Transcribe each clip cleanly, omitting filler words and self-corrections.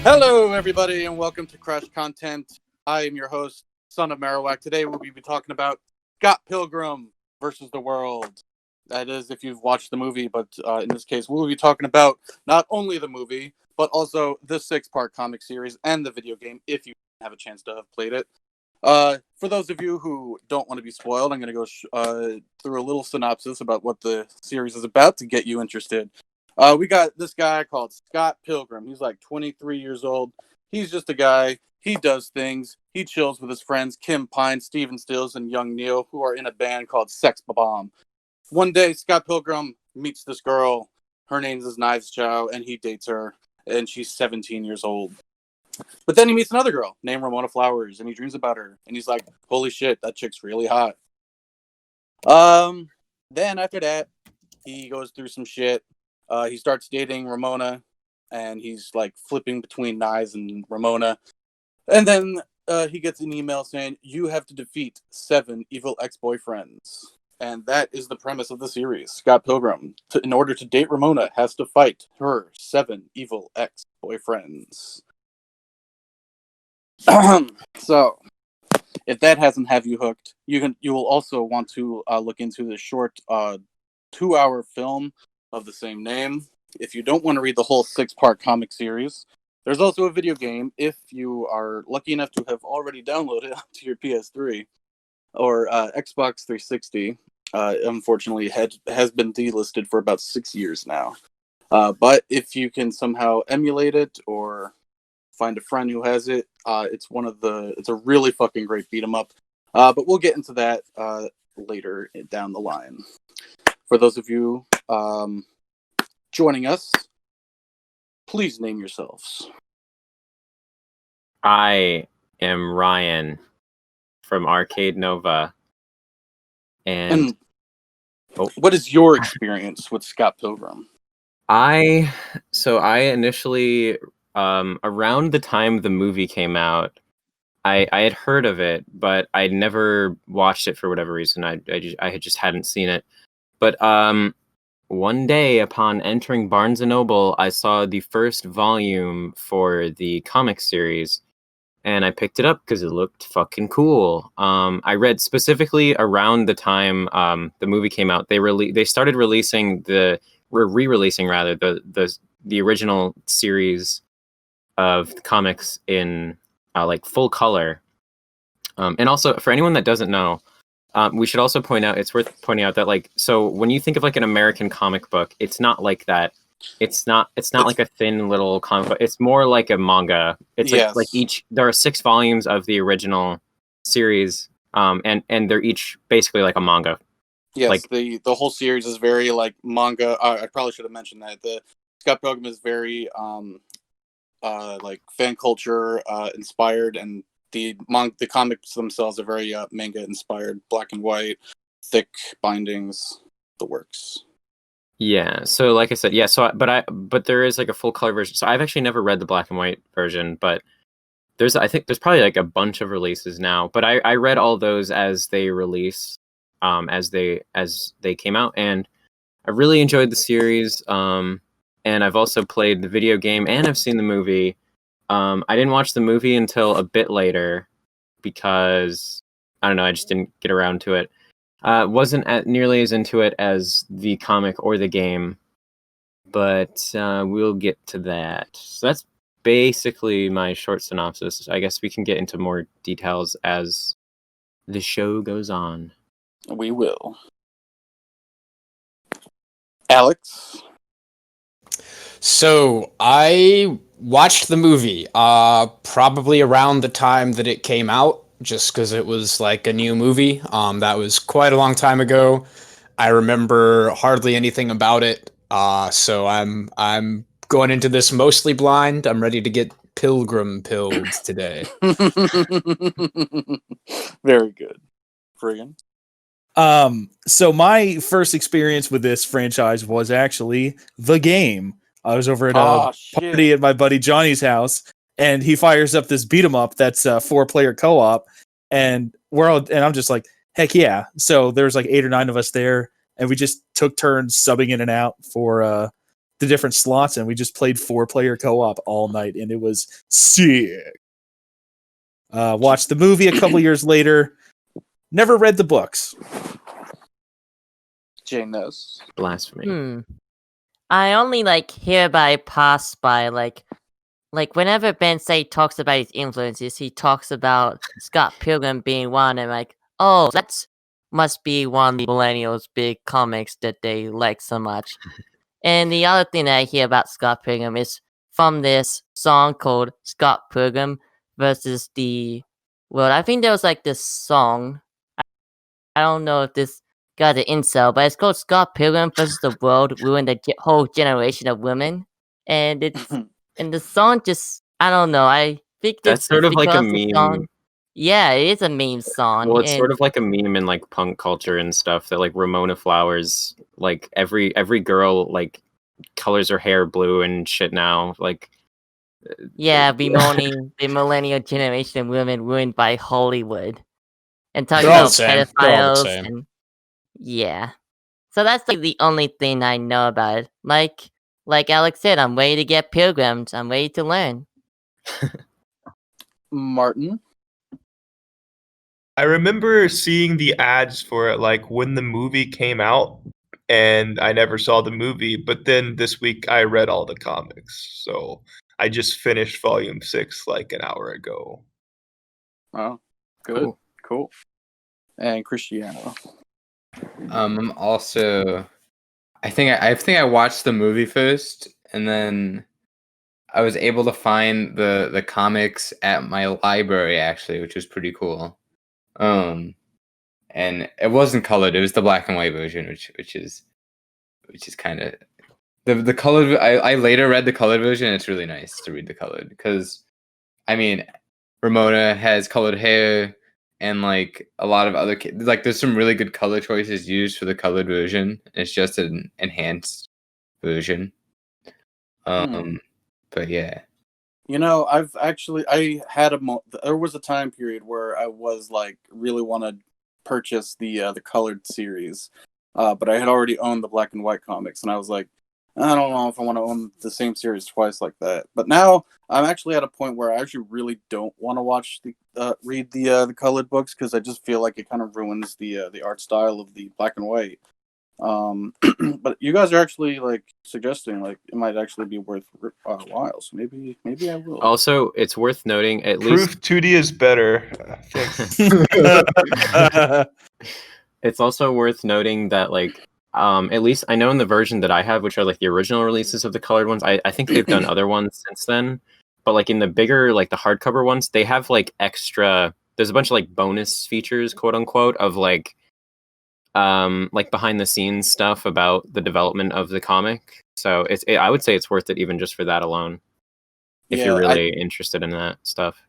Hello, everybody, and welcome to Crash Content. I am your host, Son of Marowak. Today, we'll be talking about Scott Pilgrim versus the World. That is, if you've watched the movie, but in this case, we'll be talking about not only the movie, but also the 6-part comic series and the video game, if you have a chance to have played it. For those of you who don't want to be spoiled, I'm going to go through a little synopsis about what the series is about to get you interested. We got this guy called Scott Pilgrim. He's like 23 years old. He's just a guy. He does things. He chills with his friends Kim Pine, Steven Stills, and Young Neil, who are in a band called Sex Bomb. One day, Scott Pilgrim meets this girl. Her name is Knives Chow, and he dates her, and she's 17 years old. But then he meets another girl named Ramona Flowers, and he dreams about her, and he's like, holy shit, that chick's really hot. Then after that, he goes through some shit. He starts dating Ramona, and he's like flipping between Knives and Ramona. And then he gets an email saying, you have to defeat 7 evil ex-boyfriends. And that is the premise of the series. Scott Pilgrim, in order to date Ramona, has to fight her 7 evil ex-boyfriends. So, if that hasn't have you hooked, you will also want to look into the short 2-hour film of the same name. If you don't want to read the whole 6-part comic series, there's also a video game if you are lucky enough to have already downloaded it to your PS3 or Xbox 360. Unfortunately, has been delisted for about 6 years now. But if you can somehow emulate it or find a friend who has it, it's a really fucking great beat 'em up. But we'll get into that later down the line. For those of you joining us, please name yourselves. I am Ryan from Arcade Nova. And what is your experience with Scott Pilgrim? I initially, around the time the movie came out, I had heard of it, but I'd never watched it for whatever reason. I hadn't seen it. But one day, upon entering Barnes & Noble, I saw the first volume for the comic series, and I picked it up because it looked fucking cool. I read specifically around the time the movie came out. They started re-releasing the original series of comics in like full color. And also, for anyone that doesn't know, we should also point out, it's worth pointing out that, like, so when you think of like an American comic book, it's not like that. It's not like a thin little comic book. It's more like a manga. It's like there are 6 volumes of the original series, and they're each basically like a manga. Yes, like, the whole series is very like manga. I probably should have mentioned that. The Scott Pilgrim is very like fan culture inspired, and the comics themselves are very manga inspired, black and white, thick bindings, the works. Yeah, so like I said, yeah, but there is like a full color version. So I've actually never read the black and white version, but I think there's probably like a bunch of releases now. But I read all those as they released, as they came out, and I really enjoyed the series. And I've also played the video game, and I've seen the movie. I didn't watch the movie until a bit later because I don't know, I just didn't get around to it. Wasn't nearly as into it as the comic or the game, but we'll get to that. So that's basically my short synopsis. I guess we can get into more details as the show goes on. We will. Alex? So I watched the movie probably around the time that it came out, just because it was like a new movie. That was quite a long time ago. I remember hardly anything about it. So I'm going into this mostly blind. I'm ready to get Pilgrim pilled today. Very good. Frigin? So my first experience with this franchise was actually the game. I was over at a party at my buddy Johnny's house, and he fires up this beat 'em up that's a 4-player co-op, and I'm just like, heck yeah. So there's like 8 or 9 of us there, and we just took turns subbing in and out for the different slots, and we just played 4-player co-op all night, and it was sick. Watched the movie a couple years later. Never read the books. JNES. Blasphemy. I only hereby pass by whenever Ben Say talks about his influences, he talks about Scott Pilgrim being one, and oh, that must be one of the millennials' big comics that they like so much. And the other thing that I hear about Scott Pilgrim is from this song called Scott Pilgrim versus the world. I think there was this song. I don't know if this got an incel, but it's called Scott Pilgrim versus the world, ruined the whole generation of women. And and the song just, I don't know. I think That's sort of like a meme. Song, yeah, it is a meme song. Well, it's sort of like a meme in punk culture and stuff that Ramona Flowers, every girl colors her hair blue and shit now. Yeah, bemoaning the millennial generation of women ruined by Hollywood. And talking They're all about the same. They're all the pedophiles. same. And, yeah. So that's the only thing I know about it. Like Alex said, I'm ready to get pilgrimed. I'm ready to learn. Martin? I remember seeing the ads for it when the movie came out, and I never saw the movie, but then this week I read all the comics. So I just finished volume 6 an hour ago. Oh, good. Cool. And Cristiano. I'm also. I think I watched the movie first, and then I was able to find the comics at my library actually, which was pretty cool. And it wasn't colored; it was the black and white version, which is kind of the colored. I later read the colored version. And it's really nice to read the colored because, I mean, Ramona has colored hair. And a lot of other there's some really good color choices used for the colored version. It's just an enhanced version. But yeah. I had there was a time period where I was really want to purchase the colored series, but I had already owned the black and white comics, and I was like, I don't know if I want to own the same series twice like that. But now I'm actually at a point where I actually really don't want to read the colored books because I just feel like it kind of ruins the art style of the black and white. But you guys are actually suggesting it might actually be worth a while, so maybe I will. Also, it's worth noting at Proof least 2D is better. Thanks. it's also worth noting that at least I know in the version that I have, which are the original releases of the colored ones, I think they've done other ones since then. But in the bigger the hardcover ones, they have extra. There's a bunch of bonus features, quote unquote, of behind the scenes stuff about the development of the comic. So I would say it's worth it even just for that alone, if you're really interested in that stuff.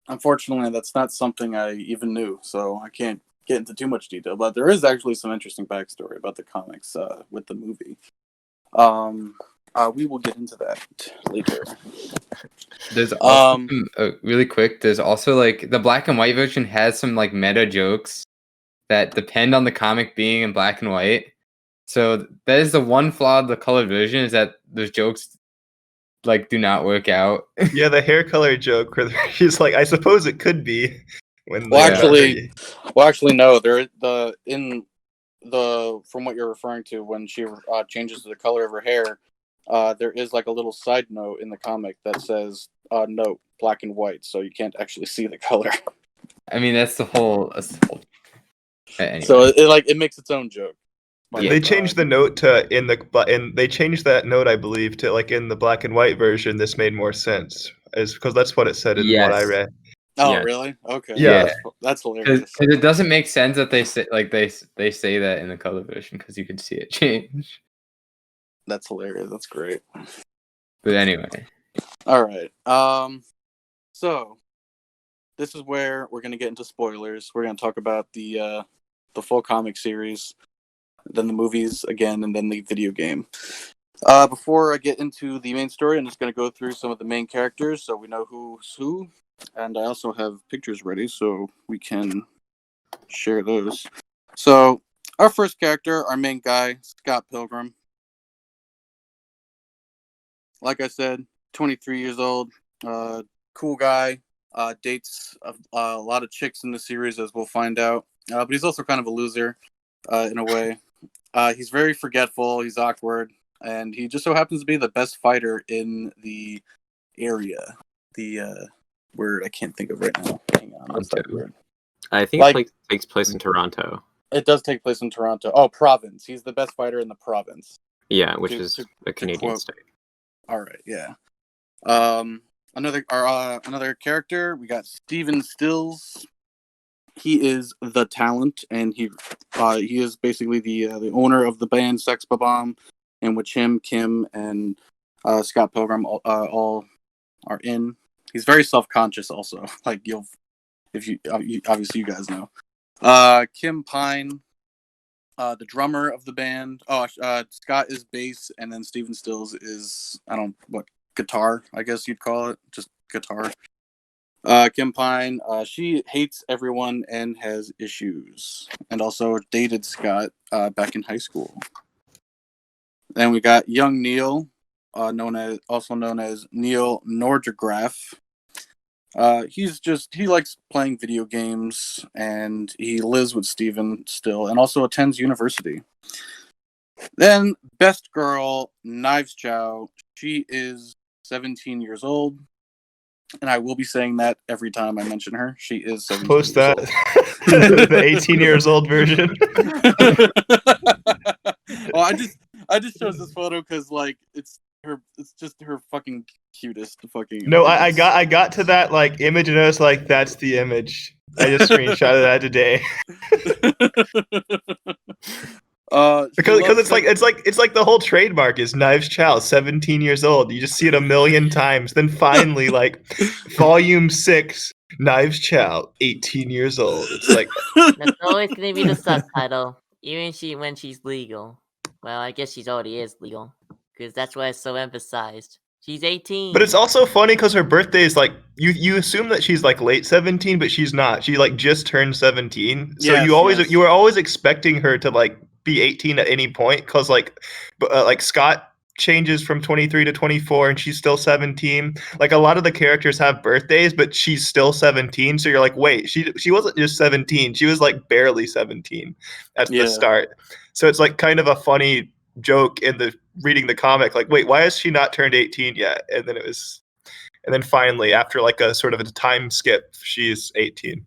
Unfortunately, that's not something I even knew, so I can't get into too much detail. But there is actually some interesting backstory about the comics with the movie. We will get into that later. There's also really quick. There's also the black and white version has some meta jokes that depend on the comic being in black and white. So that is the one flaw of the colored version, is that those jokes do not work out. Yeah, the hair color joke where he's I suppose it could be. Actually, no. From what you're referring to, when she changes the color of her hair, there is a little side note in the comic that says note black and white, so you can't actually see the color. I mean, that's the whole. Anyway. So it makes its own joke. Yeah. They changed the note to they changed that note, I believe, to in the black and white version. This made more sense, because that's what it said in what I read. Oh, really? Okay. Yeah, that's hilarious. Because it doesn't make sense that they say they say that in the color version, because you can see it change. That's hilarious. That's great. But anyway. All right. So this is where we're going to get into spoilers. We're going to talk about the full comic series, then the movies again, and then the video game. Before I get into the main story, I'm just going to go through some of the main characters so we know who's who. And I also have pictures ready so we can share those. So our first character, our main guy, Scott Pilgrim. like I said, 23 years old, cool guy, dates a lot of chicks in the series, as we'll find out. But he's also kind of a loser, in a way. He's very forgetful, he's awkward, and he just so happens to be the best fighter in the area. The word I can't think of right now. Hang on, what's that word? I think it takes place in Toronto. It does take place in Toronto. Oh, province. He's the best fighter in the province. Yeah, which is a Canadian state. All right, yeah. Another character. We got Steven Stills. He is the talent, and he is basically the owner of the band Sex Bomb, in which him, Kim, and Scott Pilgrim all are in. He's very self-conscious, also. Like obviously you guys know. Kim Pine, the drummer of the band. Scott is bass, and then Steven Stills is guitar, I guess you'd call it, just guitar. Kim Pine, she hates everyone and has issues, and also dated Scott back in high school. Then we got young Neil, also known as Neil Nordegraf. He likes playing video games, and he lives with Steven still, and also attends university. Then best girl, Knives Chow. She is 17 years old, and I will be saying that every time I mention her. She is 17 Post years that. old. The 18 years old version. Well, I just chose this photo because it's just her fucking cutest fucking. No, I got to that image, and I was like, that's the image. I just screenshotted that today. Because it's like the whole trademark is Knives Chow, 17 years old. You just see it a million times. Then finally, volume 6, Knives Chow, 18 years old. It's like That's always gonna be the subtitle, even when she's legal. Well, I guess she's already is legal, because that's why it's so emphasized. She's 18. But it's also funny because her birthday is you assume that she's late 17, but she's not. She just turned 17. So Yes, you were always expecting her to be 18 at any point, because Scott changes from 23 to 24 and she's still 17. A lot of the characters have birthdays, but she's still 17. So you're like, wait, she wasn't just 17. She was barely 17 at the start. So it's kind of a funny joke in the reading the comic, wait, why has she not turned 18 yet? And then finally, after a sort of a time skip, she's 18.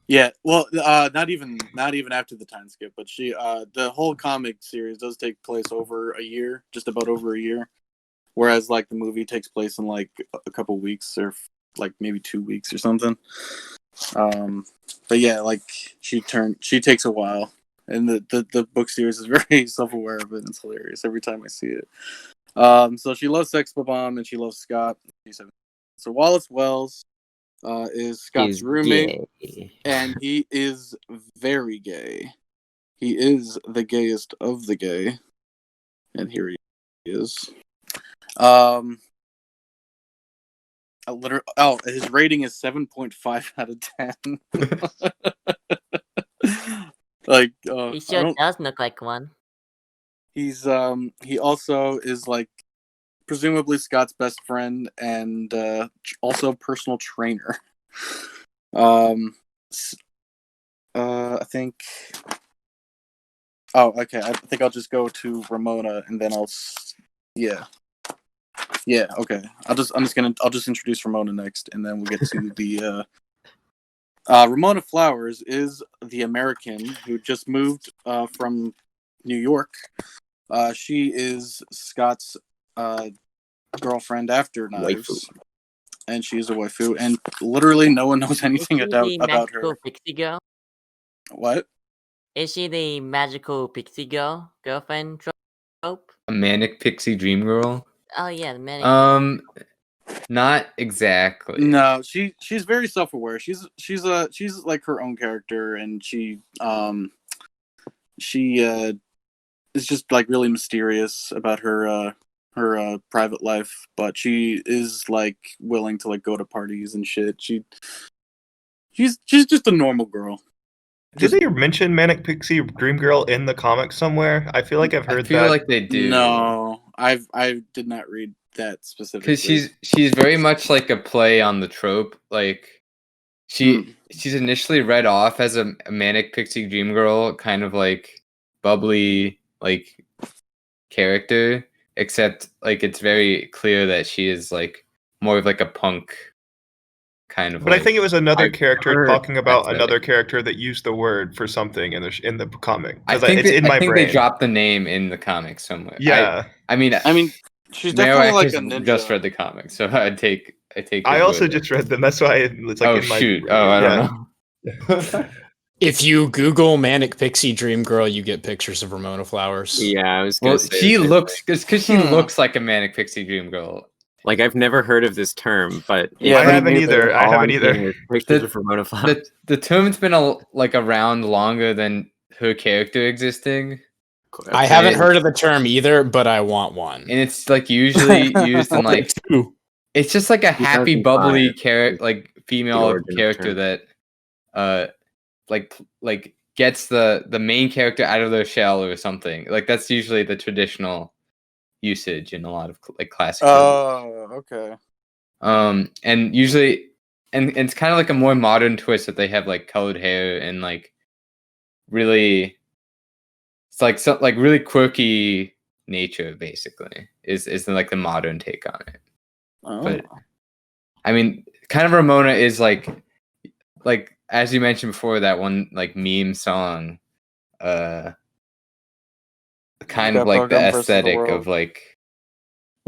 Yeah. Well, not even after the time skip, but she the whole comic series does take place over a year, just about over a year, whereas the movie takes place in a couple weeks, or maybe 2 weeks or something. But yeah, she takes a while. And the book series is very self-aware of it, and it's hilarious every time I see it. So she loves Sex Bomb, and she loves Scott. So Wallace Wells is Scott's roommate, and he is very gay. He is the gayest of the gay, and here he is. His rating is 7.5 out of 10. He sure does look like one. He's he also is presumably Scott's best friend, and also personal trainer. I think. Oh, okay. I think I'll just go to Ramona, and then yeah, okay. I'll just introduce Ramona next, and then we'll get to the. Ramona Flowers is the American who just moved from New York. She is Scott's girlfriend after Knives, Waifu. And she's a waifu, and literally no one knows anything about her. Pixie girl? What? Is she the magical pixie girlfriend trope? A manic pixie dream girl? Oh yeah, the manic. Not exactly. No, she's very self-aware. She's her own character, and she is just really mysterious about her private life, but she is willing to go to parties and shit. She's just a normal girl. Did they mention Manic Pixie Dream Girl in the comics somewhere? I feel like I've heard that. I feel like they do. No, I did not read that specifically? Because she's very much like a play on the trope. Like she's initially read off as a manic pixie dream girl, kind of like bubbly like character, except like it's very clear that she is like more of like a punk kind of. But I think it was another character her talking about aesthetic. another character that used the word for something in the comic. I Because think it's in my I think brain. they dropped the name in the comics somewhere. Yeah. I mean, she's definitely Marowak like has a ninja. just read the comics, so I take. I his also word. just read them. That's why it's like Oh in my shoot! Oh, I don't know. If you Google Manic Pixie Dream Girl, you get pictures of Ramona Flowers. Yeah, I was gonna Well, say she the same looks thing. because she looks like a manic pixie dream girl. Like I've never heard of this term, but Yeah, I me haven't neither. either. I all haven't I'm either. seeing is pictures of Ramona Flowers. The term's been like around longer than her character existing, I haven't heard of the term either, but I want one. and it's like usually used in like Two. it's just like a happy, 2005 bubbly character, like the female origin of the character term. that like gets the main character out of their shell or something. Like that's usually the traditional usage in a lot of like classic movies. Oh, okay. And usually, and it's kind of like a more modern twist that they have like colored hair and like really, it's like some like really quirky nature. Basically, is like the modern take on it. Oh. But I mean, kind of Ramona is like as you mentioned before, that one like meme song, kind of Scott like the Pilgrim versus the aesthetic World. of like,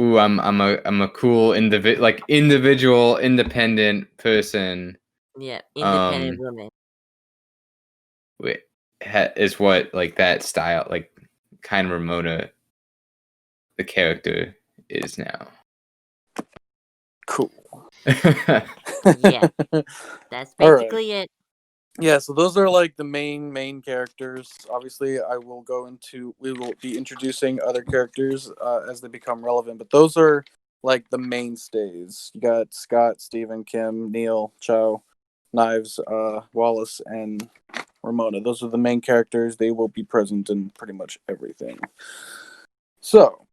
ooh, I'm a cool individual independent person. Yeah, independent woman. Is what like that style, like kind of Ramona, the character is now. Cool. Yeah. That's All right. basically it. Yeah, so those are like the main characters. Obviously, we will be introducing other characters as they become relevant, but those are like the mainstays. You got Scott, Stephen, Kim, Neil, Cho, Knives, Wallace, and Ramona. Those are the main characters. They will be present in pretty much everything. So,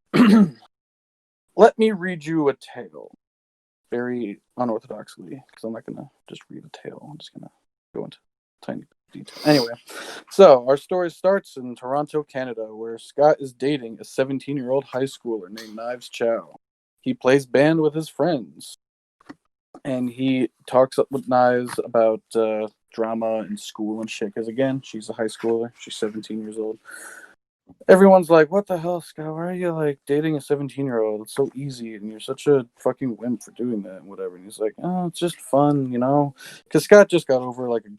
let me read you a tale. Very unorthodoxly, because I'm not going to just read a tale. I'm just going to go into tiny detail. Anyway, so our story starts in Toronto, Canada, where Scott is dating a 17-year-old high schooler named Knives Chow. He plays band with his friends, and he talks up with Knives about drama and school and shit, because again, she's a high schooler. She's 17 years old. Everyone's like, what the hell, Scott? Why are you like dating a 17-year-old? It's so easy, and you're such a fucking wimp for doing that and whatever. And he's like, oh, it's just fun, you know? Because Scott just got over like a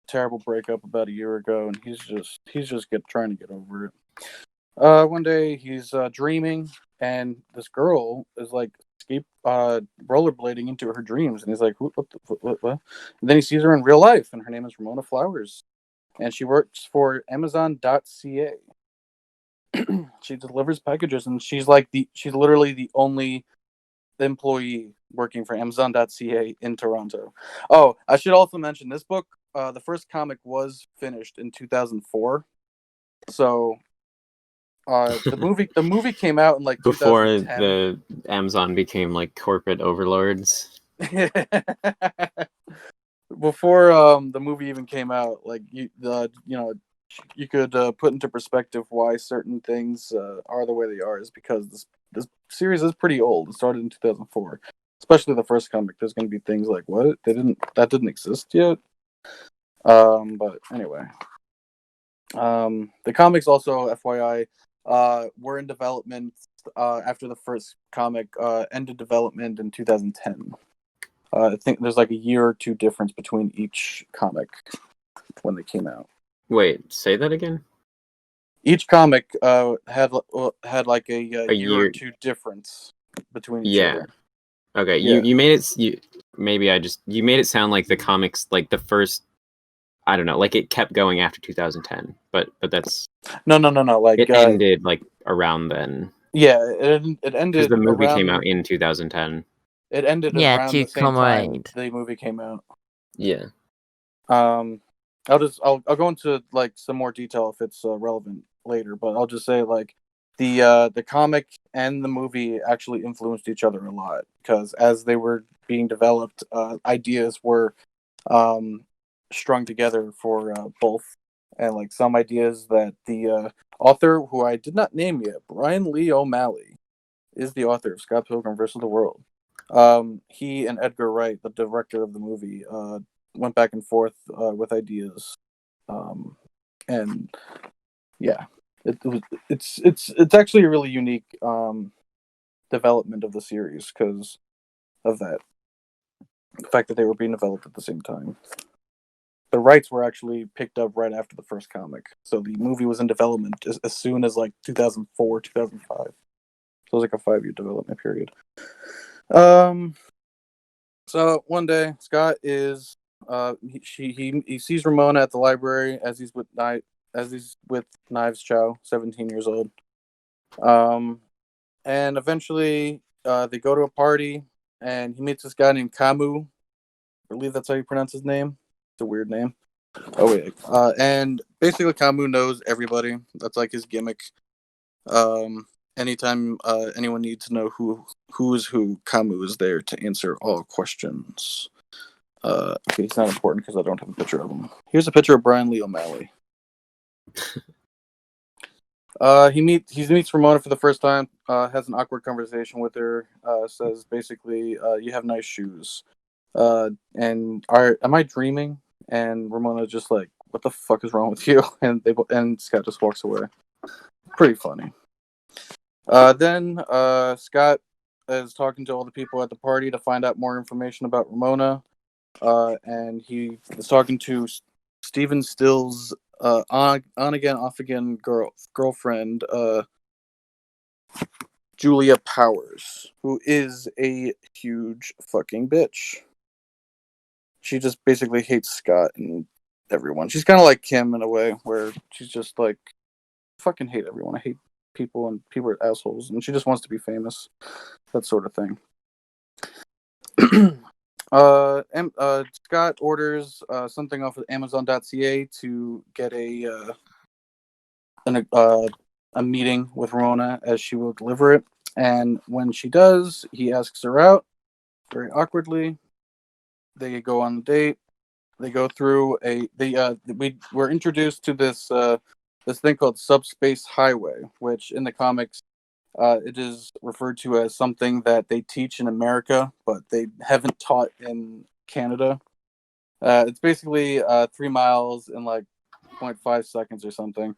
terrible breakup about a year ago, and he's just trying to get over it. One day he's dreaming, and this girl is like rollerblading into her dreams, and he's like, what? And then he sees her in real life, and her name is Ramona Flowers, and she works for Amazon.ca. She delivers packages, and she's literally the only employee working for Amazon.ca in Toronto. Oh, I should also mention this book. The first comic was finished in 2004, so the movie came out in like Before 2010. the Amazon became like corporate overlords. Before the movie even came out, like you could put into perspective why certain things are the way they are is because this series is pretty old. It started in 2004, especially the first comic. There's going to be things like that didn't exist yet. But anyway, the comics also, FYI, were in development after the first comic ended development in 2010. I think there's like a year or two difference between each comic when they came out. Wait, say that again? Each comic had like a year or two difference between each other. Okay, Yeah. you made it. You made it sound like the comics, like the first. I don't know, like it kept going after 2010, but that's no. Like it ended like around then. Yeah, it ended because the movie came around- out in 2010. It ended Yeah, around to the same time commemorate. the movie came out. Yeah. I'll go into like some more detail if it's relevant later, but I'll just say like the comic and the movie actually influenced each other a lot, because as they were being developed, ideas were strung together for both, and like some ideas that the author, who I did not name yet, Brian Lee O'Malley, is the author of Scott Pilgrim versus the World. He and Edgar Wright, the director of the movie, went back and forth with ideas, and yeah, it's actually a really unique development of the series because of that, the fact that they were being developed at the same time. The rights were actually picked up right after the first comic, so the movie was in development as soon as like 2004, 2005. So it was like a 5-year development period. So one day Scott is he sees Ramona at the library as he's with Knives Chow, 17 years old. And eventually they go to a party and he meets this guy named Camus. I believe that's how you pronounce his name. It's a weird name. Oh wait. And basically Camus knows everybody. That's like his gimmick. Anytime anyone needs to know who is who, Camus is there to answer all questions. Okay, it's not important because I don't have a picture of him. Here's a picture of Brian Lee O'Malley. He meets Ramona for the first time, has an awkward conversation with her, says basically, you have nice shoes. And am I dreaming? And Ramona's just like, what the fuck is wrong with you? And Scott just walks away. Pretty funny. Then Scott is talking to all the people at the party to find out more information about Ramona. And he is talking to Stephen Still's on again, off again girlfriend, Julia Powers, who is a huge fucking bitch. She just basically hates Scott and everyone. She's kind of like Kim in a way, where she's just like, fucking hate everyone. I hate people, and people are assholes, and she just wants to be famous. That sort of thing. Scott orders something off of Amazon.ca to get a meeting with Ramona, as she will deliver it. And when she does, he asks her out very awkwardly. They go on the date. They go through we're introduced to this thing called Subspace Highway, which in the comics it is referred to as something that they teach in America, but they haven't taught in Canada. It's basically 3 miles in like 0.5 seconds or something.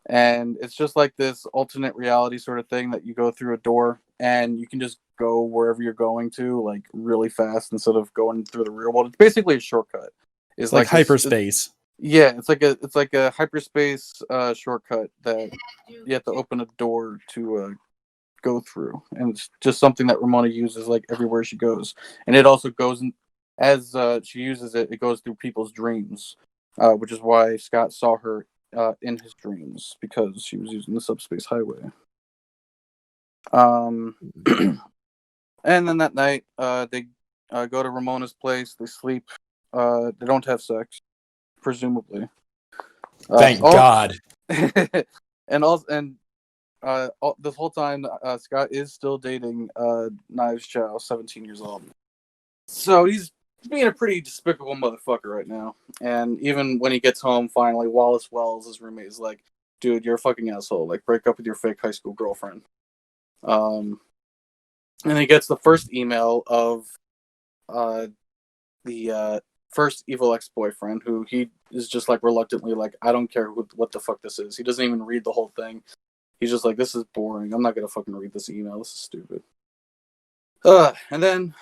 And it's just like this alternate reality sort of thing that you go through a door and you can just go wherever you're going to, like really fast instead of going through the real world. It's basically a shortcut. It's like hyperspace. It's like a hyperspace shortcut that you have to open a door to go through, and it's just something that Ramona uses like everywhere she goes. And it also goes as she uses it, it goes through people's dreams, which is why Scott saw her in his dreams, because she was using the Subspace Highway. And then that night, they go to Ramona's place. They sleep. They don't have sex, presumably. Thank God. And this whole time, Scott is still dating Knives Chow, 17 years old. So he's being a pretty despicable motherfucker right now. And even when he gets home, finally, Wallace Wells, his roommate, is like, dude, you're a fucking asshole. Like, break up with your fake high school girlfriend. And he gets the first email of the first evil ex-boyfriend, who he is just like reluctantly like, I don't care what the fuck this is. He doesn't even read the whole thing. He's just like, this is boring. I'm not gonna fucking read this email. This is stupid. And then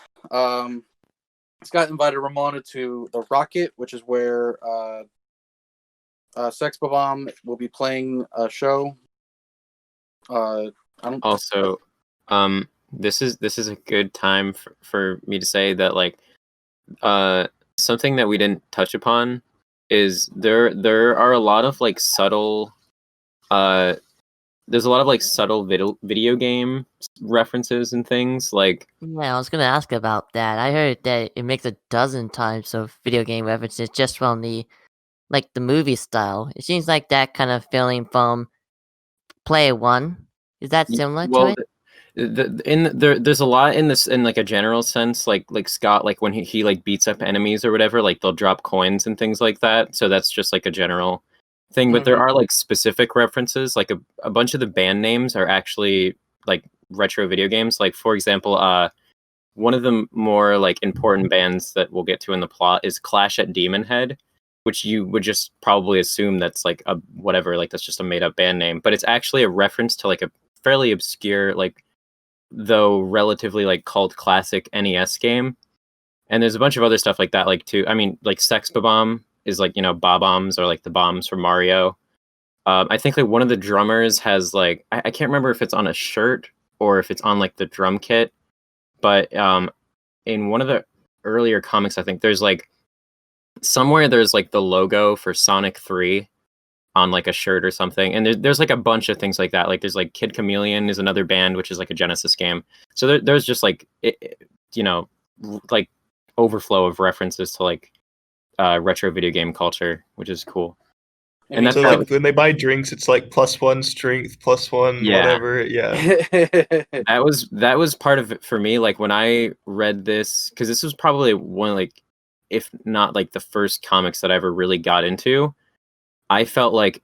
Scott invited Ramona to the Rocket, which is where Sex Bomb will be playing a show. This is a good time for me to say that, like, something that we didn't touch upon is there are a lot of like subtle there's a lot of like subtle video game references and things, like. Yeah, I was gonna ask about that. I heard that it makes a dozen types of video game references just from the movie style. It seems like that kind of feeling from Player One, Is that similar to Well, it? there's a lot in this in like a general sense, like Scott, like when he like beats up enemies or whatever, like they'll drop coins and things like that. So that's just like a general thing. But there Mhm. are like specific references, like a bunch of the band names are actually like retro video games. Like for example, one of the more like important bands that we'll get to in the plot is Clash at Demon Head, which you would just probably assume that's like a whatever, like that's just a made up band name, but it's actually a reference to like a fairly obscure, like though relatively like cult classic NES game. And there's a bunch of other stuff like that, like too. I mean, like Sex Bomb is like, you know, bombs or like the bombs from Mario. I think like one of the drummers has like I can't remember if it's on a shirt or if it's on like the drum kit, but in one of the earlier comics, I think there's like somewhere there's like the logo for Sonic 3 on like a shirt or something, and there's like a bunch of things like that. Like there's like Kid Chameleon is another band, which is like a Genesis game. So there's just like you know, like overflow of references to like retro video game culture, which is cool. And that's So how, like when they buy drinks, it's like +1 strength, +1 Yeah. whatever. Yeah. that was part of it for me. Like when I read this, because this was probably one of like, if not like the first comics that I ever really got into. I felt like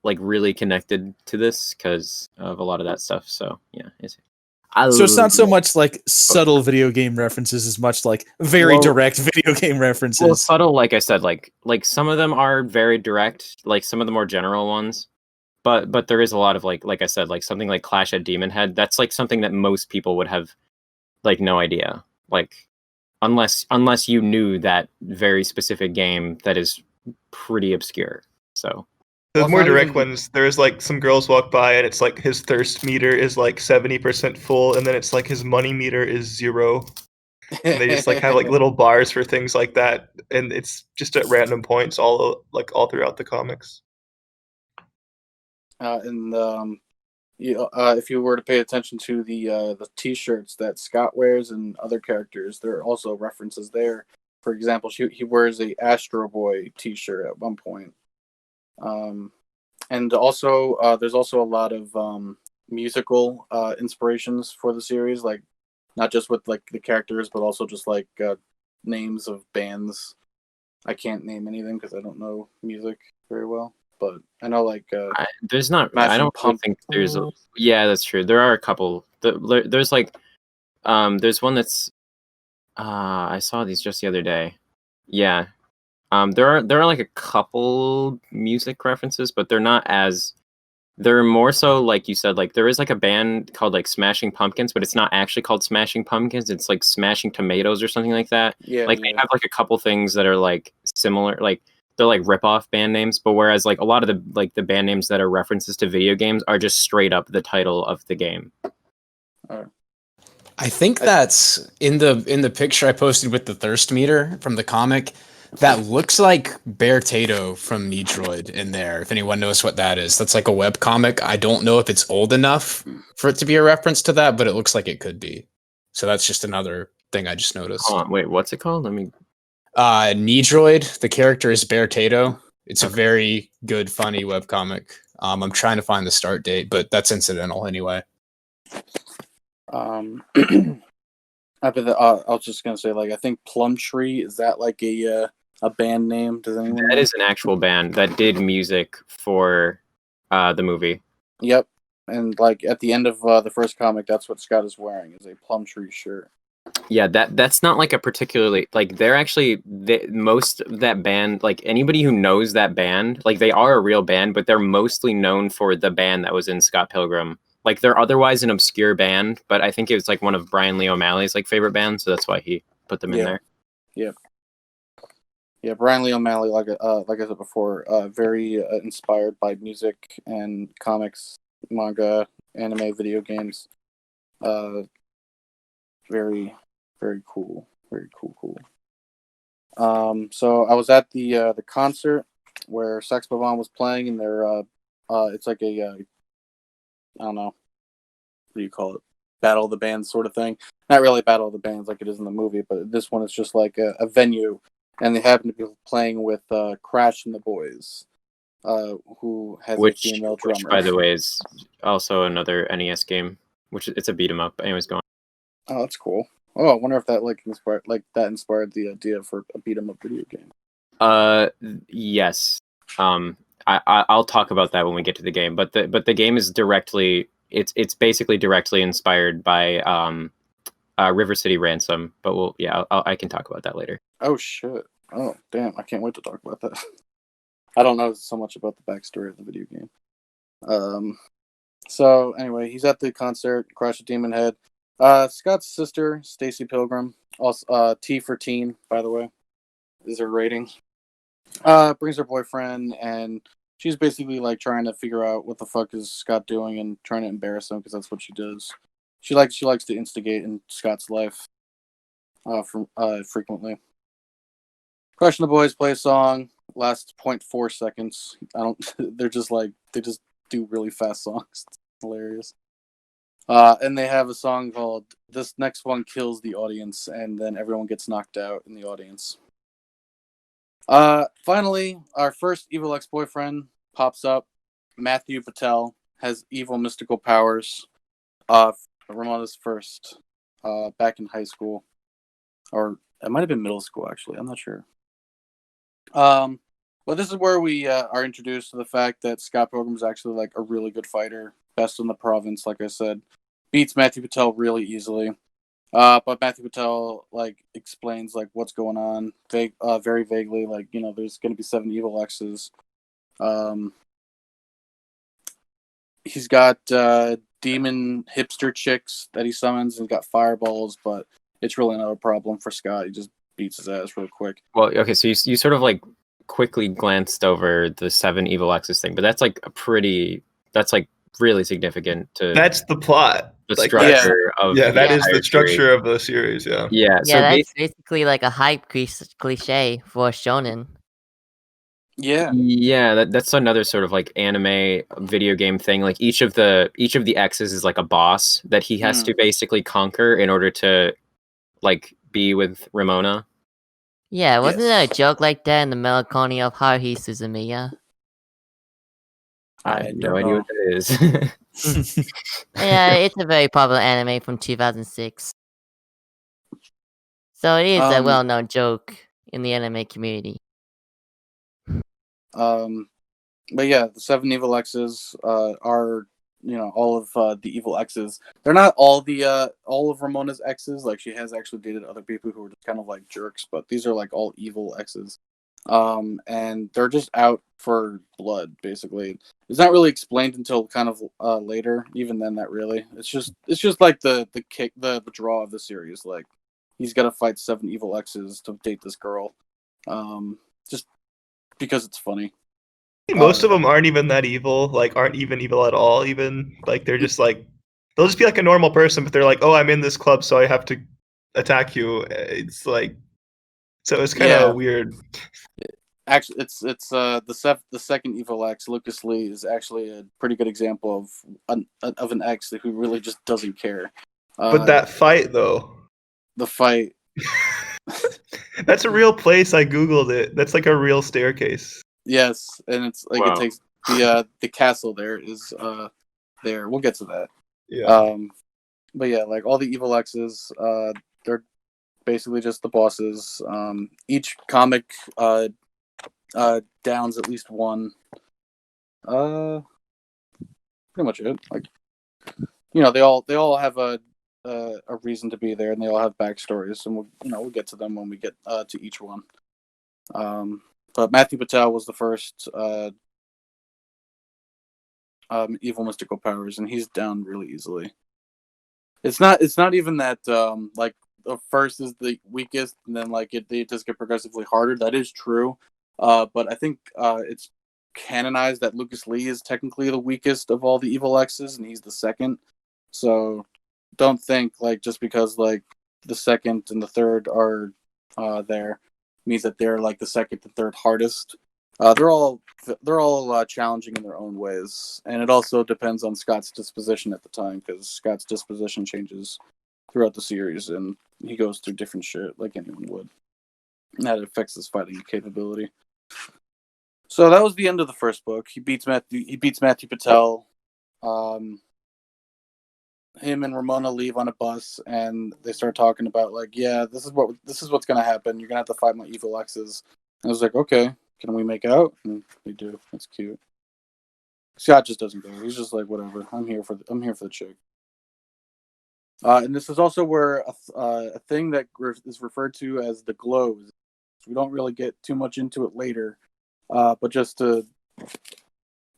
really connected to this because of a lot of that stuff. So yeah, So it's not so much like subtle video game references as much like very Well- direct video game references. well, subtle. Like I said, like some of them are very direct. Like some of the more general ones, but there is a lot of like I said, like something like Clash at Demon Head. That's like something that most people would have like no idea. Like unless you knew that very specific game that is pretty obscure. So The Well, it's more not direct even- ones, there's like some girls walk by and it's like his thirst meter is like 70% full, and then it's like his money meter is 0. And they just like have like little bars for things like that, and it's just at random points all throughout the comics. And if you were to pay attention to the T-shirts that Scott wears and other characters, there are also references there. For example, he wears a Astro Boy T-shirt at one point. And also there's also a lot of musical inspirations for the series, like not just with like the characters, but also just like names of bands. I can't name anything because I don't know music very well, but I know like there's not. I Smashing don't really think there's. Yeah, that's true. There are a couple. There's like, there's one that's. I saw these just the other day. Yeah. There are like a couple music references, but they're not as. They're more so like you said. Like there is like a band called like Smashing Pumpkins, but it's not actually called Smashing Pumpkins. It's like Smashing Tomatoes or something like that. yeah, Like they have like a couple things that are like similar. Like they're like rip-off band names, but whereas like a lot of the band names that are references to video games are just straight up the title of the game. I think that's in the picture I posted with the thirst meter from the comic. That looks like Bear Tato from Needroid in there. If anyone knows what that is, that's like a web comic. I don't know if it's old enough for it to be a reference to that, but it looks like it could be. So that's just another thing I just noticed. Hold on, wait, what's it called? Let me. Needroid. The character is Bear Tato. It's a very good, funny web comic. I'm trying to find the start date, but that's incidental anyway. I was just gonna say, like, I think Plumtree, is that like a band name? Does anyone That know? is an actual band that did music for the movie. Yep. And like at the end of the first comic, that's what Scott is wearing, is a Plumtree shirt. Yeah, that's not like a particularly like they're actually most of that band, like anybody who knows that band, like they are a real band, but they're mostly known for the band that was in Scott Pilgrim. Like they're otherwise an obscure band, but I think it was like one of Brian Lee O'Malley's like favorite bands, so that's why he put them in there. Yeah, Brian Lee O'Malley, like I said before, very inspired by music and comics, manga, anime, video games. Very, very cool. Very cool. So I was at the concert where Sex Bomb was playing, and they're it's like a I don't know, what do you call it? Battle of the Bands sort of thing. Not really Battle of the Bands like it is in the movie, but this one is just like a venue, and they happen to be playing with Crash and the Boys. who has which, a female which, drummer. by the way, is also another NES game, which it's a beat 'em up. Anyways, go on. Oh, that's cool. Oh, I wonder if that inspired the idea for a beat 'em up video game. Yes. I'll talk about that when we get to the game. But the game is directly it's basically directly inspired by River City Ransom. But I can talk about that later. Oh shit! Oh damn! I can't wait to talk about that. I don't know so much about the backstory of the video game. So anyway, he's at the concert. Crash of Demon Head. Scott's sister, Stacy Pilgrim, also T for teen, by the way, is her rating. Brings her boyfriend, and she's basically like trying to figure out what the fuck is Scott doing and trying to embarrass him because that's what she does. She likes to instigate in Scott's life, frequently. Crush and the Boys play a song, lasts 0.4 seconds. They just do really fast songs. It's hilarious. And they have a song called "This Next One Kills the Audience," and then everyone gets knocked out in the audience. Finally, our first evil ex-boyfriend pops up. Matthew Patel has evil mystical powers. Ramona's first, back in high school, or it might have been middle school. Actually, I'm not sure. But this is where we are introduced to the fact that Scott Pilgrim is actually like a really good fighter, best in the province. Like I said, beats Matthew Patel really easily. But Matthew Patel like explains like what's going on, very vaguely. Like there's going to be 7 evil exes. He's got demon hipster chicks that he summons, and got fireballs, but it's really not a problem for Scott. He just beats his ass real quick. Well, okay, so you sort of like quickly glanced over the 7 evil exes thing, but that's like really significant to That's the plot. the Like, structure of that is the entire structure series. of the series. Yeah. Yeah, so that's basically like a hype cliche for shonen. Yeah, that's another sort of like anime video game thing. Like each of the X's is like a boss that he has to basically conquer in order to like be with Ramona. Yeah, wasn't there Yes. a joke like that in the Melancholy of Haruhi Suzumiya? I have no idea what that is. Yeah, it's a very popular anime from 2006. So it is a well-known joke in the anime community. But yeah, the 7 evil exes are all of the evil exes. They're not all of Ramona's exes. Like she has actually dated other people who were just kind of like jerks, but these are like all evil exes. And they're just out for blood, basically. It's not really explained until kind of later. Even then, not really. It's just like the draw of the series. Like he's got to fight 7 evil exes to date this girl, just because it's funny. Most of them aren't even that evil. Like aren't even evil at all. Even like they're just like they'll just be like a normal person, but they're like, oh, I'm in this club, so I have to attack you. It's like so it's kind of weird. Actually, it's the second evil ex, Lucas Lee, is actually a pretty good example of an ex who really just doesn't care. But that fight though, the fight, that's a real place. I googled it. That's like a real staircase. yes, and it's like Wow. It takes the castle there is there. We'll get to that. Yeah. But yeah, like all the evil exes, they're basically just the bosses. Each comic downs at least one. Pretty much it. Like they all have a reason to be there, and they all have backstories, and we'll get to them when we get to each one. But Matthew Patel was the first evil mystical powers, and he's down really easily. It's not even that like the first is the weakest, and then like they just get progressively harder. That is true. But I think it's canonized that Lucas Lee is technically the weakest of all the evil exes, and he's the second. So don't think like just because like the second and the third are there means that they're like the second and third hardest. They're all challenging in their own ways, and it also depends on Scott's disposition at the time, because Scott's disposition changes throughout the series, and he goes through different shit like anyone would. And that affects his fighting capability. So that was the end of the first book. He beats Matthew Patel. Him and Ramona leave on a bus, and they start talking about like, yeah, this is what's gonna happen. You're gonna have to fight my evil exes. And I was like, okay, can we make out? And they do. That's cute. Scott just doesn't go. He's just like, whatever. I'm here for the chick. And this is also where a thing that is referred to as the glows. We don't really get too much into it later, but just to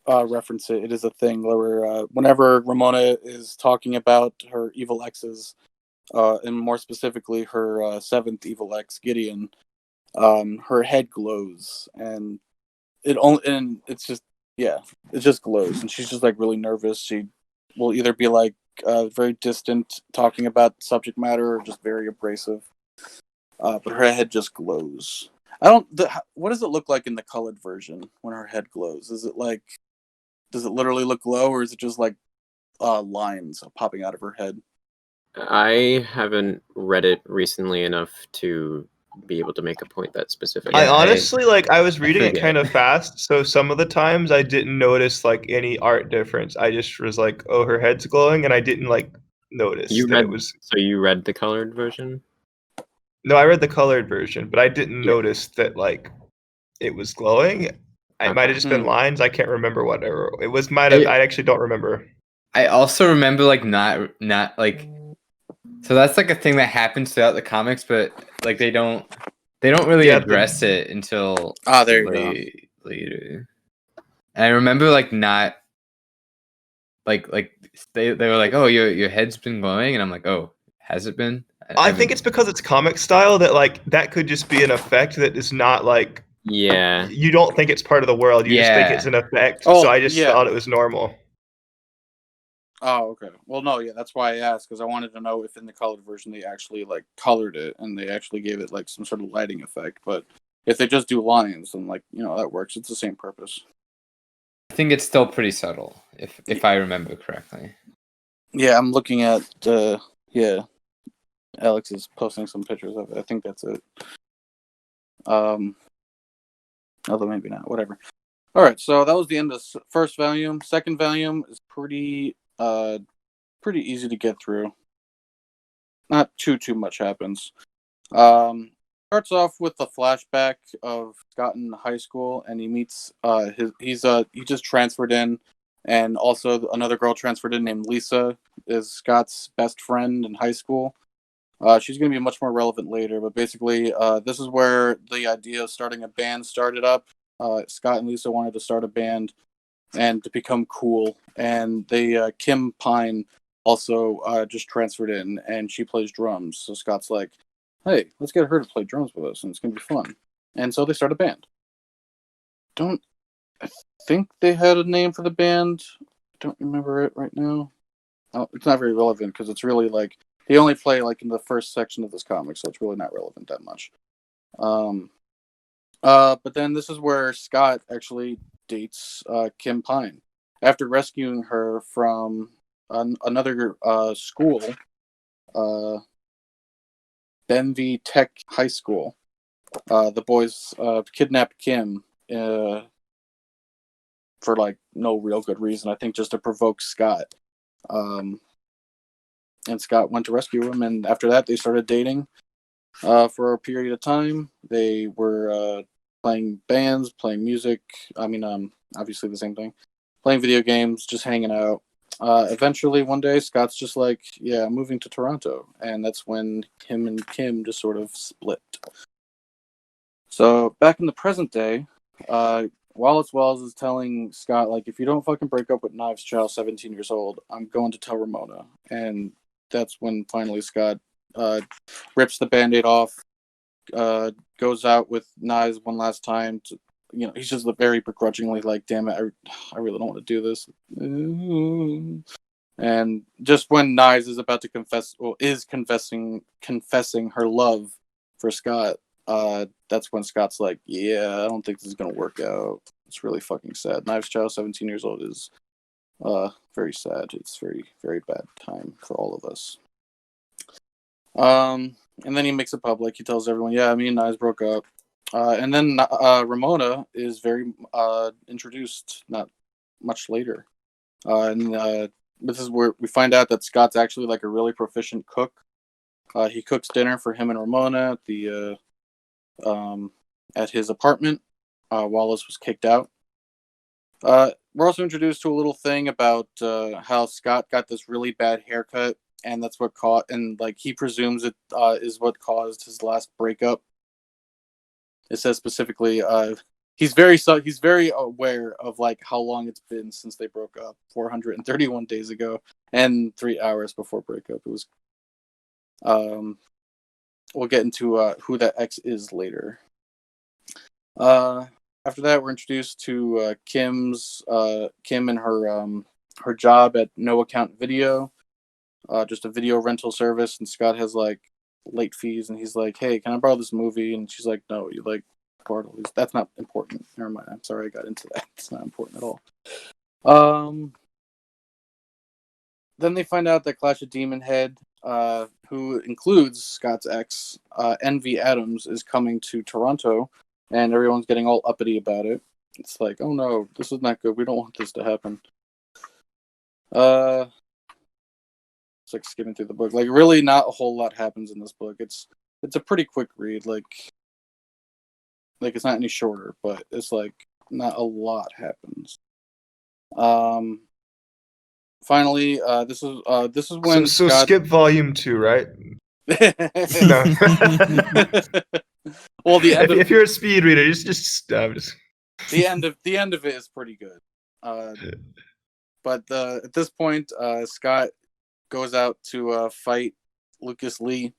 reference it, it is a thing where whenever Ramona is talking about her evil exes, and more specifically her seventh evil ex, Gideon, her head glows, and it just glows, and she's just like really nervous. She will either be like very distant talking about subject matter or just very abrasive. But her head just glows. What does it look like in the colored version when her head glows? Does it literally look glow, or is it just like lines popping out of her head? I haven't read it recently enough to be able to make a point that specific. I honestly I was reading it forget. kind of fast, so some of the times I didn't notice like any art difference. I just was like, oh, her head's glowing, and I didn't like notice it was. So you read the colored version? No, I read the colored version, but I didn't notice that like it was glowing. It might have just been lines. I can't remember whatever it was. I actually don't remember. I also remember like not like. So that's like a thing that happens throughout the comics, but like they don't really address it until there you go. later. And I remember like not like they were like, oh, your head's been glowing, and I'm like, oh, has it been? I think it's because it's comic style that like that could just be an effect that is not like you don't think it's part of the world. You just think it's an effect. Oh, so I just thought it was normal. Oh, okay. Well, no, yeah, that's why I asked, because I wanted to know if in the colored version they actually like colored it and they actually gave it like some sort of lighting effect. But if they just do lines, then like that works. It's the same purpose. I think it's still pretty subtle, if I remember correctly. Yeah, I'm looking at Alex is posting some pictures of it. I think that's it. Although maybe not. Whatever. All right, so that was the end of the first volume. Second volume is pretty easy to get through. Not too much happens. Starts off with a flashback of Scott in high school, and he meets he just transferred in, and also another girl transferred in named Lisa is Scott's best friend in high school. She's going to be much more relevant later, but basically this is where the idea of starting a band started up. Scott and Lisa wanted to start a band and to become cool, and they Kim Pine also just transferred in, and she plays drums. So Scott's like, hey, let's get her to play drums with us, and it's gonna be fun. And so they start a band. I think they had a name for the band. I don't remember it right now. It's not very relevant because it's really like they only play like in the first section of this comic, so it's really not relevant that much. But then this is where Scott actually dates Kim Pine after rescuing her from another school, Benvie Tech High School. The boys kidnapped Kim for like no real good reason. I think just to provoke Scott. And Scott went to rescue him, and after that they started dating for a period of time. They were playing bands, playing music. I mean, obviously the same thing. Playing video games, just hanging out. Eventually, one day, Scott's just like, yeah, I'm moving to Toronto. And that's when him and Kim just sort of split. So, back in the present day, Wallace Wells is telling Scott, like, if you don't fucking break up with Knives Chow, 17 years old, I'm going to tell Ramona. And that's when finally Scott rips the Band-Aid off, goes out with Knives one last time. He's just very begrudgingly like, damn it, I really don't want to do this. And just when Knives is about to confessing her love for Scott, that's when Scott's like, yeah, I don't think this is going to work out. It's really fucking sad. Knives Chow, 17 years old, is very sad. It's very, very bad time for all of us. And then he makes it public. He tells everyone, yeah, me and Knives broke up. And then Ramona is very introduced not much later. And this is where we find out that Scott's actually like a really proficient cook. He cooks dinner for him and Ramona at his apartment. Wallace was kicked out. We're also introduced to a little thing about how Scott got this really bad haircut, and that's what he presumes it is what caused his last breakup. It says specifically, he's very aware of like how long it's been since they broke up, 431 days ago, and 3 hours before breakup. It was. We'll get into who that ex is later. After that, we're introduced to Kim and her job at No Account Video, just a video rental service, and Scott has like late fees, and he's like, "Hey, can I borrow this movie?" And she's like, "No, you like borrowed all these. That's not important. Never mind. I'm sorry I got into that. It's not important at all." Then they find out that Clash of Demon Head, who includes Scott's ex, Envy Adams, is coming to Toronto, and everyone's getting all uppity about it. It's like, oh no, this is not good. We don't want this to happen. It's like skimming through the book. Like, really, not a whole lot happens in this book. It's a pretty quick read. Like it's not any shorter, but it's like not a lot happens. Finally, this is when So Scott... skip volume 2, right? No. Well, if you're a speed reader, just the end of it is pretty good. But at this point, Scott goes out to fight Lucas Lee.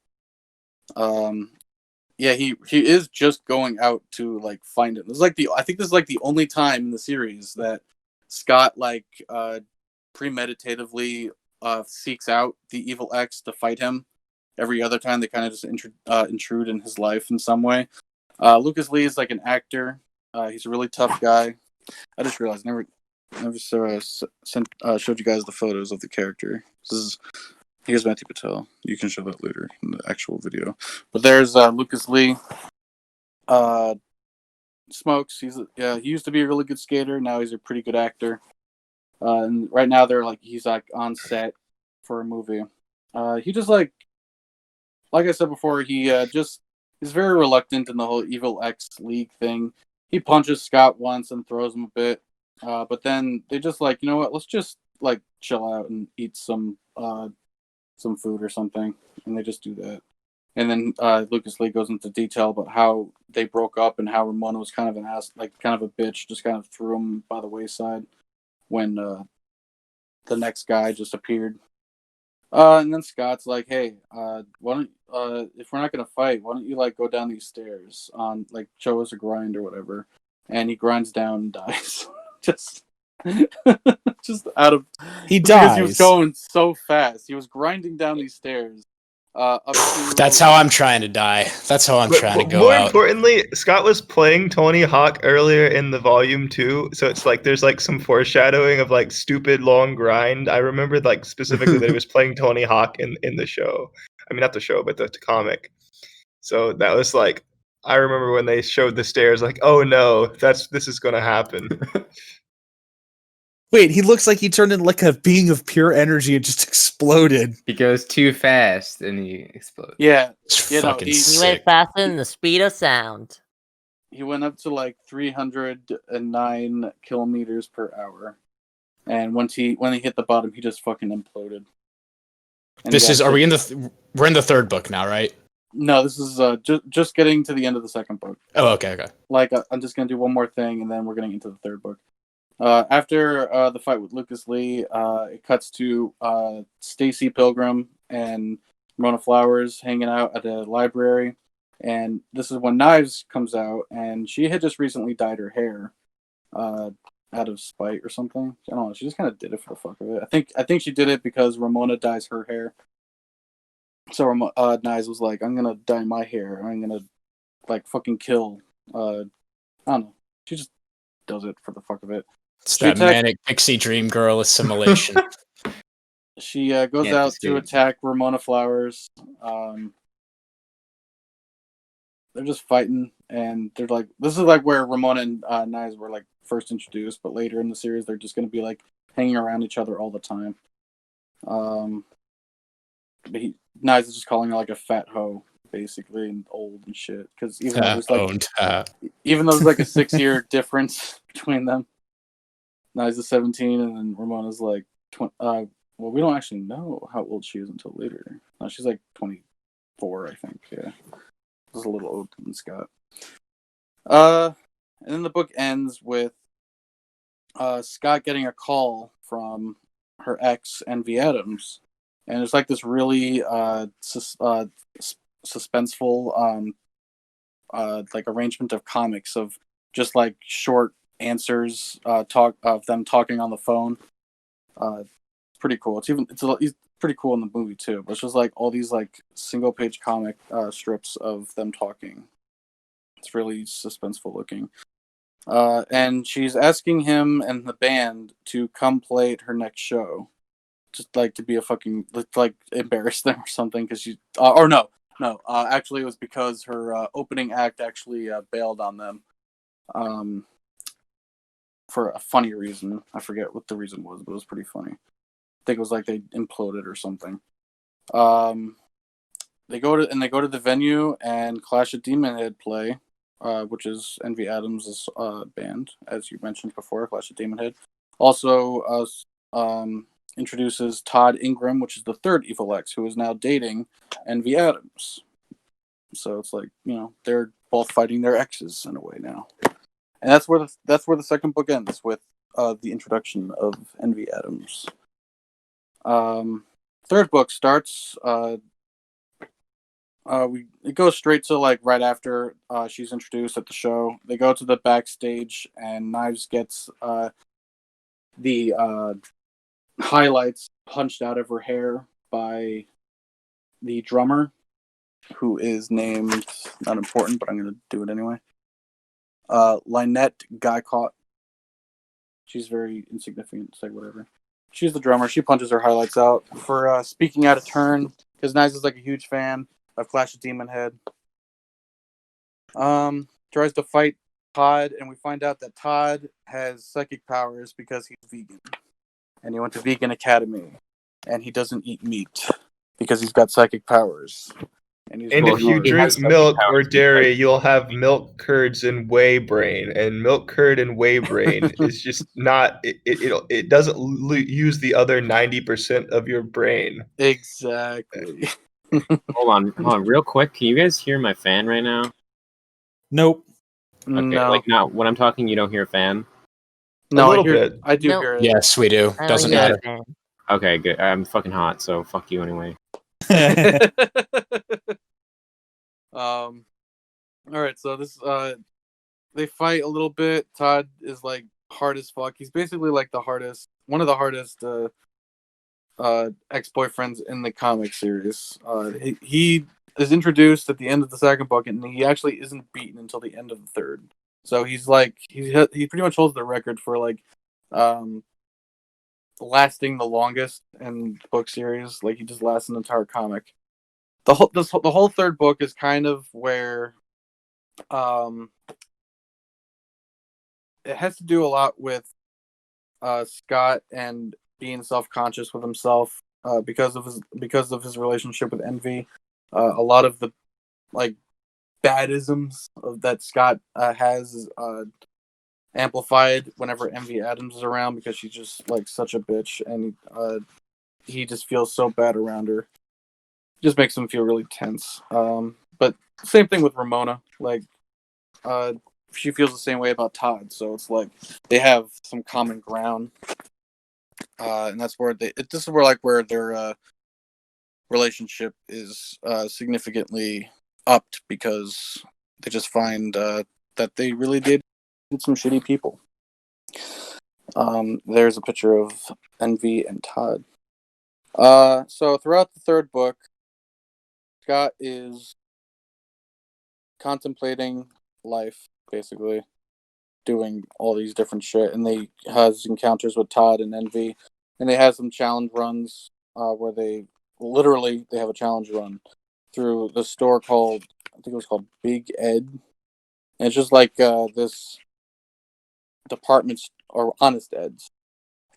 Yeah, he is just going out to like find him. I think this is like the only time in the series that Scott like premeditatively seeks out the evil ex to fight him. Every other time they kind of just intrude in his life in some way. Lucas Lee is like an actor. He's a really tough guy. I just realized never showed you guys the photos of the character. Here's Matthew Patel. You can show that later in the actual video. But there's Lucas Lee. Smokes. He used to be a really good skater. Now he's a pretty good actor. And right now he's on set for a movie. He just like I said before, he's very reluctant in the whole evil ex league thing. He punches Scott once and throws him a bit. But then they just like, you know what? Let's just like chill out and eat some food or something, and they just do that. And then Lucas Lee goes into detail about how they broke up and how Ramona was kind of kind of a bitch, just kind of threw him by the wayside when the next guy just appeared. And then Scott's like, "Hey, why don't if we're not gonna fight, why don't you like go down these stairs on like show us a grind or whatever?" And he grinds down and dies. just out of he because dies. he was going so fast. He was grinding down these stairs. Up to... That's how I'm trying to die. That's how I'm trying to go more out. Importantly, Scott was playing Tony Hawk earlier in the volume 2, so it's like there's like some foreshadowing of like stupid long grind. I remember like specifically that he was playing Tony Hawk in the show. I mean, not the show, but the comic. So that was like, I remember when they showed the stairs, like, oh no, this is gonna happen. Wait, he looks like he turned into like a being of pure energy and just exploded. He goes too fast and he explodes. Yeah, It's you know, fucking he sick. went faster than the speed of sound. He went up to like 309 kilometers per hour, and when he hit the bottom, he just fucking imploded. And we're in the third book now, right? No, this is just getting to the end of the second book. Oh, okay. Like, I'm just gonna do one more thing, and then we're getting into the third book. After the fight with Lucas Lee, it cuts to Stacy Pilgrim and Ramona Flowers hanging out at a library, and this is when Knives comes out, and she had just recently dyed her hair out of spite or something. I don't know. She just kind of did it for the fuck of it. I think she did it because Ramona dyes her hair. So Knives was like, "I'm gonna dye my hair. I'm gonna like fucking kill." I don't know. She just does it for the fuck of it. It's that manic pixie dream girl assimilation. She goes out to attack Ramona Flowers. they're just fighting, and they're like, this is like where Ramona and Knives were like first introduced, but later in the series they're just going to be like hanging around each other all the time. But Knives is just calling her like a fat hoe, basically, and old and shit. Because even though there's like even though there's like a 6-year difference between them, Knives is 17, and then Ramona's like well, we don't actually know how old she is until later. No, she's like 24, I think. Yeah, just a little older than Scott. And then the book ends with Scott getting a call from her ex, Envy Adams, and it's like this really suspenseful like arrangement of comics of just like short answers, talk of them talking on the phone. It's pretty cool. It's pretty cool in the movie too. But it's just like all these like single page comic strips of them talking. It's really suspenseful looking. And she's asking him and the band to come play at her next show, just like to be a fucking like embarrass them or something. Because she actually it was because her opening act actually bailed on them. For a funny reason. I forget what the reason was, but it was pretty funny. I think it was like they imploded or something. They go to the venue and Clash of Demon Head play, which is Envy Adams' band, as you mentioned before, Clash of Demon Head. Also introduces Todd Ingram, which is the third Evil X, who is now dating Envy Adams. So it's like, they're both fighting their exes in a way now. And that's where the second book ends, with the introduction of Envy Adams. Third book starts. It goes straight to like right after she's introduced at the show. They go to the backstage, and Knives gets the highlights punched out of her hair by the drummer, who is named, not important, but I'm going to do it anyway. Lynette Guycott. She's very insignificant, say whatever. She's the drummer. She punches her highlights out for speaking out of turn, because Knives is like a huge fan of Clash of Demon Head. Tries to fight Todd, and we find out that Todd has psychic powers because he's vegan. And he went to Vegan Academy, and he doesn't eat meat because he's got psychic powers. And if you drink milk or dairy, you'll have milk curds and whey brain. And milk curd and whey brain is just not. It doesn't use the other 90% of your brain. Exactly. Hold on, real quick. Can you guys hear my fan right now? Nope. Okay, No. like now, when I'm talking, you don't hear a fan. No, a little bit. I do Nope. hear it. Yes, we do. I don't Doesn't hear matter. it. Okay, good. I'm fucking hot, so fuck you anyway. All right, so this they fight a little bit. Todd is like hard as fuck. He's basically like one of the hardest ex-boyfriends in the comic series. He is introduced at the end of the second book, and he actually isn't beaten until the end of the third. So he's like he pretty much holds the record for like lasting the longest in the book series. Like he just lasts an entire comic. The whole third book is kind of where it has to do a lot with Scott and being self-conscious with himself because of his relationship with Envy. A lot of the like badisms that Scott has is amplified whenever Envy Adams is around, because she's just like such a bitch, and he just feels so bad around her. Just makes him feel really tense. But same thing with Ramona. Like, she feels the same way about Todd. So it's like they have some common ground, and that's where this is where their relationship is significantly upped, because they just find that they really did some shitty people. There's a picture of Envy and Todd. So throughout the third book, Scott is contemplating life, basically, doing all these different shit, and they has encounters with Todd and Envy, and they have some challenge runs where they have a challenge run through the store called I think it was called Big Ed. And it's just like this or Honest Ed's.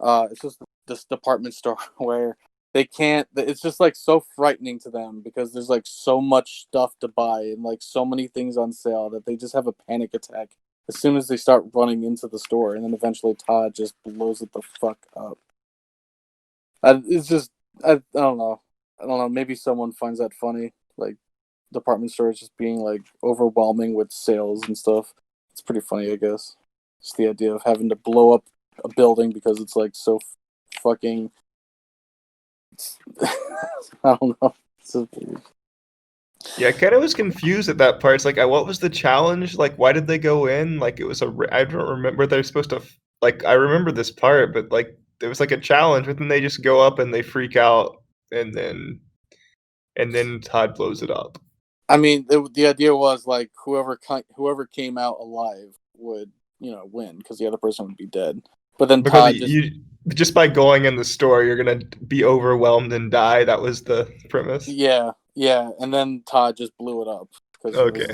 It's just this department store where they can't. It's just like so frightening to them because there's like so much stuff to buy and like so many things on sale that they just have a panic attack as soon as they start running into the store, and then eventually Todd just blows it the fuck up. It's just I don't know. Maybe someone finds that funny, like department stores just being like overwhelming with sales and stuff. It's pretty funny, I guess. Just the idea of having to blow up a building because it's like so fucking. I don't know. So Yeah, I kind of was confused at that part. It's like, what was the challenge? Like, why did they go in? Like, it was I don't remember they're supposed to. Like, I remember this part, but like, there was like a challenge, but then they just go up and they freak out, and then Todd blows it up. I mean, the idea was like whoever came out alive would win because the other person would be dead. But then Because Todd just by going in the store, you're gonna be overwhelmed and die. That was the premise. Yeah, and then Todd just blew it up because Okay.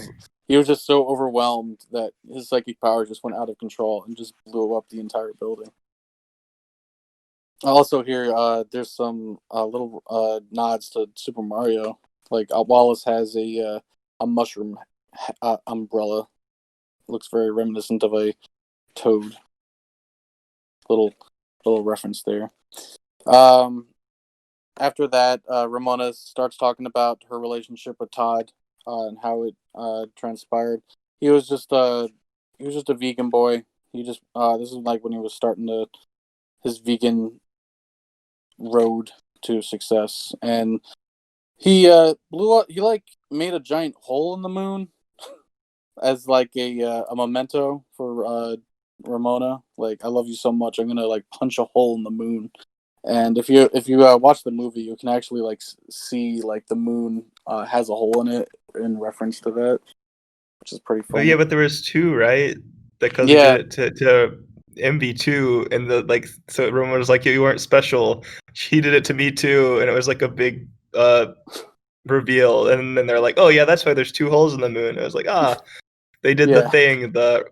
he was just so overwhelmed that his psychic power just went out of control and just blew up the entire building. Also, here there's some little nods to Super Mario. Like Wallace has a mushroom umbrella. Looks very reminiscent of a toad. Little reference there. After that, Ramona starts talking about her relationship with Todd and how it transpired. He was just a vegan boy. He just this is like when he was starting his vegan road to success, and he blew up. He like made a giant hole in the moon as like a memento for Ramona. Like, I love you so much, I'm gonna like punch a hole in the moon. And if you watch the movie, you can actually like see like the moon has a hole in it in reference to that, which is pretty funny. But there was two, right? Because Yeah. he did it to MV2, and so Ramona was like, you weren't special. She did it to me too, and it was like a big reveal. And then they're like, oh yeah, that's why there's two holes in the moon. I was like, they did the thing that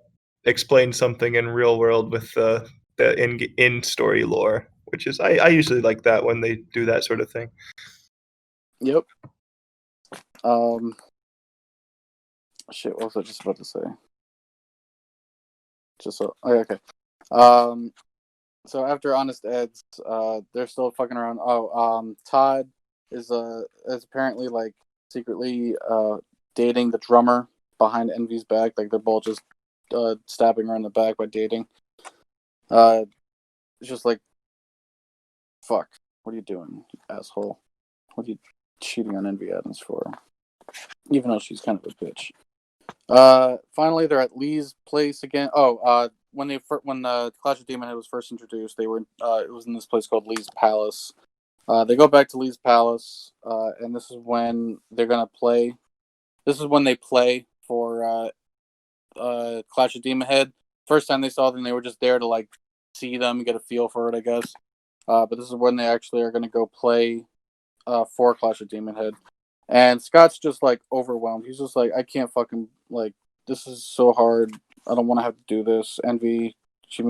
explained something in real world with the in story lore, which is I usually like that when they do that sort of thing. Yep. Shit, what was I just about to say? Okay. So after Honest Ed's, they're still fucking around. Todd is apparently like secretly dating the drummer behind Envy's back. Like, they're both just stabbing her in the back by dating. It's just like, fuck, what are you doing, you asshole? What are you cheating on Envy Adams for? Even though she's kind of a bitch. Finally, they're at Lee's place again. When Clash of Demon Head was first introduced, they were it was in this place called Lee's Palace. They go back to Lee's Palace, and this is when they're gonna play. This is when they play for Clash of Demon Head. First time they saw them, they were just there to like see them, get a feel for it, I guess. But this is when they actually are gonna go play for Clash of Demon Head. And Scott's just like overwhelmed. He's just like, I can't fucking, like, this is so hard. I don't want to have to do this. Envy, she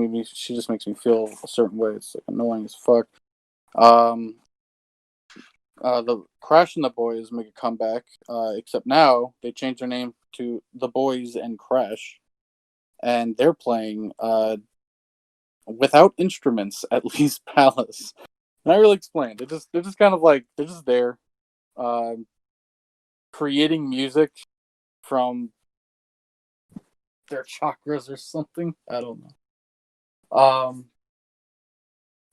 just makes me feel a certain way. It's like annoying as fuck. The Crash and the Boys make a comeback, except now they changed their name to The Boys and Crash, and they're playing without instruments at Lee's Palace. And I really explained. They're just kind of like, they're just there. Creating music from their chakras or something. I don't know.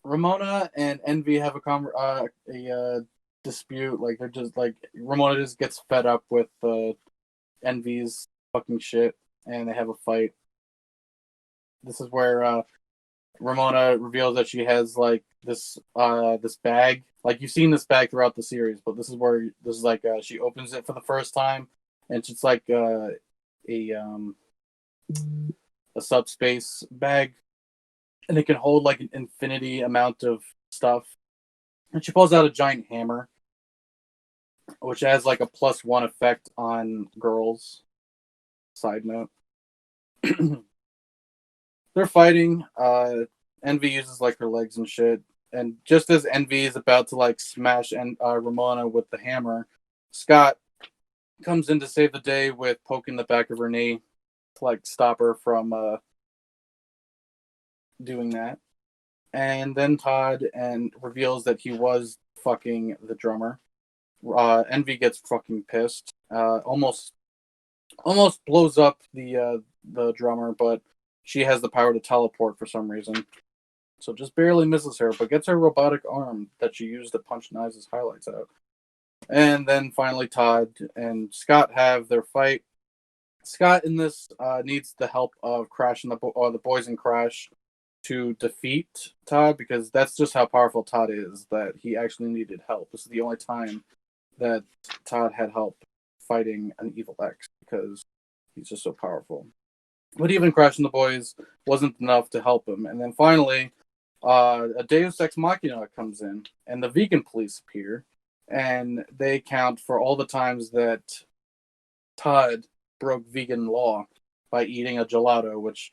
Ramona and Envy have a dispute. Like, they're just like, Ramona just gets fed up with Envy's fucking shit, and they have a fight. This is where Ramona reveals that she has like this bag. Like, you've seen this bag throughout the series, but this is like she opens it for the first time, and it's like a subspace bag, and it can hold like an infinity amount of stuff. And she pulls out a giant hammer, which has like a +1 effect on girls. Side note. They're fighting. Envy uses like her legs and shit. And just as Envy is about to like smash Ramona with the hammer, Scott comes in to save the day with poking the back of her knee to like stop her from doing that. And then Todd reveals that he was fucking the drummer. Envy gets fucking pissed. Almost blows up the drummer, but she has the power to teleport for some reason. So just barely misses her, but gets her robotic arm that she used to punch Knives' highlights out. And then finally Todd and Scott have their fight. Scott in this needs the help of Crash and the boys in Crash to defeat Todd, because that's just how powerful Todd is, that he actually needed help. This is the only time that Todd had help fighting an evil X, because he's just so powerful. But even Crash and the boys wasn't enough to help him. And then finally, a Deus Ex Machina comes in, and the vegan police appear, and they count for all the times that Todd broke vegan law by eating a gelato, which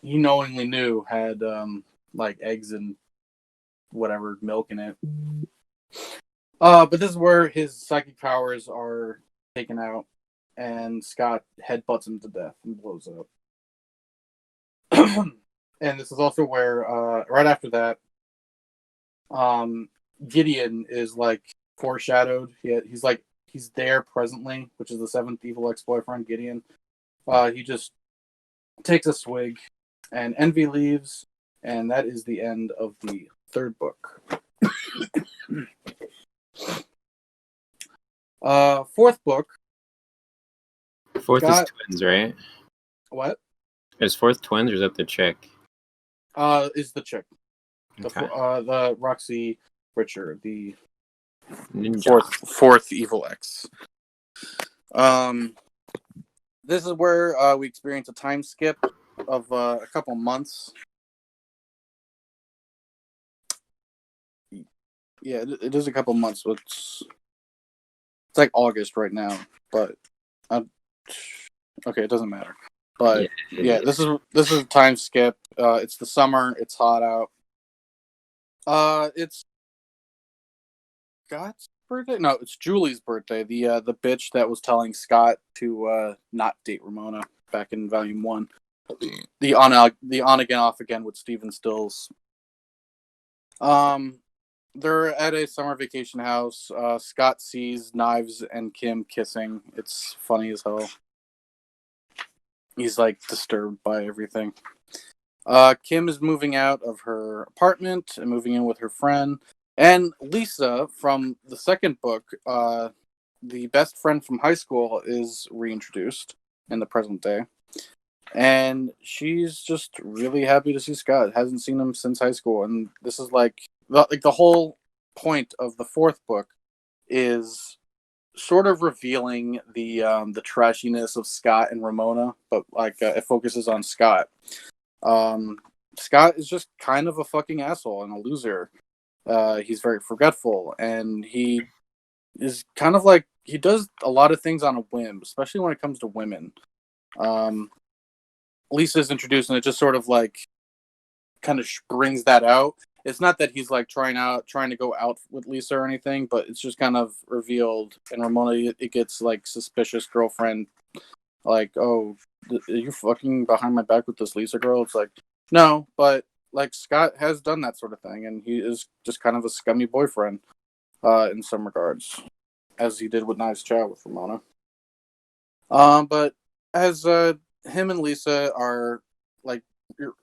he knowingly knew had like eggs and whatever milk in it. But this is where his psychic powers are taken out, and Scott headbutts him to death and blows up. And this is also where, right after that, Gideon is like foreshadowed. He's there presently, which is the 7th evil ex-boyfriend, Gideon. He just takes a swig, and Envy leaves, and that is the end of the 3rd book. 4th book. 4th is twins, right? What? Is 4th twins, or is that the chick? Is the chick. Okay. The Roxy Richer, the Ninja. fourth evil X. This is where we experience a time skip of a couple months. Yeah, it is a couple months. It's like August right now, but okay, it doesn't matter. But yeah, this is a time skip. It's the summer. It's hot out. It's Scott's birthday. No, it's Julie's birthday. The bitch that was telling Scott to not date Ramona back in Volume 1. The on again off again with Steven Stills. They're at a summer vacation house. Scott sees Knives and Kim kissing. It's funny as hell. He's like disturbed by everything. Kim is moving out of her apartment and moving in with her friend. And Lisa from the 2nd book, the best friend from high school, is reintroduced in the present day. And she's just really happy to see Scott. Hasn't seen him since high school. And this is like the whole point of the 4th book is sort of revealing the trashiness of Scott and Ramona, but like it focuses on Scott. Scott is just kind of a fucking asshole and a loser. He's very forgetful, and he is kind of like, he does a lot of things on a whim, especially when it comes to women. Lisa's introduced, and it just sort of like kind of brings that out. It's not that he's like trying to go out with Lisa or anything, but it's just kind of revealed. And Ramona, it gets like suspicious girlfriend, like, oh, are you fucking behind my back with this Lisa girl? It's like, no, but like Scott has done that sort of thing, and he is just kind of a scummy boyfriend in some regards, as he did with Knives Chow with Ramona. But as him and Lisa are like,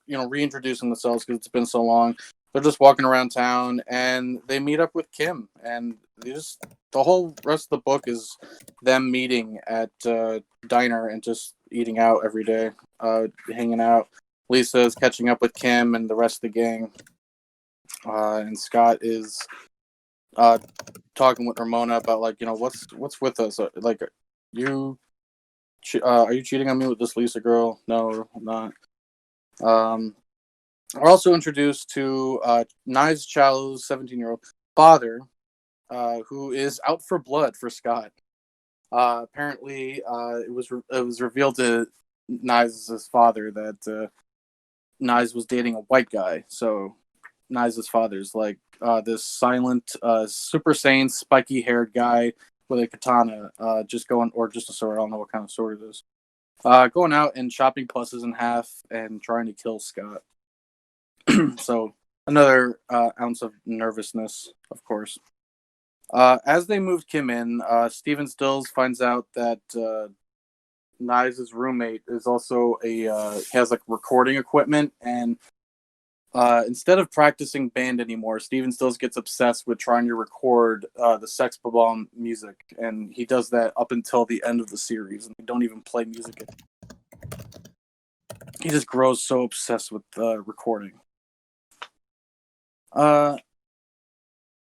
reintroducing themselves because it's been so long, they're just walking around town, and they meet up with Kim, and the whole rest of the book is them meeting at diner and just eating out every day, hanging out. Lisa is catching up with Kim and the rest of the gang, and Scott is talking with Ramona about like, what's with us? Like, are you cheating on me with this Lisa girl? No, I'm not. We're also introduced to Knives Chow's 17-year-old father, who is out for blood for Scott. Apparently, it was revealed to Niles' father that Niles was dating a white guy. So Niles' father's like this silent, super sane, spiky-haired guy with a katana, just a sword. I don't know what kind of sword it is. Going out and chopping buses in half and trying to kill Scott. So another ounce of nervousness, of course. As they moved Kim in, Steven Stills finds out that Niles' roommate is also has like recording equipment, and instead of practicing band anymore, Steven Stills gets obsessed with trying to record the Sex Bomb music, and he does that up until the end of the series, and they don't even play music. He just grows so obsessed with recording.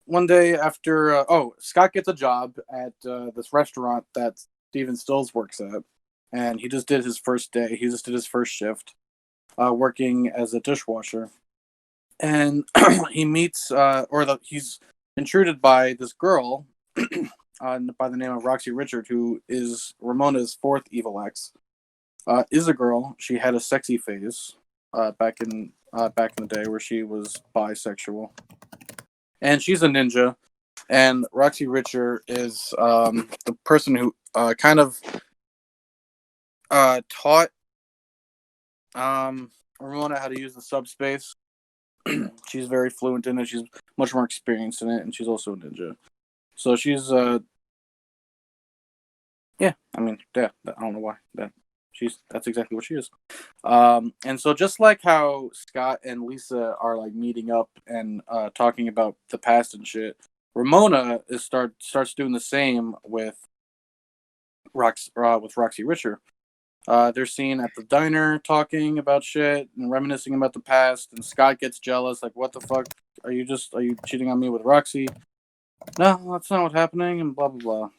One day after, Scott gets a job at this restaurant that Steven Stills works at, and he just did his first day. He just did his first shift, working as a dishwasher, and he meets, he's intruded by this girl by the name of Roxy Richard, who is Ramona's fourth evil ex. Is a girl. She had a sexy phase back in the day where she was bisexual. And she's a ninja, and Roxy Richard is the person who kind of taught Ramona how to use the subspace. She's very fluent in it. She's much more experienced in it, and she's also a ninja. So she's I don't know why that's exactly what she is. And so just like how Scott and Lisa are like meeting up and talking about the past and shit, Ramona starts doing the same with Roxy Richard. They're seen at the diner talking about shit and reminiscing about the past, and Scott gets jealous, like, what the fuck? Are you cheating on me with Roxy? No, that's not what's happening, and blah blah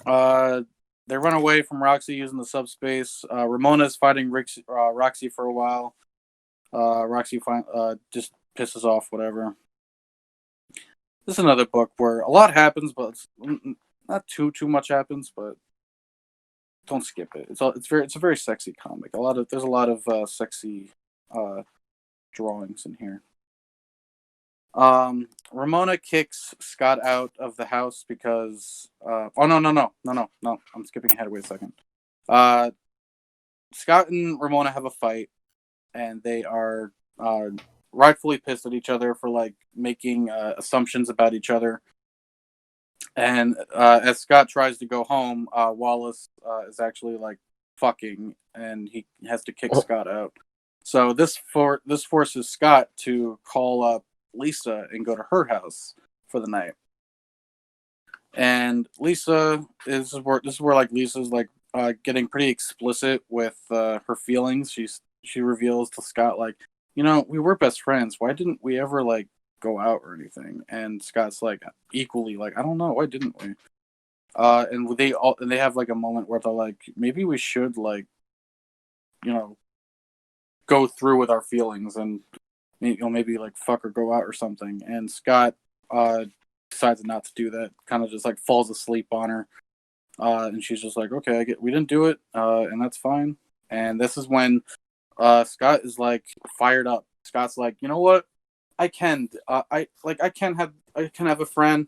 blah. They run away from Roxy using the subspace. Ramona's fighting Roxy for a while. Roxy just pisses off, whatever. This is another book where a lot happens, but it's not too much happens, but don't skip it. It's a very sexy comic. There's a lot of sexy drawings in here. Ramona kicks Scott out of the house because no, I'm skipping ahead. Wait a second. Scott and Ramona have a fight, and they are rightfully pissed at each other for like making assumptions about each other. And as Scott tries to go home, Wallace is actually like fucking, and he has to kick Scott out. So this forces Scott to call up Lisa and go to her house for the night. And Lisa this is where like Lisa's like getting pretty explicit with her feelings. She reveals to Scott like, we were best friends. Why didn't we ever like go out or anything? And Scott's like equally like, I don't know, why didn't we? And they have like a moment where they're like, maybe we should like, go through with our feelings and maybe like fuck or go out or something. And Scott decides not to do that. Kind of just like falls asleep on her. And she's just like, okay, we didn't do it, and that's fine. And this is when Scott is like fired up. Scott's like, you know what? I can have a friend.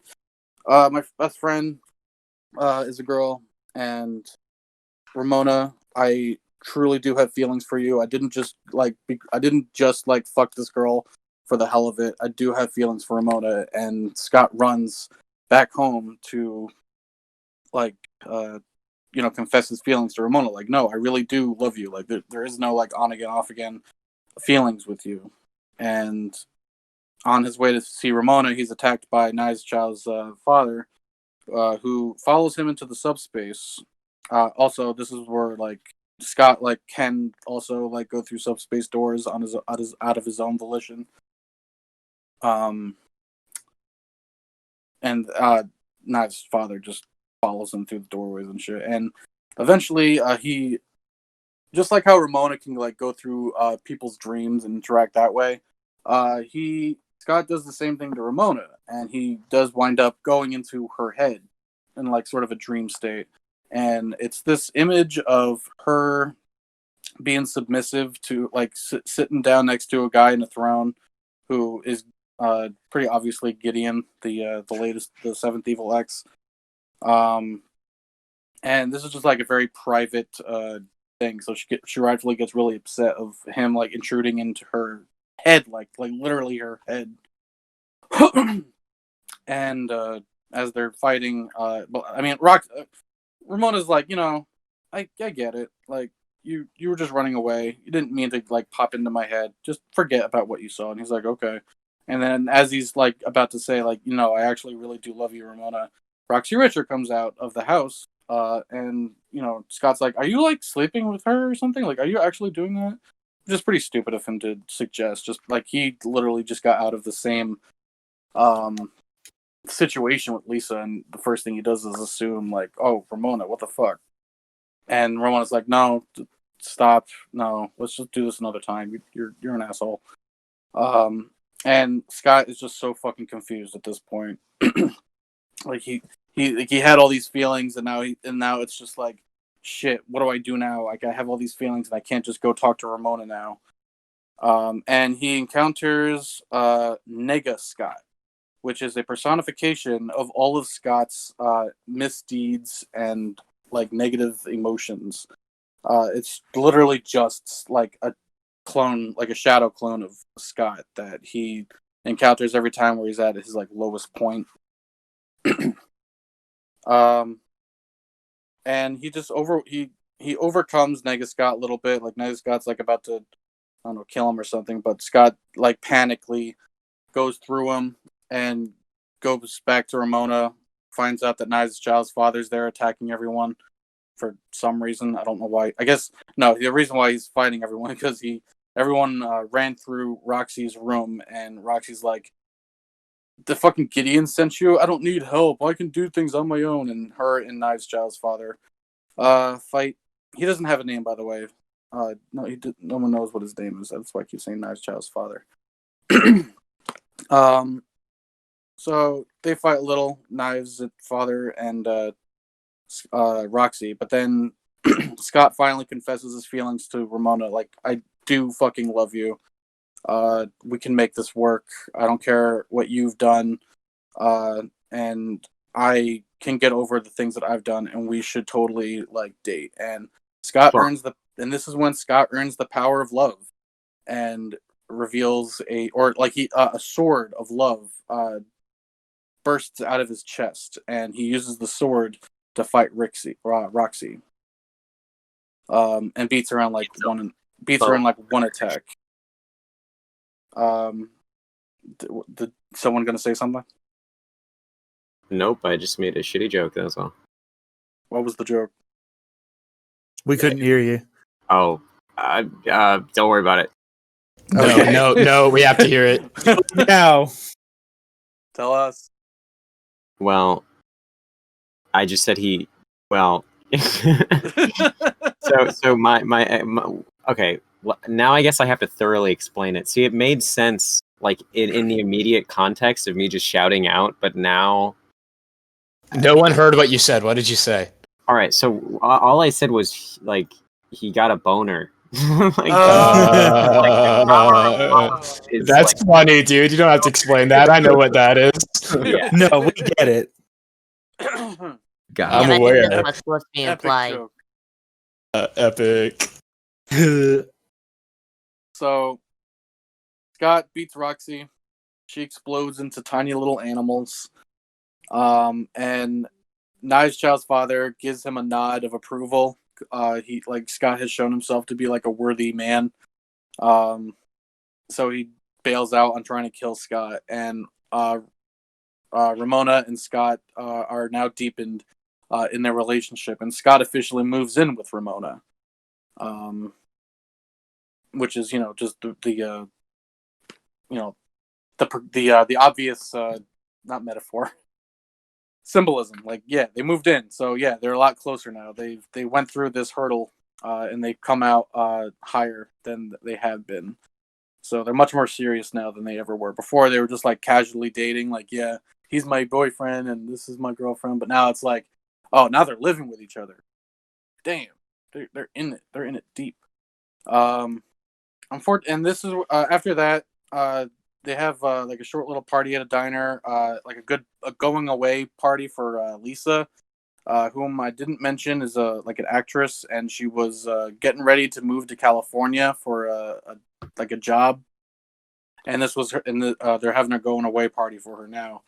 My best friend is a girl, and Ramona, I truly do have feelings for you. I didn't just like fuck this girl for the hell of it. I do have feelings for Ramona. And Scott runs back home to like confess his feelings to Ramona. Like, no, I really do love you. Like there is no like on again off again feelings with you. And on his way to see Ramona, he's attacked by Niles Chow's father, who follows him into the subspace. Also, this is where like Scott like can also like go through subspace doors on out of his own volition. And Niles' father just follows him through the doorways and shit. And eventually, he, just like how Ramona can like go through people's dreams and interact that way, he Scott does the same thing to Ramona, and he does wind up going into her head in like sort of a dream state. And it's this image of her being submissive to like sitting down next to a guy in a throne who is pretty obviously Gideon, the latest, the seventh evil X. And this is just like a very private thing. So she rightfully gets really upset of him like intruding into her head, like literally her head. And as they're fighting, I mean, Ramona's like, you know, I get it. Like you were just running away. You didn't mean to like pop into my head. Just forget about what you saw. And he's like, okay. And then as he's like about to say like, you know, I actually really do love you, Ramona, Roxy Richer comes out of the house. And you know, Scott's like, are you like sleeping with her or something? Like, are you actually doing that? Just pretty stupid of him to suggest. Just like he literally just got out of the same situation with Lisa, and the first thing he does is assume like, oh, Ramona, what the fuck? And Ramona's like, no, stop, no, let's just do this another time. You're an asshole. And Scott is just so fucking confused at this point. Like he had all these feelings, and now it's just like, shit, what do I do now? Like I have all these feelings, and I can't just go talk to Ramona now. And he encounters Nega Scott, which is a personification of all of Scott's misdeeds and like negative emotions. It's literally just like a clone, like a shadow clone of Scott that he encounters every time where he's at his like lowest point. And he just he overcomes Nega Scott a little bit. Like Nega Scott's like about to, I don't know, kill him or something, but Scott like panically goes through him and goes back to Ramona, finds out that Niles' child's father's there attacking everyone for some reason. I don't know why. I guess, no, the reason why he's fighting everyone because everyone ran through Roxy's room, and Roxy's like, the fucking Gideon sent you? I don't need help. I can do things on my own. And her and Knives Child's father fight. He doesn't have a name, by the way. No, no one knows what his name is. That's why I keep saying Knives Child's father. So they fight a little, Knives' father and Roxy. But then Scott finally confesses his feelings to Ramona. Like, I do fucking love you. We can make this work. I don't care what you've done. And I can get over the things that I've done, and we should totally like date. And Scott and this is when Scott earns the power of love and reveals a sword of love bursts out of his chest, and he uses the sword to fight Roxy. And beats her in like one attack. Did someone gonna say something? Nope, I just made a shitty joke, that's all. What was the joke? We couldn't hear you. Oh, don't worry about it. No, we have to hear it. Now. Tell us. Well, I just said so my okay, now I guess I have to thoroughly explain it. See, it made sense like in the immediate context of me just shouting out, but now no one heard what you said. What did you say? All right, so all I said was like he got a boner. That's funny, dude. You don't have to explain that. I know what that is. Yeah. No, we get it. God. I'm aware. That's what's supposed to be implied. Epic. So Scott beats Roxy. She explodes into tiny little animals. And Knives Child's father gives him a nod of approval. Scott has shown himself to be like a worthy man. So he bails out on trying to kill Scott, and Ramona and Scott are now deepened in their relationship, and Scott officially moves in with Ramona, which is just the obvious not metaphor. Symbolism, like, yeah, they moved in, so yeah, they're a lot closer now. They went through this hurdle, and they come out higher than they have been. So they're much more serious now than they ever were. Before they were just like casually dating, like, yeah, he's my boyfriend and this is my girlfriend. But now it's like, oh, now they're living with each other. Damn, they're in it. They're in it deep. And this is after that. They have like a short little party at a diner, like a going away party for Lisa, whom I didn't mention is like an actress, and she was getting ready to move to California for a job, and this was her, and they're having a going away party for her now,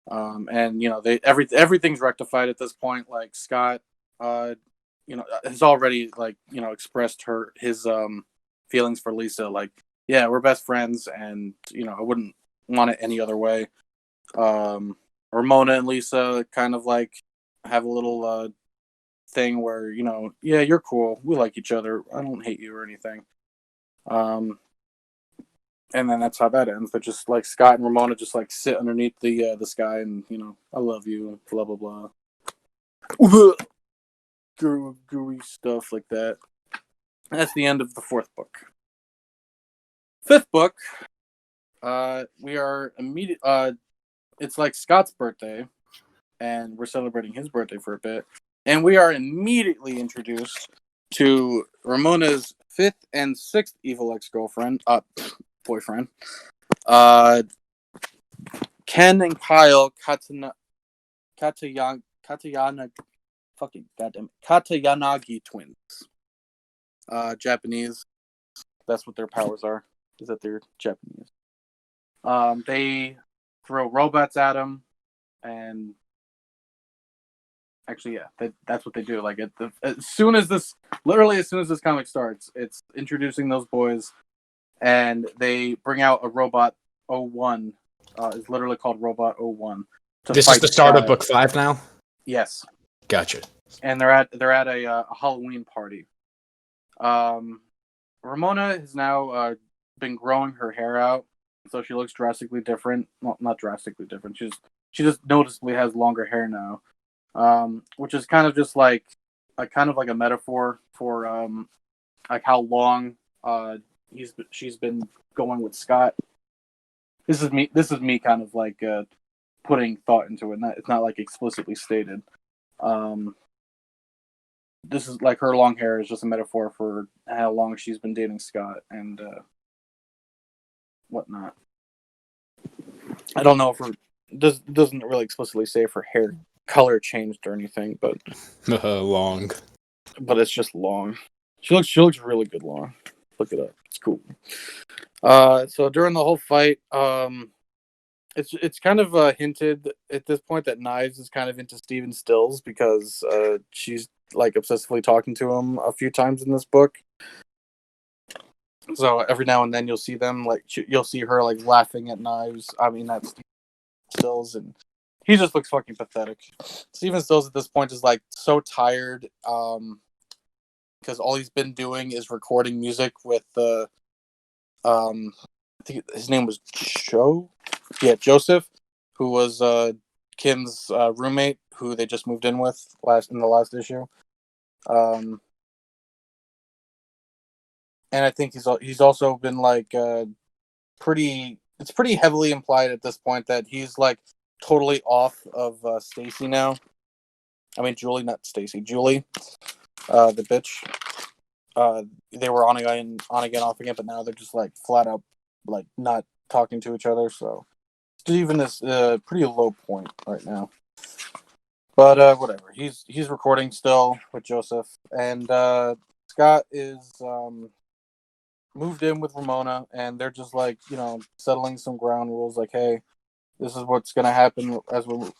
and everything's rectified at this point. Like Scott, has already like expressed his feelings for Lisa, like, yeah, we're best friends, and I wouldn't want it any other way. Ramona and Lisa kind of like have a little thing where yeah, you're cool, we like each other, I don't hate you or anything. And then that's how that ends. They're just like Scott and Ramona just like sit underneath the sky and I love you, blah blah blah, gooey stuff like that. That's the end of the fourth book. Fifth book, we are it's like Scott's birthday, and we're celebrating his birthday for a bit, and we are immediately introduced to Ramona's fifth and sixth evil ex-girlfriend, boyfriend, Ken and Kyle Katayanagi twins. Japanese. That's what their powers are. Is that they're Japanese. They throw robots at him, and actually, yeah, that's what they do. Like as soon as this comic starts, it's introducing those boys, and they bring out a robot 01. It's literally called Robot 01. This is the start of book 5 now? Yes. Gotcha. And they're at a Halloween party. Ramona has now been growing her hair out, so she looks drastically different. Well, not drastically different. She just noticeably has longer hair now, which is kind of just like a metaphor for like how long she's been going with Scott. This is me kind of like putting thought into it. It's not like explicitly stated. This is like her long hair is just a metaphor for how long she's been dating Scott and whatnot. I don't know if doesn't really explicitly say if her hair color changed or anything, but long. But it's just long. She looks really good long. Look it up. It's cool. So during the whole fight, it's kind of hinted at this point that Knives is kind of into Steven Stills because she's like obsessively talking to him a few times in this book. So every now and then you'll see them you'll see her like laughing at Knives. I mean that's Steven Stills, and he just looks fucking pathetic. Steven Stills at this point is like so tired because all he's been doing is recording music with I think his name was Joseph, who was Kim's roommate, who they just moved in with in the last issue. And I think he's also been like it's pretty heavily implied at this point that he's like totally off of Stacy now. I mean Julie, not Stacy, Julie, the bitch. They were on again, off again, but now they're just like flat out like not talking to each other. So Steven is pretty low point right now. But whatever. He's recording still with Joseph, and Scott is moved in with Ramona, and they're just like settling some ground rules. Like, hey, this is what's gonna happen as we're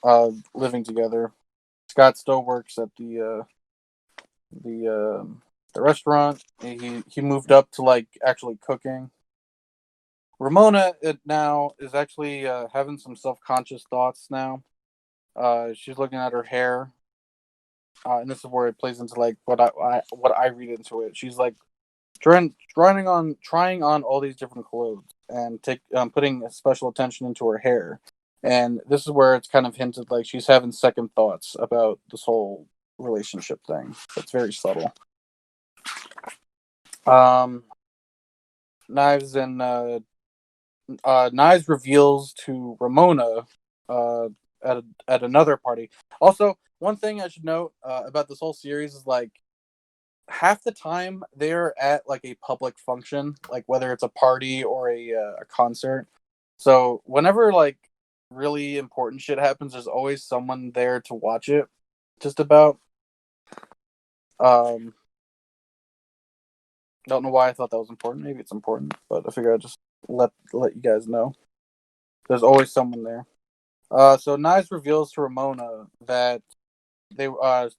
living together. Scott still works at the restaurant. He moved up to like actually cooking. Ramona now is actually having some self-conscious thoughts now. She's looking at her hair, and this is where it plays into like what I read into it. She's like trying on all these different clothes and putting special attention into her hair. And this is where it's kind of hinted like she's having second thoughts about this whole relationship thing. It's very subtle. Knives and Knives reveals to Ramona at another party. Also, one thing I should note about this whole series is like half the time they're at like a public function, like whether it's a party or a concert. So whenever like really important shit happens, there's always someone there to watch it. Just about. Don't know why I thought that was important. Maybe it's important, but I figured I'd just let you guys know. There's always someone there. So Knives reveals to Ramona that Scott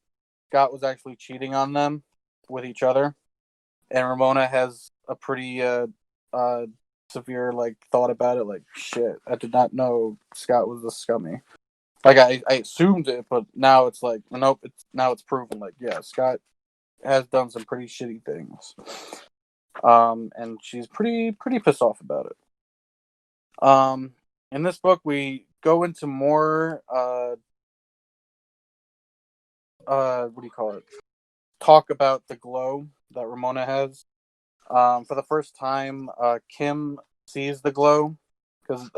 was actually cheating on them with each other, and Ramona has a pretty severe like thought about it. Like, shit, I did not know Scott was this scummy. Like I assumed it, but now it's like nope. It's proven. Like, yeah, Scott has done some pretty shitty things. And she's pretty pissed off about it. In this book, we go into more what do you call it? Talk about the glow that Ramona has. For the first time, Kim sees the glow because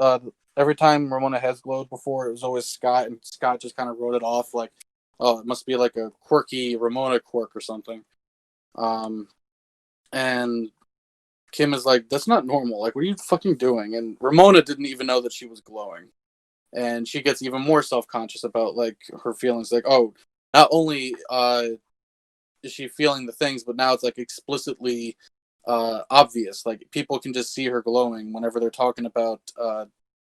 every time Ramona has glowed before, it was always Scott, and Scott just kind of wrote it off like, oh, it must be like a quirky Ramona quirk or something. And Kim is like, that's not normal. Like, what are you fucking doing? And Ramona didn't even know that she was glowing. And she gets even more self-conscious about, like, her feelings. Like, oh, not only is she feeling the things, but now it's, like, explicitly obvious. Like, people can just see her glowing whenever they're talking about the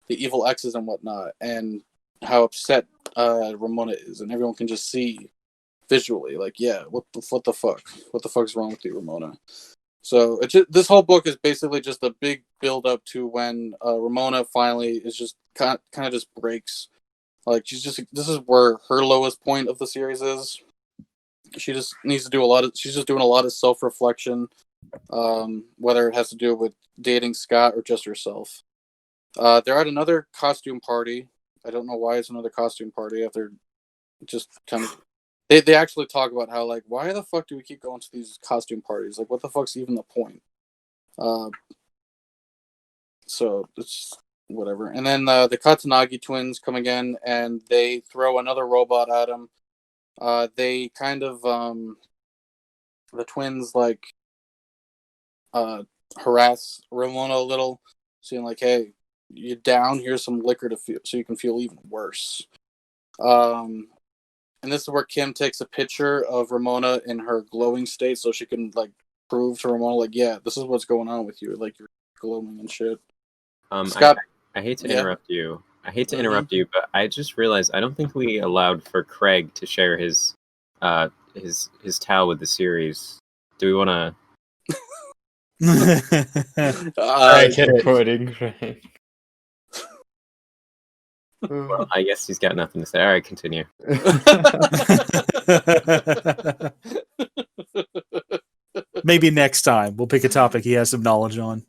evil exes and whatnot. And how upset Ramona is. And everyone can just see visually. Like, yeah, what the fuck? What the fuck's wrong with you, Ramona? So this whole book is basically just a big build up to when Ramona finally is just kind of just breaks. Like this is where her lowest point of the series is. She just needs to do she's just doing a lot of self reflection, whether it has to do with dating Scott or just herself. They're at another costume party. I don't know why it's another costume party after just kind of. They actually talk about how, like, why the fuck do we keep going to these costume parties? Like, what the fuck's even the point? So, it's whatever. And then the Katsunagi twins come again, and they throw another robot at him. They kind of, the twins, like, harass Ramona a little, saying, like, hey, you're down, here's some liquor to feel, so you can feel even worse. And this is where Kim takes a picture of Ramona in her glowing state so she can, like, prove to Ramona, like, yeah, this is what's going on with you. Like, you're glowing and shit. Scott, I hate to interrupt you. But I just realized I don't think we allowed for Craig to share his towel with the series. Do we want to? Craig, hit it. Recording, Craig. Well, I guess he's got nothing to say. All right, continue. Maybe next time we'll pick a topic he has some knowledge on.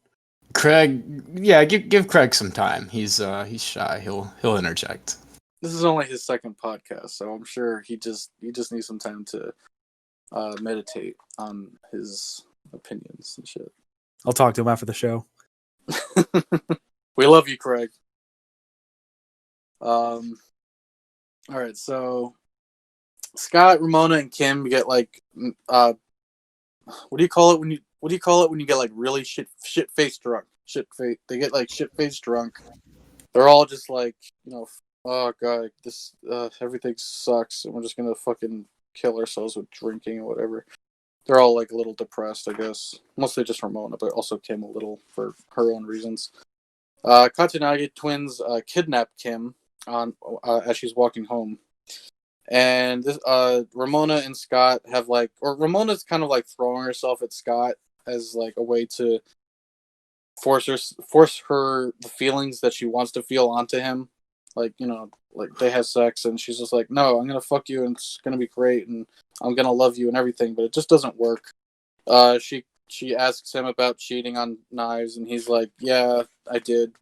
Craig, yeah, give Craig some time. He's shy. He'll interject. This is only his second podcast, so I'm sure he just needs some time to meditate on his opinions and shit. I'll talk to him after the show. We love you, Craig. All right, so Scott, Ramona, and Kim get like what do you call it when you get like really shit faced drunk? They get like shit faced drunk. They're all just like, you know, oh god, this everything sucks, and we're just gonna fucking kill ourselves with drinking or whatever. They're all like a little depressed, I guess. Mostly just Ramona, but also Kim a little for her own reasons. Katsunagi twins kidnap Kim on as she's walking home, and this Ramona and Scott have like, or Ramona's kind of like throwing herself at Scott as like a way to force her the feelings that she wants to feel onto him. Like, you know, like they have sex and she's just like, no, I'm gonna fuck you and it's gonna be great and I'm gonna love you and everything, but it just doesn't work. She asks him about cheating on Knives and he's like, yeah, I did.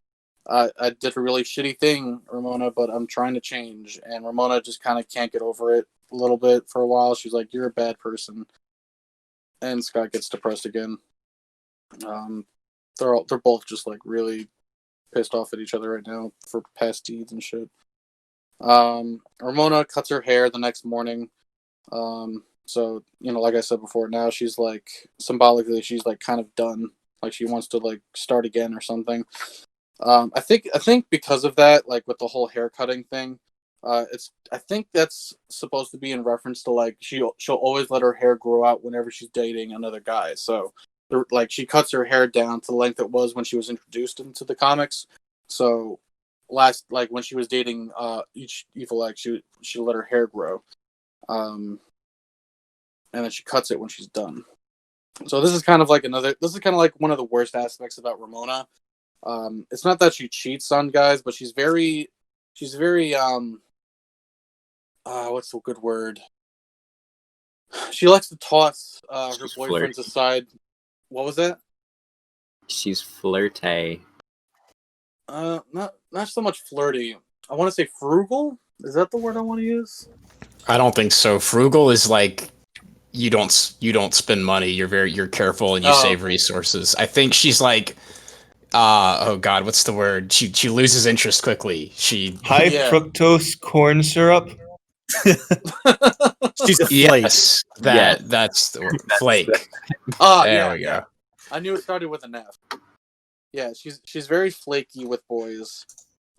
I did a really shitty thing, Ramona, but I'm trying to change. And Ramona just kind of can't get over it a little bit for a while. She's like, you're a bad person. And Scott gets depressed again. they're both just like really pissed off at each other right now for past deeds and shit. Ramona cuts her hair the next morning. So, like I said before, now she's like, symbolically, she's like kind of done. Like she wants to like start again or something. I think because of that, like with the whole hair cutting thing, I think that's supposed to be in reference to like she'll always let her hair grow out whenever she's dating another guy. So like she cuts her hair down to the length it was when she was introduced into the comics. So like when she was dating each evil X, she let her hair grow. And then she cuts it when she's done. So this is kind of like one of the worst aspects about Ramona. It's not that she cheats on guys, but she's very what's the good word? She likes to toss her boyfriends aside. What was that? She's flirty. Not so much flirty. I want to say frugal. Is that the word I want to use? I don't think so. Frugal is like you don't spend money. You're careful and you save resources. I think she's like, oh god, what's the word? She loses interest quickly. High fructose corn syrup. She's a flake. Yes, that's the word. Flake. There we go. I knew it started with an F. Yeah, she's very flaky with boys,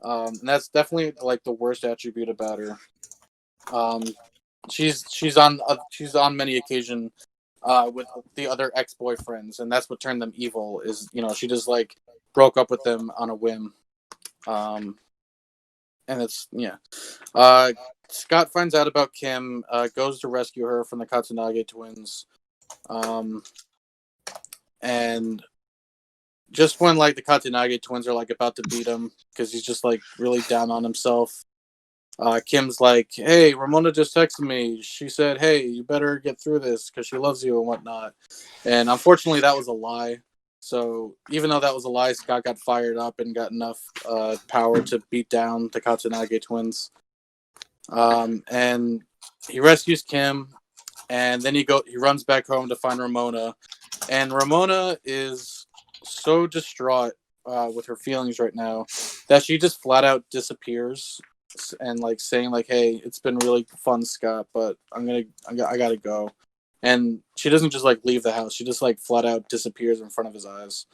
and that's definitely like the worst attribute about her. She's on many occasions with the other ex-boyfriends, and that's what turned them evil. Is she just like broke up with them on a whim, and it's Scott finds out about Kim, goes to rescue her from the Katsunage twins, and just when like the Katsunage twins are like about to beat him because he's just like really down on himself, Kim's like, "Hey, Ramona just texted me. She said, hey, you better get through this because she loves you and whatnot." And unfortunately, that was a lie. So even though that was a lie, Scott got fired up and got enough power to beat down the Katsunage twins. And he rescues Kim, and then he runs back home to find Ramona, and Ramona is so distraught with her feelings right now that she just flat out disappears and like saying like, "Hey, it's been really fun, Scott, but I gotta go." And she doesn't just like leave the house; she just like flat out disappears in front of his eyes,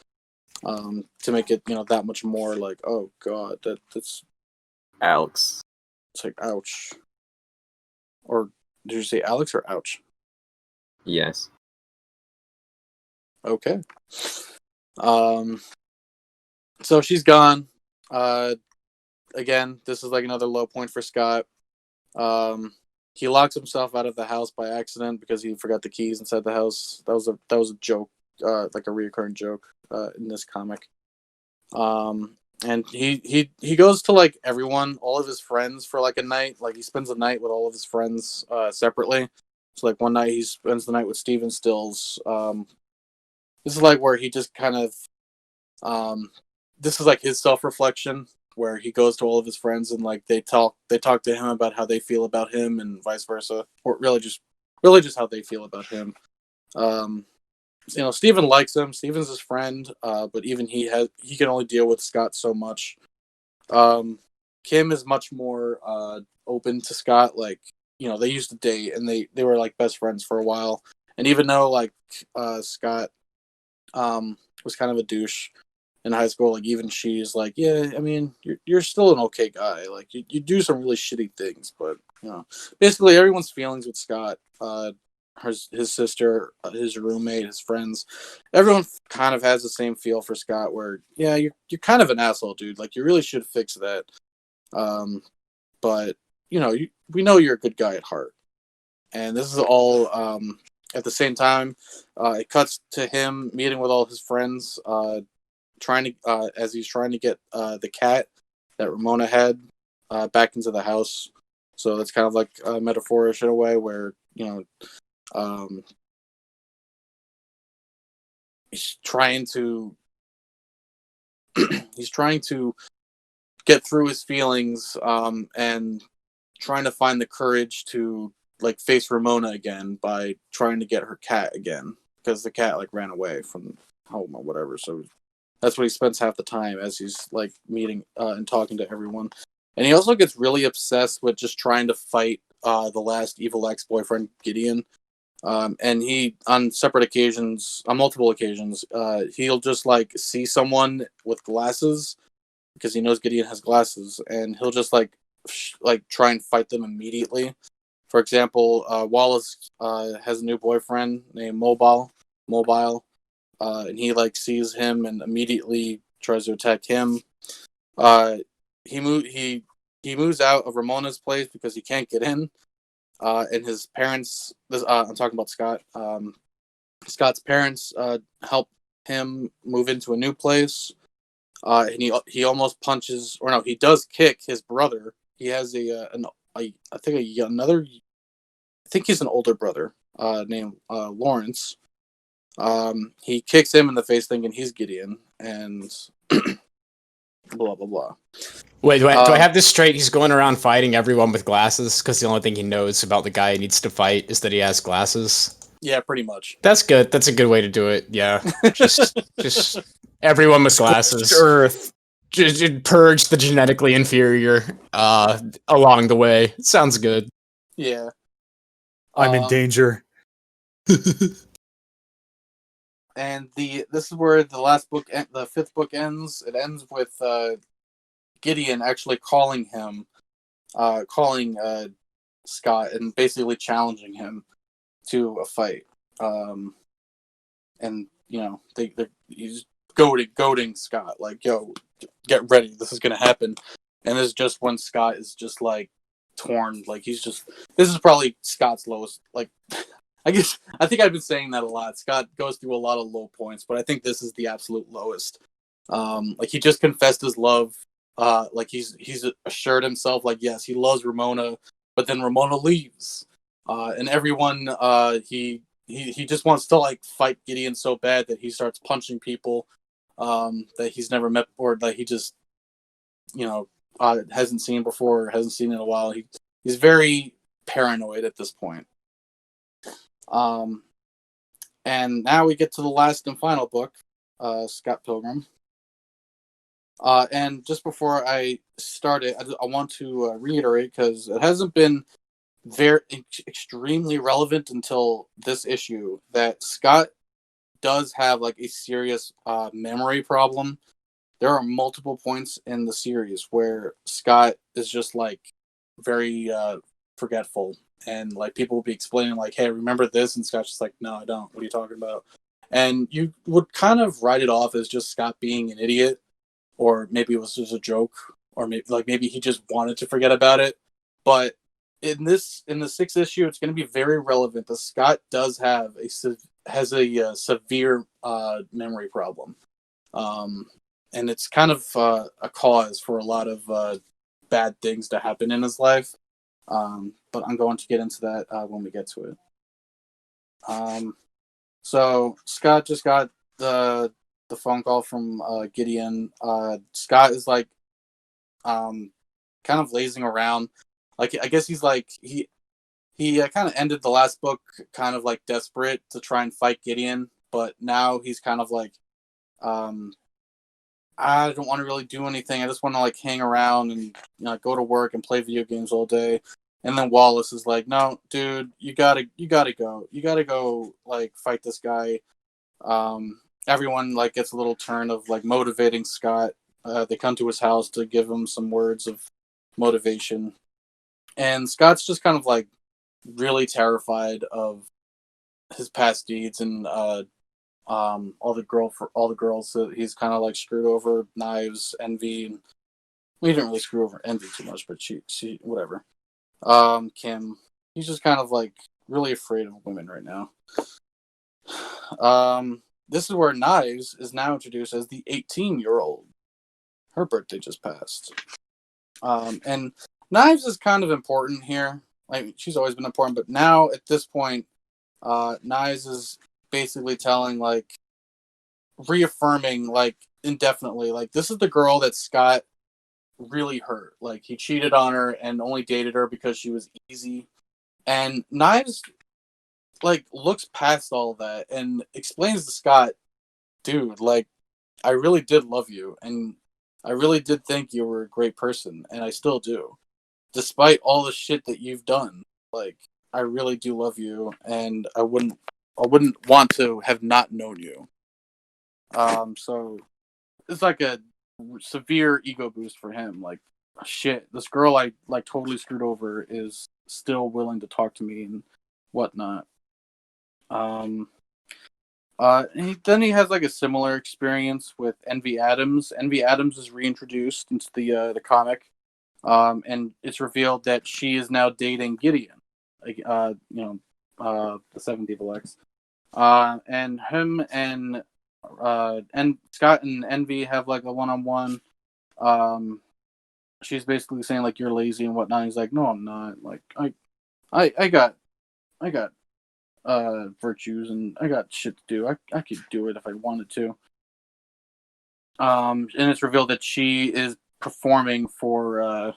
to make it that much more like, oh god, that's Alex. It's like ouch. Or did you say Alex or ouch? Yes. Okay. So she's gone. Again, this is like another low point for Scott. He locks himself out of the house by accident because he forgot the keys inside the house. That was a joke, like a reoccurring joke in this comic. And he goes to like all of his friends for like a night. Like he spends the night with all of his friends separately. So like one night he spends the night with Steven Stills. This is like where he just kind of this is like his self-reflection where he goes to all of his friends and like they talk to him about how they feel about him and vice versa, or really just how they feel about him. Steven likes him. Steven's his friend, but even he can only deal with Scott so much. Kim is much more open to Scott. Like, they used to date and they were like best friends for a while. And even though like Scott was kind of a douche in high school, like even she's like, yeah, I mean, you're still an okay guy. Like you do some really shitty things, but basically everyone's feelings with Scott, his sister, his roommate, his friends, everyone kind of has the same feel for Scott. Where you're kind of an asshole, dude. Like you really should fix that. But we know you're a good guy at heart, and this is all at the same time. It cuts to him meeting with all his friends, as he's trying to get the cat that Ramona had back into the house. So that's kind of like metaphorish in a way where he's trying to get through his feelings and trying to find the courage to like face Ramona again by trying to get her cat again, because the cat like ran away from home or whatever. So That's what he spends half the time as he's like meeting and talking to everyone. And he also gets really obsessed with just trying to fight the last evil ex-boyfriend, Gideon. And he, on separate occasions, on multiple occasions, he'll just like see someone with glasses because he knows Gideon has glasses, and he'll just like try and fight them immediately. For example, Wallace has a new boyfriend named Mobile, and he like sees him and immediately tries to attack him. He moves out of Ramona's place because he can't get in. And his parents, I'm talking about Scott. Scott's parents help him move into a new place. And he almost punches, or no, he does kick his brother. He has I think he's an older brother named Lawrence. He kicks him in the face thinking he's Gideon, and blah, blah, blah. Wait, do I have this straight? He's going around fighting everyone with glasses because the only thing he knows about the guy he needs to fight is that he has glasses. Yeah, pretty much. That's good. That's a good way to do it. Yeah, just everyone with glasses. Earth. Just purge the genetically inferior along the way. Sounds good. Yeah. I'm in danger. And this is where the last book, the fifth book ends. It ends with Gideon actually calling Scott and basically challenging him to a fight. And you know he's goading Scott like, "Yo, get ready. This is gonna happen." And this is just when Scott is just like torn. Like this is probably Scott's lowest. Like I think I've been saying that a lot. Scott goes through a lot of low points, but I think this is the absolute lowest. Like he just confessed his love. Like he's assured himself, like, yes, he loves Ramona, but then Ramona leaves, and everyone he just wants to like fight Gideon so bad that he starts punching people that he's never met or that he just hasn't seen before, hasn't seen in a while. He's very paranoid at this point. And now we get to the last and final book, Scott Pilgrim. And just before I start it, I want to reiterate, because it hasn't been very extremely relevant until this issue, that Scott does have like a serious memory problem. There are multiple points in the series where Scott is just like very forgetful, and like people will be explaining like, "Hey, remember this?" And Scott's just like, "No, I don't. What are you talking about?" And you would kind of write it off as just Scott being an idiot, or maybe it was just a joke, or maybe he just wanted to forget about it. But in the sixth issue, it's going to be very relevant that Scott does have a severe memory problem, and it's kind of a cause for a lot of bad things to happen in his life. But I'm going to get into that when we get to it. So Scott just got the phone call from Gideon. Scott is like kind of lazing around. Like, I guess he's like he kind of ended the last book kind of like desperate to try and fight Gideon, but now he's kind of like I don't want to really do anything. I just want to like hang around and go to work and play video games all day. And then Wallace is like, "No, dude, you gotta go. You gotta go like fight this guy." Everyone like gets a little turn of like motivating Scott. They come to his house to give him some words of motivation, and Scott's just kind of like really terrified of his past deeds and all the girls that he's kind of like screwed over. Knives, Envy, and we didn't really screw over Envy too much, but she whatever. Kim, he's just kind of like really afraid of women right now. This is where Knives is now introduced as the 18-year-old. Her birthday just passed. And Knives is kind of important here. Like, she's always been important, but now at this point, Knives is basically telling, like, reaffirming, like, indefinitely, like, this is the girl that Scott really hurt. Like, he cheated on her and only dated her because she was easy. And Knives like looks past all that and explains to Scott, "Dude, like, I really did love you, and I really did think you were a great person, and I still do. Despite all the shit that you've done, like, I really do love you, and I wouldn't want to have not known you. So it's like a severe ego boost for him. Like, shit, this girl I like totally screwed over is still willing to talk to me and whatnot. Then he has like a similar experience with Envy Adams. Envy Adams is reintroduced into the comic, and it's revealed that she is now dating Gideon, like the Seventh Evil X, and him and Scott and Envy have like a one-on-one. She's basically saying like, you're lazy and whatnot. He's like, no, I'm not. Like, I got virtues and I got shit to do. I could do it if I wanted to. And it's revealed that she is performing for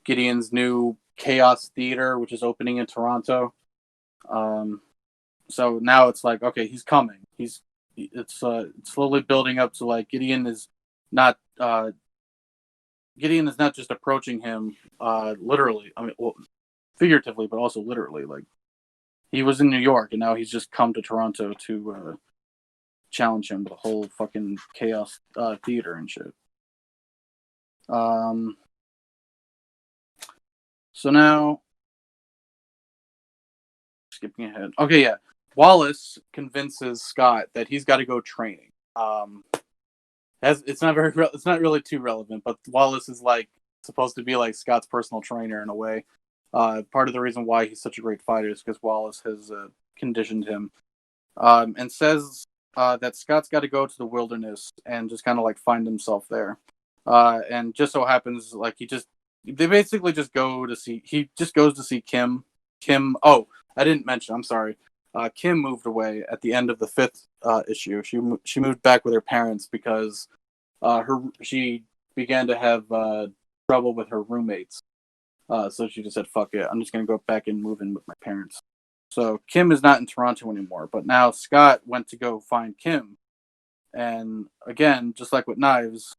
Gideon's new Chaos Theater, which is opening in Toronto. So now it's like, okay, he's coming. It's slowly building up to like Gideon is not just approaching him literally. I mean, well, figuratively, but also literally. Like, he was in New York, and now he's just come to Toronto to challenge him with the whole fucking Chaos Theater and shit. So now, skipping ahead. Okay, yeah. Wallace convinces Scott that he's got to go training. It's not really too relevant, but Wallace is like supposed to be like Scott's personal trainer in a way. Part of the reason why he's such a great fighter is because Wallace has conditioned him, and says that Scott's got to go to the wilderness and just kind of like find himself there. And just so happens, like he just goes to see Kim. Oh, I didn't mention. I'm sorry. Kim moved away at the end of the 5th issue. She moved back with her parents because she began to have trouble with her roommates. So she just said, "Fuck it, I'm just gonna go back and move in with my parents." So Kim is not in Toronto anymore. But now Scott went to go find Kim, and again, just like with Knives,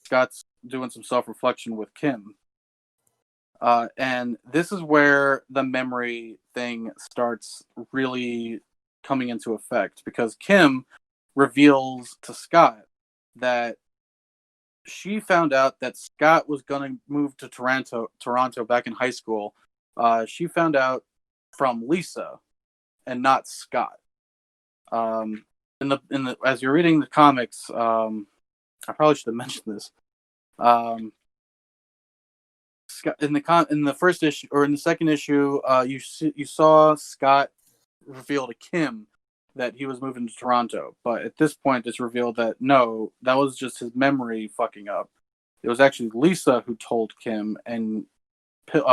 Scott's doing some self-reflection with Kim. And this is where the memory thing starts really coming into effect, because Kim reveals to Scott that she found out that Scott was going to move to Toronto back in high school. She found out from Lisa and not Scott. As you're reading the comics, I probably should have mentioned this. In the first issue or in the second issue, you saw Scott reveal to Kim that he was moving to Toronto, but at this point it's revealed that no, that was just his memory fucking up. It was actually Lisa who told Kim, and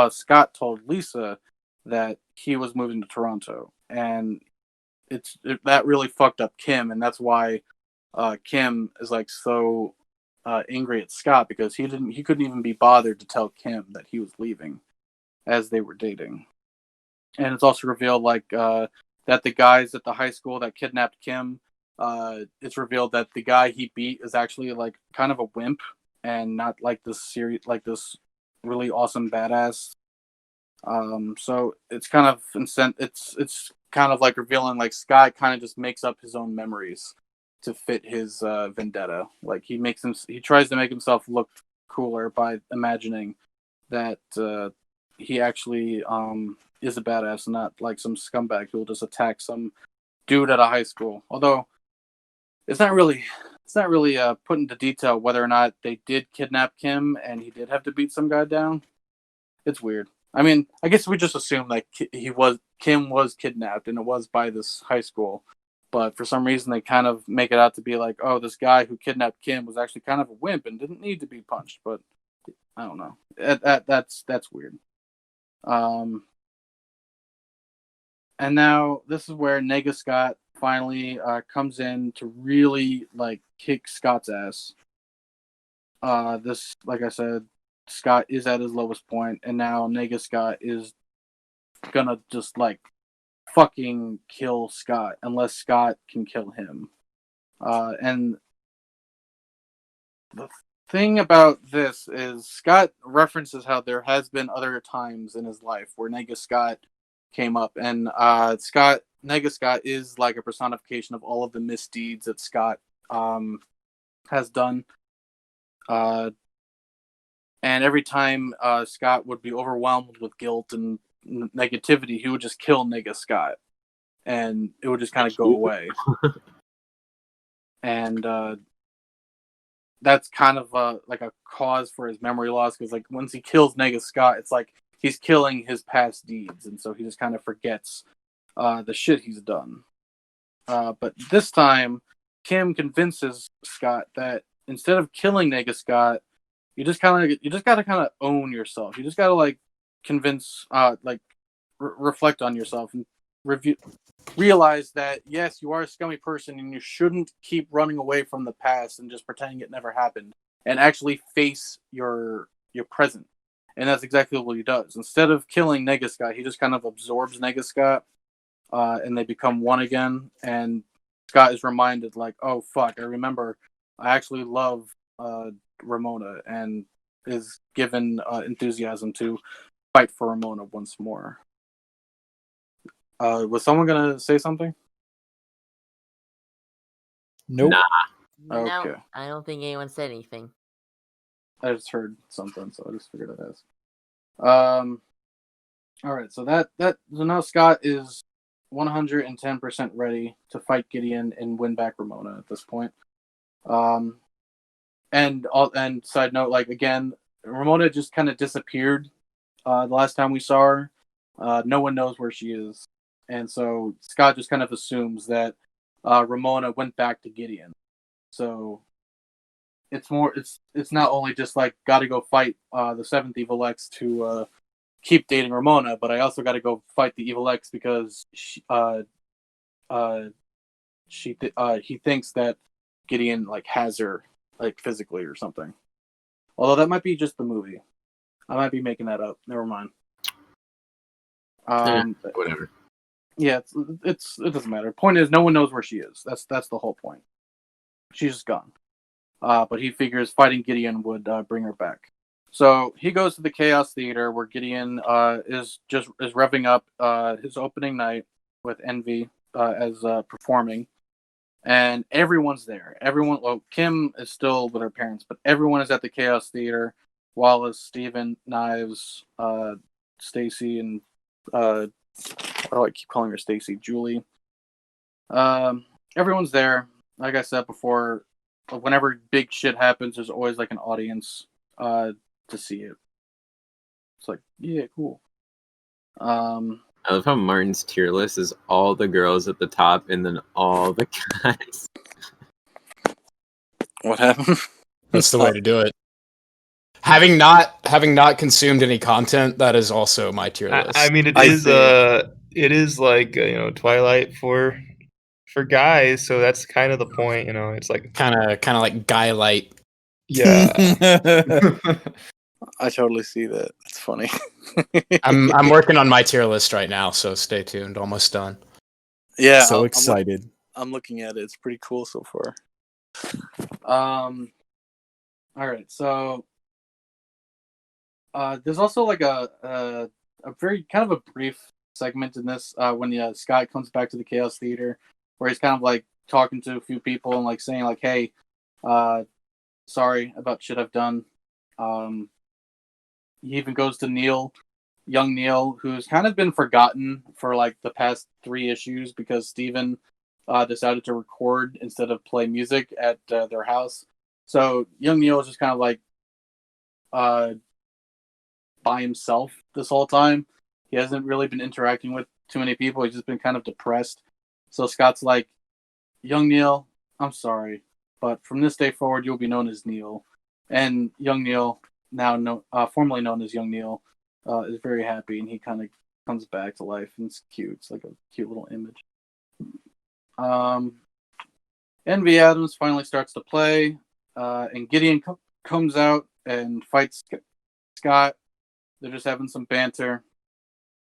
Scott told Lisa that he was moving to Toronto, and that really fucked up Kim, and that's why Kim is like so angry at Scott, because he couldn't even be bothered to tell Kim that he was leaving as they were dating. And it's also revealed like that the guys at the high school that kidnapped Kim, it's revealed that the guy he beat is actually like kind of a wimp and not like this really awesome badass. So it's kind of it's kind of like revealing like Scott kind of just makes up his own memories to fit his vendetta. Like he tries to make himself look cooler by imagining that he actually is a badass and not like some scumbag who will just attack some dude at a high school. Although it's not really put into detail whether or not they did kidnap Kim and he did have to beat some guy down. It's weird. I mean, I guess we just assume that Kim was kidnapped and it was by this high school. But for some reason, they kind of make it out to be like, oh, this guy who kidnapped Kim was actually kind of a wimp and didn't need to be punched. But I don't know. That's weird. And now this is where Nega Scott finally comes in to really like kick Scott's ass. This, like I said, Scott is at his lowest point, and now Nega Scott is gonna just like fucking kill Scott unless Scott can kill him. And the thing about this is Scott references how there has been other times in his life where Nega Scott came up, and Nega Scott is like a personification of all of the misdeeds that Scott has done. And every time Scott would be overwhelmed with guilt and negativity, he would just kill Nega Scott, and it would just kind of go away. And that's kind of like a cause for his memory loss, because like once he kills Nega Scott, it's like he's killing his past deeds, and so he just kind of forgets the shit he's done. But this time, Kim convinces Scott that instead of killing Nega Scott, you just gotta kind of own yourself. You just gotta like convince, reflect on yourself and realize that yes, you are a scummy person, and you shouldn't keep running away from the past and just pretending it never happened, and actually face your present. And that's exactly what he does. Instead of killing Nega Scott, he just kind of absorbs Nega Scott, and they become one again. And Scott is reminded, like, oh fuck, I remember I actually love Ramona, and is given enthusiasm to fight for Ramona once more. Was someone gonna say something? Nope. Nah. Okay. No, I don't think anyone said anything. I just heard something, so I just figured I'd ask. All right, so so now Scott is 110% ready to fight Gideon and win back Ramona at this point. And side note, like again, Ramona just kind of disappeared the last time we saw her. No one knows where she is, and so Scott just kind of assumes that Ramona went back to Gideon. So it's not only just like got to go fight the seventh Evil X to keep dating Ramona, but I also got to go fight the Evil X because he thinks that Gideon like has her like physically or something. Although that might be just the movie. I might be making that up. Never mind. Whatever. Yeah, it doesn't matter. Point is, no one knows where she is. That's the whole point. She's just gone. But he figures fighting Gideon would bring her back. So he goes to the Chaos Theater where Gideon is revving up his opening night with Envy as performing, and everyone's there. Kim is still with her parents, but everyone is at the Chaos Theater. Wallace, Steven, Knives, Stacy, and why do I keep calling her Stacy? Julie. Everyone's there. Like I said before, whenever big shit happens, there's always like an audience to see it. It's like, yeah, cool. I love how Martin's tier list is all the girls at the top and then all the guys. What happened? That's the way to do it. Having not consumed any content, that is also my tier list. I mean, it is like Twilight for guys, so that's kind of the point. It's like kind of like guy light. Yeah. I totally see that. It's funny. I'm working on my tier list right now, so stay tuned. Almost done. Yeah, So excited. I'm looking at it. It's pretty cool so far. All right, so there's also like a very kind of a brief segment in this when Scott comes back to the Chaos Theater, where he's kind of like talking to a few people and like saying like, "Hey, sorry about shit I've done." He even goes to Neil, young Neil, who's kind of been forgotten for like the past 3 issues because Steven decided to record instead of play music at their house. So young Neil is just kind of like by himself this whole time. He hasn't really been interacting with too many people. He's just been kind of depressed. So Scott's like, young Neil, I'm sorry, but from this day forward, you'll be known as Neil. And young Neil, now formerly known as young Neil, is very happy, and he kind of comes back to life, and it's cute. It's like a cute little image. Envy Adams finally starts to play, and Gideon comes out and fights Scott. They're just having some banter.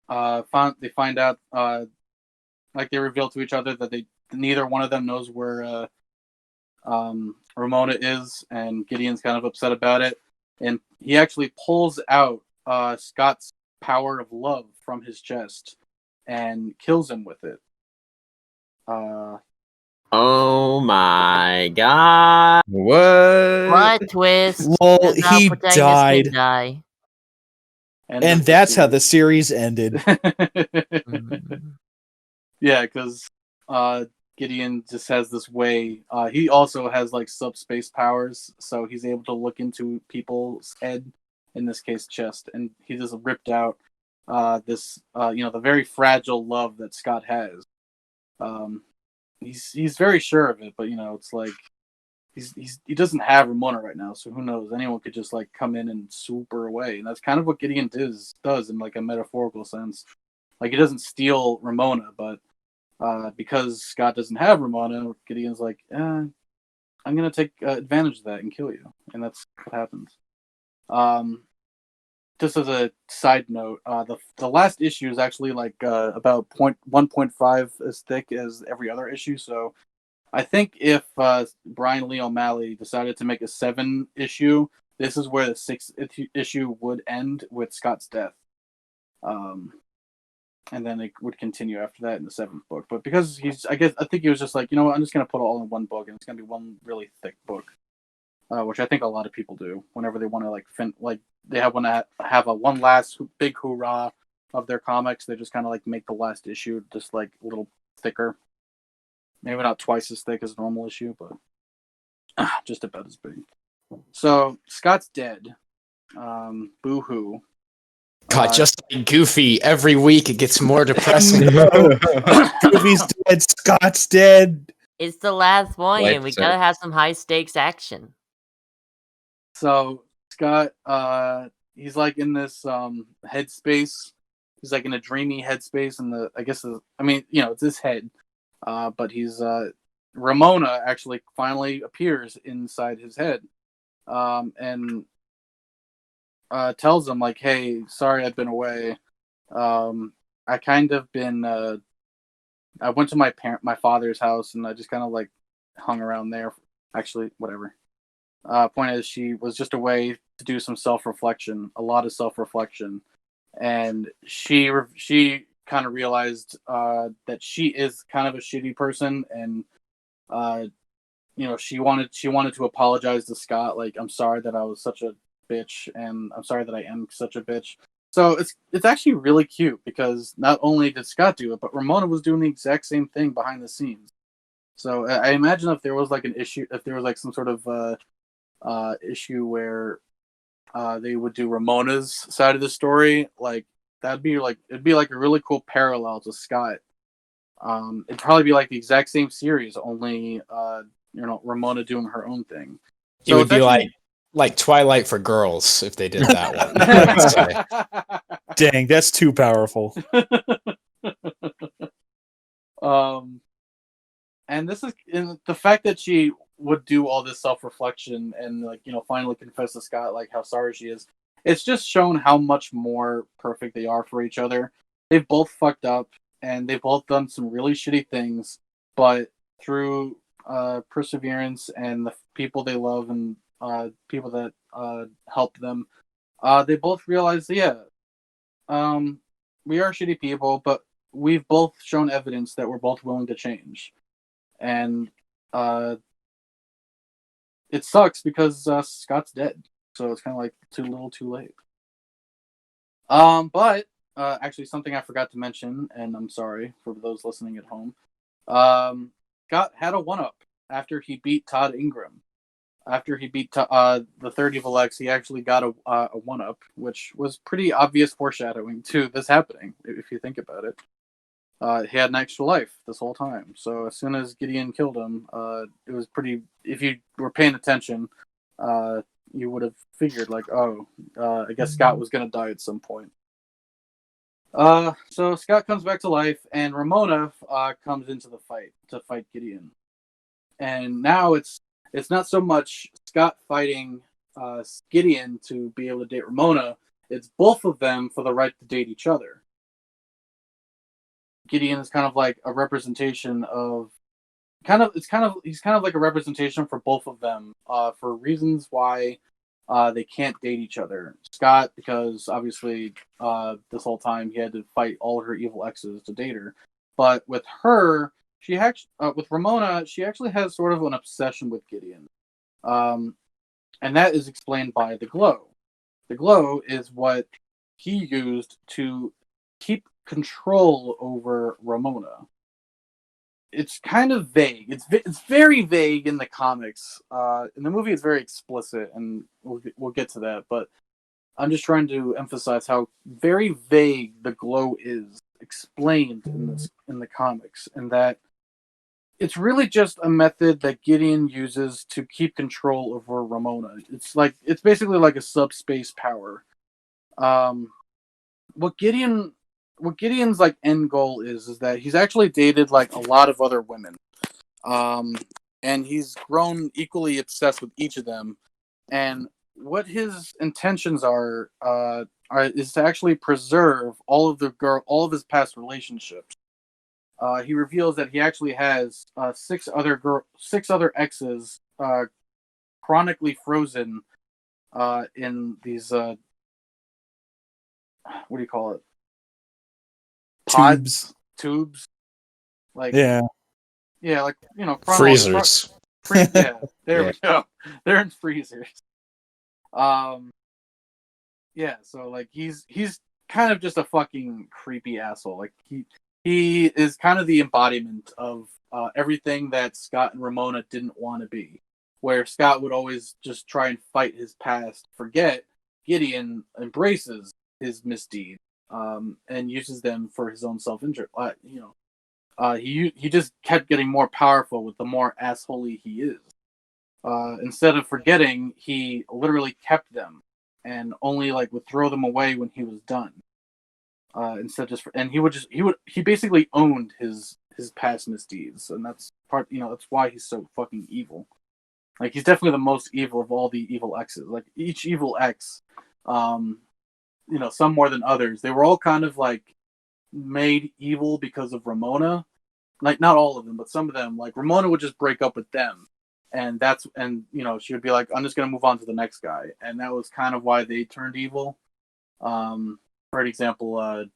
They find out, like they reveal to each other that neither one of them knows where Ramona is, and Gideon's kind of upset about it. And he actually pulls out Scott's power of love from his chest and kills him with it. Oh my god! What? What twist? Well, Does our he protagonist died. can die. And that's how the series ended. Mm. Yeah, because Gideon just has this way. He also has like subspace powers, so he's able to look into people's head, in this case chest, and he just ripped out this the very fragile love that Scott has. He's very sure of it, but it's like he doesn't have Ramona right now, so who knows? Anyone could just like come in and swoop her away, and that's kind of what Gideon does in like a metaphorical sense. Like he doesn't steal Ramona, but because Scott doesn't have Ramona, Gideon's like, I'm gonna take advantage of that and kill you, and that's what happens. Just as a side note, the last issue is actually like about 1.5 as thick as every other issue. So I think if Brian Lee O'Malley decided to make a 7 issue, this is where the 6th issue would end with Scott's death. And then it would continue after that in the 7th book. But because I think he was just like, you know what, I'm just gonna put it all in one book, and it's gonna be one really thick book. Which I think a lot of people do whenever they want to they want to have a one last big hoorah of their comics. They just kind of like make the last issue just like a little thicker, maybe not twice as thick as a normal issue, but just about as big. So Scott's dead. Boo hoo. God, just like Goofy, every week it gets more depressing. Goofy's dead. Scott's dead. It's the last one, Life and we is gotta it. have some high stakes action. So Scott, he's like in this headspace. He's like in a dreamy headspace, and it's his head. But he's Ramona actually finally appears inside his head, and tells him like, "Hey, sorry I've been away. I kind of been. I went to my father's house, and I just kind of like hung around there. Actually, whatever. Point is, she was just away to do some self-reflection, a lot of self-reflection, and she kind of realized that she is kind of a shitty person, and she wanted to apologize to Scott, like, I'm sorry that I was such a bitch, and I'm sorry that I am such a bitch. So it's actually really cute because not only did Scott do it, but Ramona was doing the exact same thing behind the scenes. So I imagine if there was like an issue, if there was like some sort of issue where they would do Ramona's side of the story, like it'd be like a really cool parallel to Scott. It'd probably be like the exact same series, only Ramona doing her own thing. It would be like Twilight for girls if they did that one. Dang, that's too powerful. And this is the fact that she would do all this self-reflection and finally confess to Scott like how sorry she is. It's just shown how much more perfect they are for each other. They've both fucked up and they've both done some really shitty things, but through perseverance and the people they love and people that help them, they both realize, we are shitty people, but we've both shown evidence that we're both willing to change. And it sucks because Scott's dead, so it's kind of like too little, too late. But actually, something I forgot to mention, and I'm sorry for those listening at home. Scott had a 1-up after he beat Todd Ingram. After he beat the Third Evil X, he actually got a 1-up, which was pretty obvious foreshadowing to this happening, if you think about it. He had an extra life this whole time. So as soon as Gideon killed him, it was pretty... If you were paying attention, you would have figured, like, I guess Scott was going to die at some point. So Scott comes back to life, and Ramona comes into the fight to fight Gideon. And now it's not so much Scott fighting Gideon to be able to date Ramona. It's both of them for the right to date each other. Gideon is kind of like a representation of he's kind of like a representation for both of them, for reasons why they can't date each other. Scott, because obviously this whole time he had to fight all of her evil exes to date her, but with her, she actually with Ramona, she actually has sort of an obsession with Gideon, and that is explained by the glow. The glow is what he used to keep control over Ramona. It's kind of vague. It's very vague in the comics. In the movie, it's very explicit, and we'll get to that. But I'm just trying to emphasize how very vague the glow is explained in the comics, and that it's really just a method that Gideon uses to keep control over Ramona. It's basically like a subspace power. What Gideon's like end goal is that he's actually dated like a lot of other women, and he's grown equally obsessed with each of them. And what his intentions is to actually preserve all of his past relationships. He reveals that he actually has six other exes chronically frozen in these what do you call it? Tubes, like Yeah. like Freezers. Yeah, there we go. They're in freezers. Yeah, so like he's kind of just a fucking creepy asshole. Like he is kind of the embodiment of everything that Scott and Ramona didn't want to be. Where Scott would always just try and fight his past, forget, Gideon embraces his misdeeds. And uses them for his own self-interest. He just kept getting more powerful with the more assholey he is. Instead of forgetting, he literally kept them, and only like would throw them away when he was done. He basically owned his past misdeeds, and that's that's why he's so fucking evil. Like he's definitely the most evil of all the evil exes. Like each evil ex, some more than others. They were all kind of like made evil because of Ramona. Like not all of them, but some of them. Like Ramona would just break up with them, and she would be like, "I'm just gonna move on to the next guy," and that was kind of why they turned evil. For example,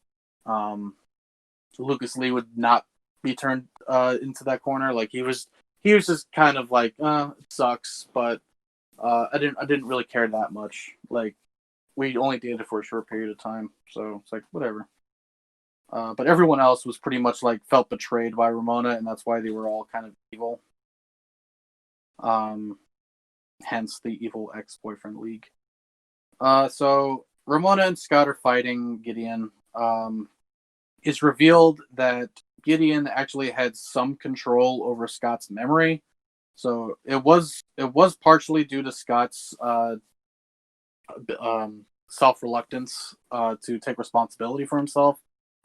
Lucas Lee would not be turned into that corner. Like he was just kind of like, it sucks, but I didn't really care that much. Like. We only dated for a short period of time, so it's like whatever. But everyone else was pretty much like felt betrayed by Ramona, and that's why they were all kind of evil. Hence the evil ex-boyfriend league. So Ramona and Scott are fighting Gideon. It's revealed that Gideon actually had some control over Scott's memory, so it was partially due to Scott's self-reluctance to take responsibility for himself,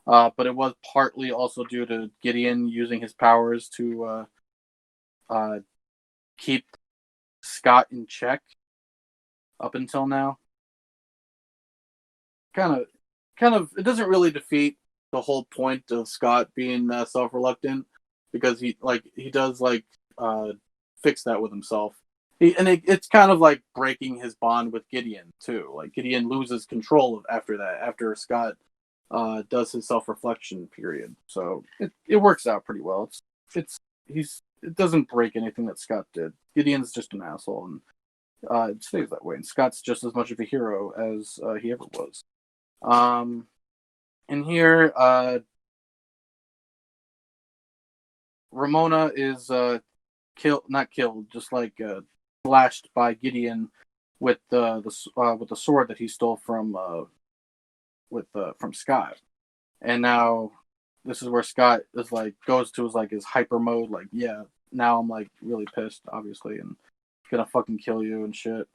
but it was partly also due to Gideon using his powers to keep Scott in check up until now. Kind of, it doesn't really defeat the whole point of Scott being self-reluctant, because he does fix that with himself. It's kind of like breaking his bond with Gideon too. Like Gideon loses control after Scott does his self-reflection period. So it works out pretty well. It doesn't break anything that Scott did. Gideon's just an asshole, and it stays that way. And Scott's just as much of a hero as he ever was. And here, Ramona is not killed, just slashed by Gideon with the sword that he stole from Scott. And now this is where Scott is goes to his hyper mode. Like, yeah, now I'm really pissed, obviously, and gonna fucking kill you and shit.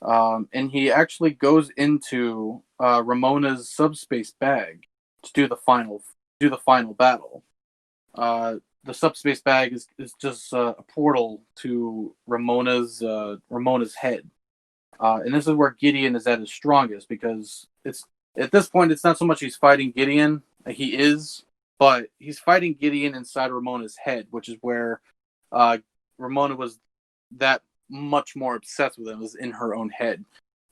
And he actually goes into Ramona's subspace bag to do the final battle. The subspace bag is just a portal to Ramona's head, and this is where Gideon is at his strongest, because at this point it's not so much he's fighting Gideon, he is, but he's fighting Gideon inside Ramona's head, which is where Ramona was that much more obsessed with him, was in her own head.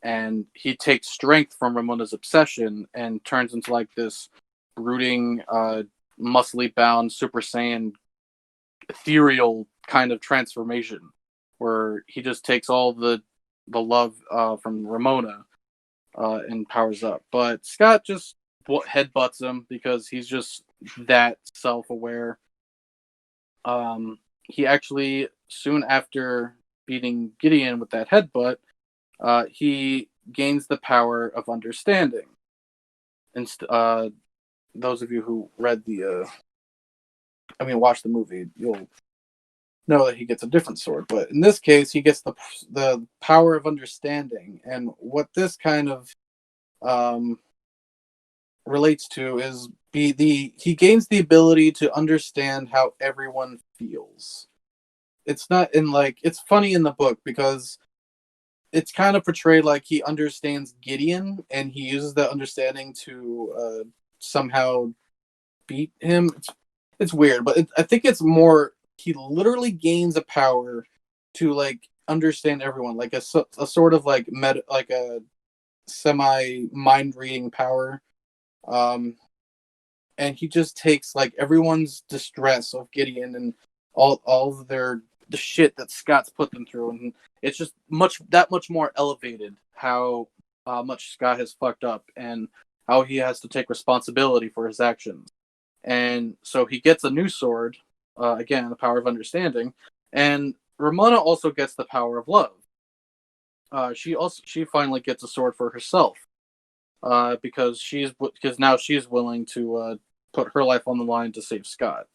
And he takes strength from Ramona's obsession and turns into like this brooding, muscly bound Super Saiyan ethereal kind of transformation where he just takes all the love from Ramona and powers up. But Scott just headbutts him because he's just that self-aware. He actually, soon after beating Gideon with that headbutt, he gains the power of understanding. And those of you who read watched the movie, you'll know that he gets a different sword. But in this case, he gets the power of understanding. And what this kind of relates to is he gains the ability to understand how everyone feels. It's not it's funny in the book because it's kind of portrayed like he understands Gideon and he uses that understanding to somehow beat him. It's weird, but I think it's more he literally gains a power to like understand everyone, like a sort of like like a semi mind reading power. And he just takes like everyone's distress of Gideon and all of the shit that Scott's put them through, and it's just much more elevated how much Scott has fucked up and how he has to take responsibility for his actions. And so he gets a new sword, again, the power of understanding, and Ramona also gets the power of love. She finally gets a sword for herself, because now she's willing to put her life on the line to save Scott.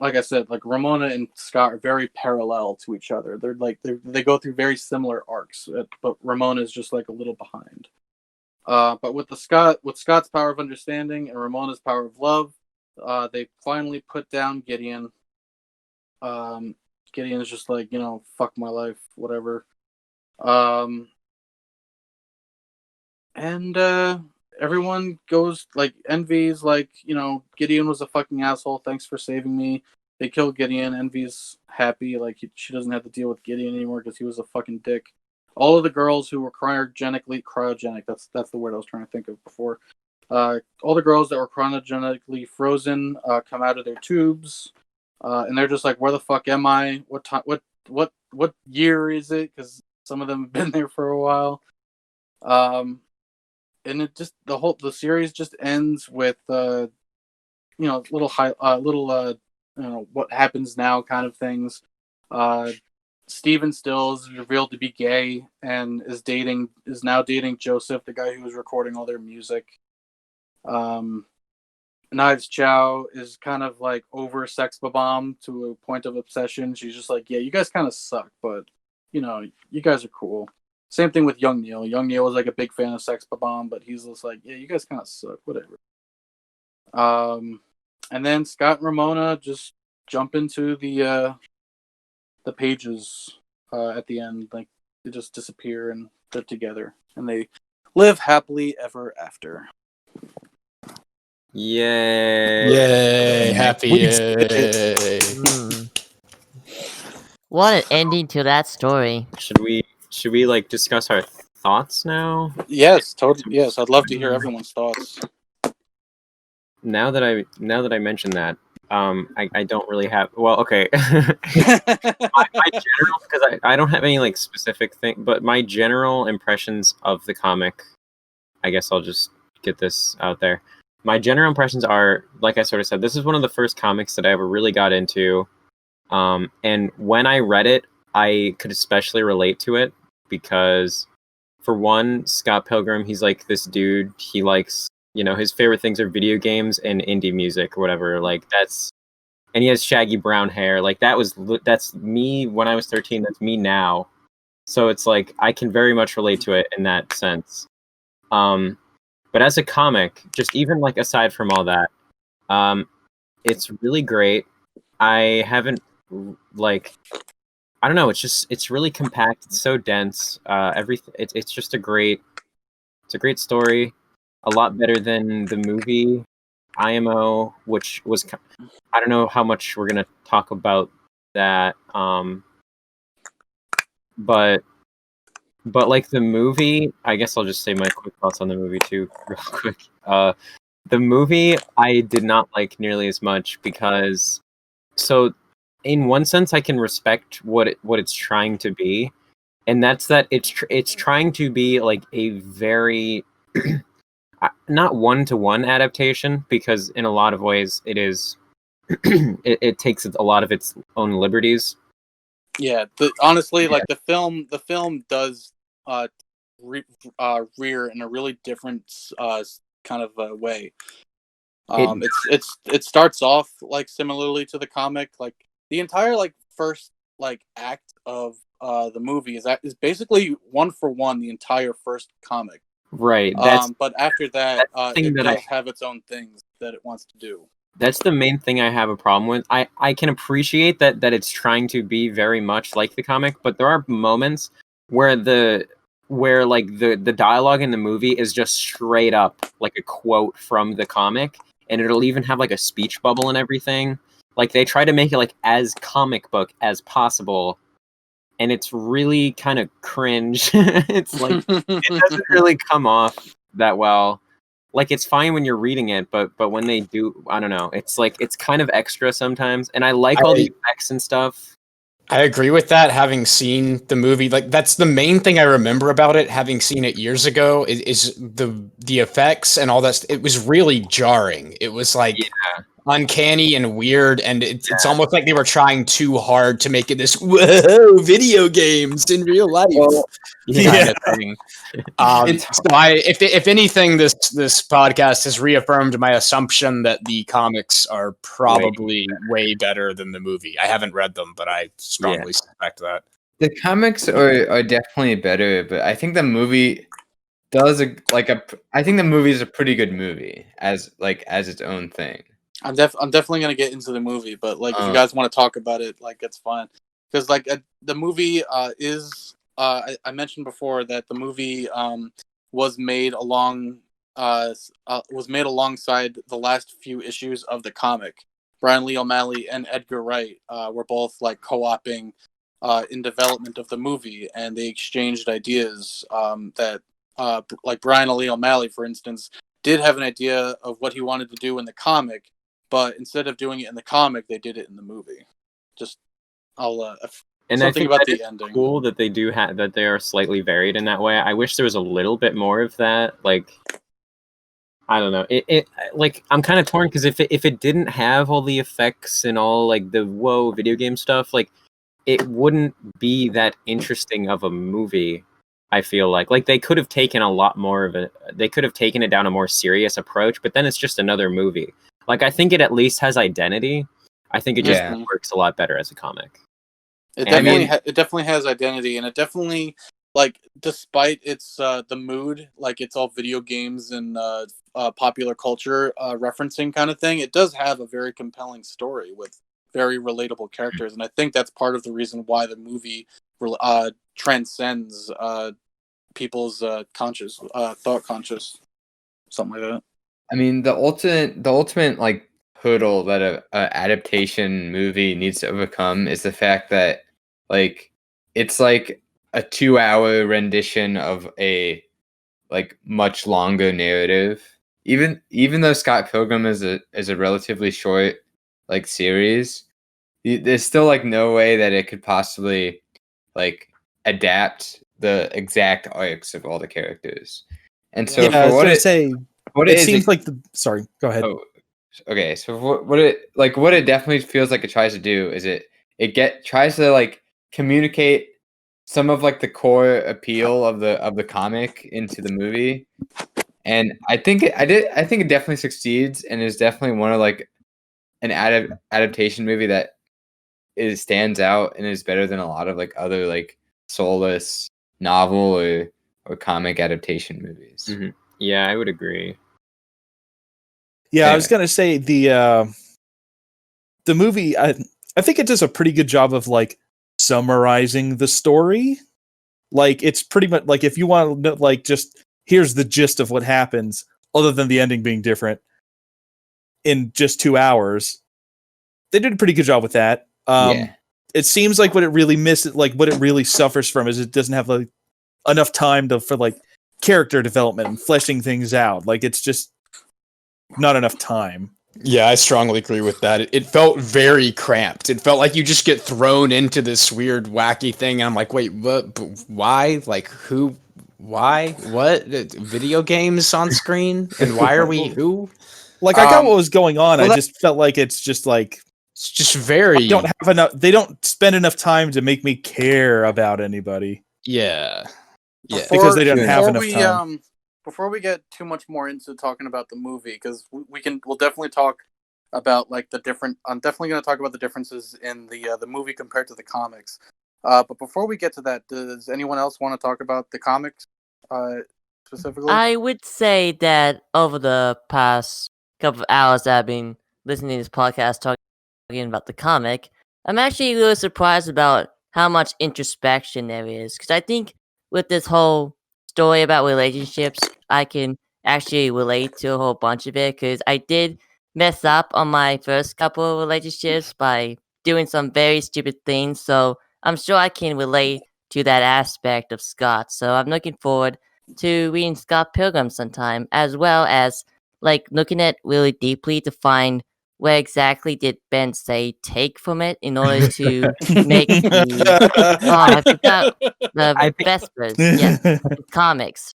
Like I said, like Ramona and Scott are very parallel to each other. They're like they go through very similar arcs, but Ramona is just like a little behind. But with Scott's power of understanding and Ramona's power of love, they finally put down Gideon. Gideon is just like, fuck my life, whatever. And everyone goes, like, Envy's like, Gideon was a fucking asshole, thanks for saving me. They kill Gideon. Envy's happy, like, she doesn't have to deal with Gideon anymore because he was a fucking dick. All of the girls who were cryogenic, that's the word I was trying to think of before. All the girls that were cryogenically frozen come out of their tubes, and they're just like, where the fuck am I? What time? What year is it? Because some of them have been there for a while. And it just the series just ends with little what happens now kind of things. Steven Stills is revealed to be gay and is now dating Joseph, the guy who was recording all their music. Knives Chow is kind of like over Sex Bomb to a point of obsession. She's just like, yeah, you guys kind of suck, but you guys are cool. Same thing with Young Neil. Young Neil was like a big fan of Sex Bomb, but he's just like, yeah, you guys kind of suck, whatever. And then Scott and Ramona just jump into the pages at the end. Like, they just disappear and they're together. And they live happily ever after. Yay! Yay! Happy! Yay! What an ending to that story. Should we like discuss our thoughts now? Yes, totally. Yes, I'd love to hear everyone's thoughts. Now that I mentioned that, I don't really have. Well, okay. my general, because I don't have any like specific thing, but my general impressions of the comic. I guess I'll just get this out there. My general impressions are, like I sort of said, this is one of the first comics that I ever really got into. And when I read it, I could especially relate to it because, for one, Scott Pilgrim, he's like this dude. He likes, his favorite things are video games and indie music or whatever. Like and he has shaggy brown hair. Like that's me when I was 13. That's me now. So it's like I can very much relate to it in that sense. But as a comic, just even like aside from all that, it's really great. I haven't I don't know. It's really compact. It's so dense. It's just a great story. A lot better than the movie IMO, which was I don't know how much we're gonna talk about that. But like the movie, I guess I'll just say my quick thoughts on the movie too, real quick. The movie I did not like nearly as much because, so in one sense, I can respect what it's trying to be, and that's that it's trying to be like a very not one-to-one adaptation, because in a lot of ways it is it takes a lot of its own liberties. Yeah, honestly, like the film does rear in a really different kind of way. It starts off like similarly to the comic. Like the entire like first like act of the movie is basically one for one the entire first comic. Right. But after that, it does have its own things that it wants to do. That's the main thing I have a problem with. I can appreciate that it's trying to be very much like the comic, but there are moments where the dialogue in the movie is just straight up like a quote from the comic, and it'll even have like a speech bubble and everything. Like they try to make it like as comic book as possible, and it's really kind of cringe. It's like it doesn't really come off that well. Like it's fine when you're reading it, but when they do, I don't know. It's like it's kind of extra sometimes, and I like all the effects and stuff. I agree with that. Having seen the movie, like that's the main thing I remember about it. Having seen it years ago, is the effects and all that. It was really jarring. It was like uncanny and weird, and it's almost like they were trying too hard to make it this whoa video games in real life. Well, if anything, this podcast has reaffirmed my assumption that the comics are probably way better than the movie. I haven't read them, but I strongly suspect that. The comics are definitely better, but I think the movie I think the movie is a pretty good movie as its own thing. I'm definitely gonna get into the movie, but like if you guys want to talk about it, like it's fine, because like the movie is I mentioned before that the movie was made alongside the last few issues of the comic. Brian Lee O'Malley and Edgar Wright were both like co-oping in development of the movie, and they exchanged ideas that like Brian Lee O'Malley, for instance, did have an idea of what he wanted to do in the comic, but instead of doing it in the comic, they did it in the movie. Just and something I think about that the ending. Cool that they do have that they are slightly varied in that way. I wish there was a little bit more of that. Like, I don't know. It like I'm kind of torn because if it didn't have all the effects and all like the video game stuff, like it wouldn't be that interesting of a movie. I feel like they could have taken a lot more of it. They could have taken it down a more serious approach, but then it's just another movie. Like I think it at least has identity. I think it just works a lot better as a comic. It definitely has identity, and it definitely, like, despite its the mood, like it's all video games and popular culture referencing kind of thing, it does have a very compelling story with very relatable characters, and I think that's part of the reason why the movie transcends people's thought conscious, something like that. I mean, the ultimate like hurdle that a adaptation movie needs to overcome is the fact that like it's like a 2-hour rendition of a like much longer narrative. Even though Scott Pilgrim is a relatively short like series, there's still like no way that it could possibly like adapt the exact arcs of all the characters. And so I was gonna say, what it seems like sorry, go ahead. Oh, okay. So what it definitely feels like it tries to do is it tries to like communicate some of like the core appeal of the comic into the movie, and I think it definitely succeeds, and is definitely one of like an adaptation movie that stands out and is better than a lot of like other like soulless novel or comic adaptation movies. Mm-hmm. Yeah, I would agree. Yeah, anyway. I was gonna say the movie. I think it does a pretty good job of like summarizing the story. Like it's pretty much like if you want to know, like just here's the gist of what happens, other than the ending being different, in just 2 hours. they did a pretty good job with that. Yeah. It seems like what it really misses, like what it really suffers from, is it doesn't have like enough time for like character development and fleshing things out. Like it's just not enough time. Yeah, I strongly agree with that. It felt very cramped. It felt like you just get thrown into this weird, wacky thing, and I'm like, wait, what? Why? Like, who? Why? What? Video games on screen? And why are we? Who? Like, I got what was going on. I just felt like it's just very. Don't have enough. They don't spend enough time to make me care about anybody. Yeah. Yeah. Because they don't have enough time. Before we get too much more into talking about the movie, because we'll definitely talk about like the different. I'm definitely going to talk about the differences in the movie compared to the comics. But before we get to that, does anyone else want to talk about the comics specifically? I would say that over the past couple of hours that I've been listening to this podcast talking about the comic, I'm actually really surprised about how much introspection there is. Because I think with this whole story about relationships, I can actually relate to a whole bunch of it. Because I did mess up on my first couple of relationships by doing some very stupid things. So I'm sure I can relate to that aspect of Scott. So I'm looking forward to reading Scott Pilgrim sometime, as well as like looking at really deeply to find where exactly did Ben say take from it in order to make the I forgot the Vespers, the comics.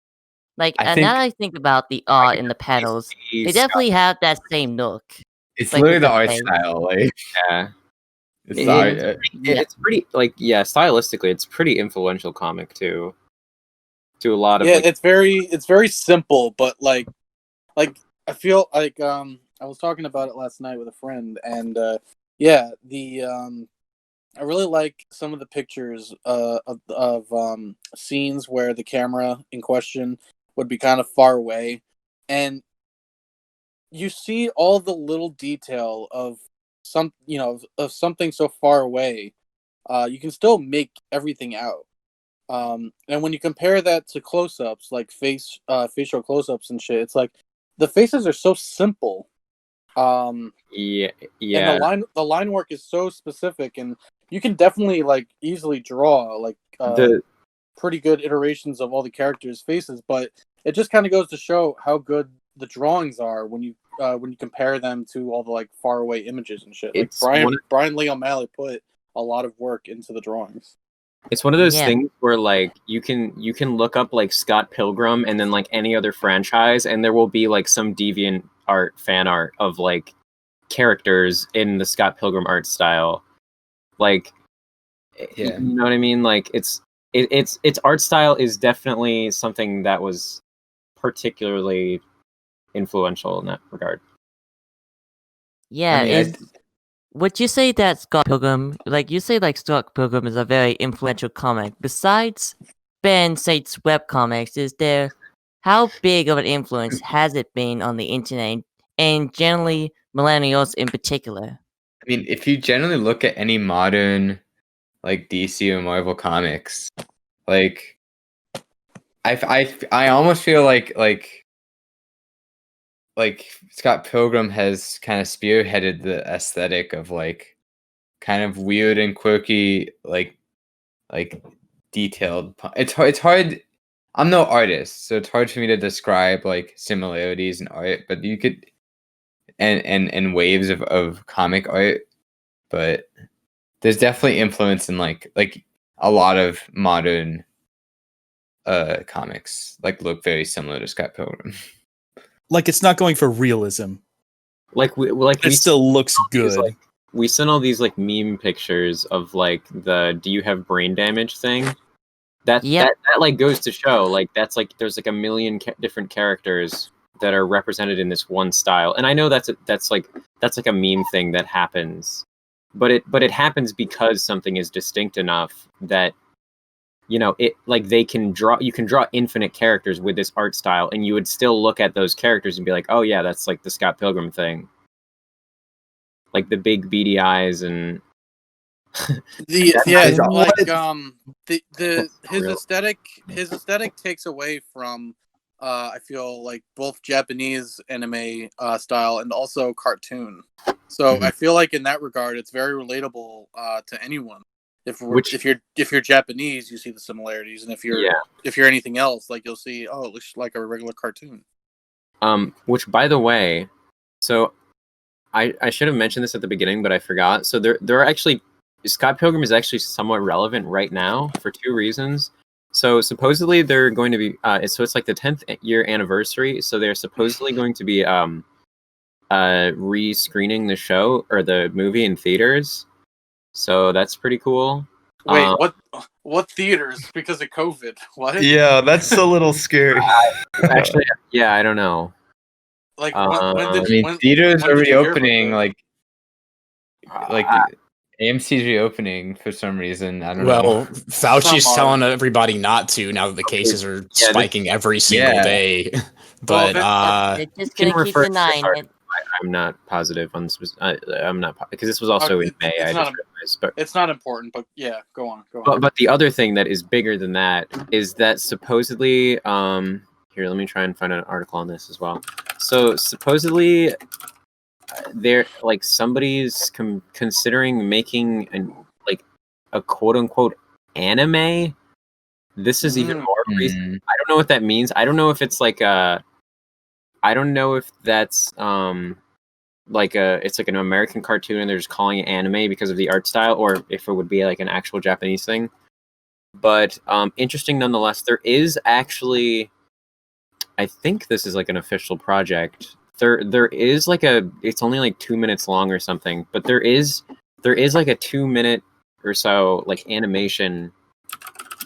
Like, now that I think about the art and the panels, they definitely have that same look. It's like, literally with the the art paint. style, like Yeah. it's the art. It's pretty like stylistically it's pretty influential comic too. To a lot of it's very simple, but like I feel like I was talking about it last night with a friend, and I really like some of the pictures of scenes where the camera in question would be kind of far away, and you see all the little detail of of something so far away. You can still make everything out. And when you compare that to close-ups, like facial close-ups and shit, it's like the faces are so simple. yeah. And the line work is so specific, and you can definitely like easily draw like pretty good iterations of all the characters' faces. But it just kind of goes to show how good the drawings are when you compare them to all the like faraway images and shit. Like Brian Lee O'Malley put a lot of work into the drawings. It's one of those things where like you can look up like Scott Pilgrim and then like any other franchise, and there will be like some deviant fan art of like characters in the Scott Pilgrim art style. Like, you know what I mean? Like its art style is definitely something that was particularly influential in that regard. Yeah, I mean, would you say that Scott Pilgrim, like you say, like Scott Pilgrim is a very influential comic? Besides Ben Sait's webcomics, how big of an influence has it been on the internet and generally millennials in particular? I mean, if you generally look at any modern like DC or Marvel comics, like I almost feel like Scott Pilgrim has kind of spearheaded the aesthetic of like kind of weird and quirky like detailed. It's hard. I'm no artist, so it's hard for me to describe like similarities in art, but you could and waves of comic art, but there's definitely influence in like a lot of modern comics like look very similar to Scott Pilgrim. Like, it's not going for realism. It still looks good. Like, we sent all these like meme pictures of like the "Do you have brain damage" thing. That like goes to show like that's like there's like a million different characters that are represented in this one style. And I know that's like a meme thing that happens, but it happens because something is distinct enough that it like you can draw infinite characters with this art style, and you would still look at those characters and be like, oh yeah, that's like the Scott Pilgrim thing, like the big beady eyes and his aesthetic takes away from I feel like both Japanese anime style and also cartoon. So Mhm. I feel like in that regard, it's very relatable to anyone. If Which- if you're Japanese, you see the similarities, and if you're anything else, like you'll see, oh, it looks like a regular cartoon. Which, by the way, so I should have mentioned this at the beginning, but I forgot. So there are actually Scott Pilgrim is actually somewhat relevant right now for two reasons. So supposedly they're going to be so it's like the 10th year anniversary. So they're supposedly going to be re-screening the show or the movie in theaters. So that's pretty cool. Wait, what theaters? Because of COVID? What? Yeah, that's a little scary. Actually, yeah, I don't know. Like when did I mean, when, theaters when are did you hear about reopening. that? AMC's reopening for some reason. I don't know. Well, Fauci's Some are. telling everybody not to now that the cases are spiking every single Yeah. day. Well, But They're just can gonna keep refer to denying this it. I'm not positive on this. I'm not because this was also in May. it's I not just realized, but it's not important, but yeah, go on. but the other thing that is bigger than that is that supposedly here, let me try and find an article on this as well. So supposedly there like somebody's considering making a quote unquote anime. This is even more reason. I don't know what that means. I don't know if it's like I don't know if that's it's like an American cartoon and they're just calling it anime because of the art style, or if it would be like an actual Japanese thing. But interesting nonetheless. There is actually, I think this is like an official project. There is like it's only like 2 minutes long or something, but there is like a 2 minute or so like animation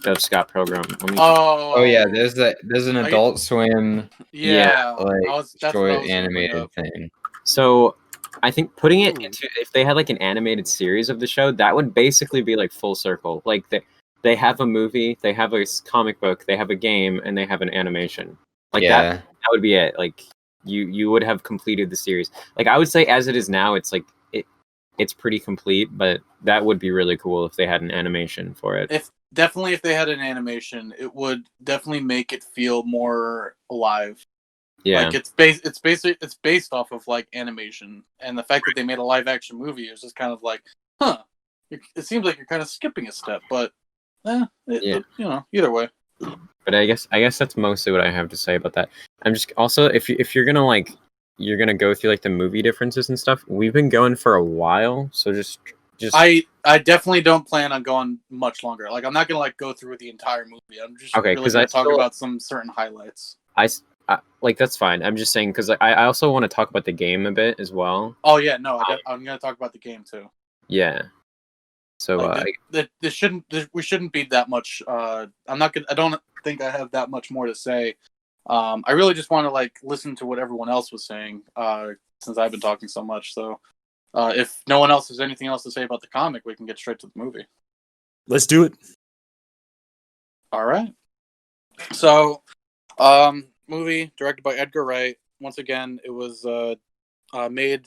of Scott Pilgrim. Oh yeah, there's an Adult Swim yeah, that's what I short was animated thing. So I think putting it into, if they had like an animated series of the show, that would basically be like full circle. Like they have a movie, they have a comic book, they have a game, and they have an animation. Like that would be it. Like you would have completed the series. Like I would say as it is now, it's like it's pretty complete, but that would be really cool if they had an animation for it. If they had an animation, it would definitely make it feel more alive. Yeah. Like it's based off of like animation, and the fact that they made a live action movie is just kind of like, it seems like you're kind of skipping a step, but either way. But I guess that's mostly what I have to say about that. I'm just also if you're gonna go through like the movie differences and stuff, we've been going for a while, so just I definitely don't plan on going much longer. Like I'm not gonna like go through the entire movie. I'm just really gonna talk about some certain highlights. Like that's fine. I'm just saying because I also want to talk about the game a bit as well. Oh yeah, no, I'm gonna talk about the game too. Yeah. So we shouldn't be that much. I don't think I have that much more to say. I really just want to like listen to what everyone else was saying since I've been talking so much. So if no one else has anything else to say about the comic, we can get straight to the movie. Let's do it. All right. So, movie directed by Edgar Wright. Once again, it was made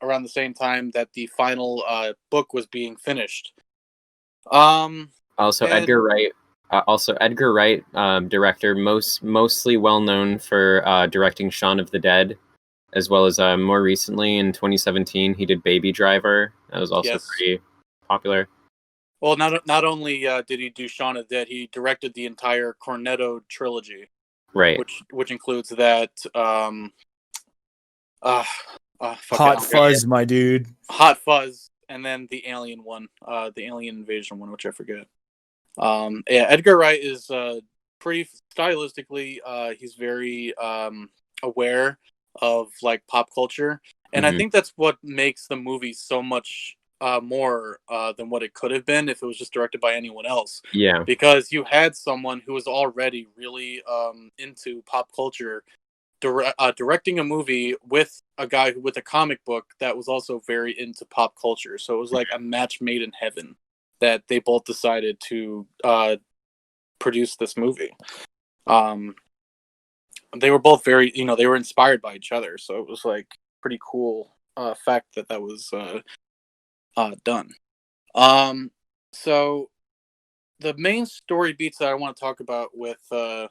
around the same time that the final book was being finished. Edgar Wright, director, mostly well known for directing Shaun of the Dead, as well as more recently in 2017 he did Baby Driver. That was also pretty popular. Well, not only did he do Shaun of the Dead, he directed the entire Cornetto trilogy, right? Which includes that Hot Fuzz, my dude. Hot Fuzz, and then the Alien one, the Alien Invasion one, which I forget. Edgar Wright is pretty stylistically. He's very aware of like pop culture, and I think that's what makes the movie so much more than what it could have been if it was just directed by anyone else. Yeah, because you had someone who was already really into pop culture directing a movie with a guy with a comic book that was also very into pop culture. So it was like a match made in heaven that they both decided to produce this movie. They were both very, they were inspired by each other. So it was like pretty cool fact that was done. So the main story beats that I want to talk about with the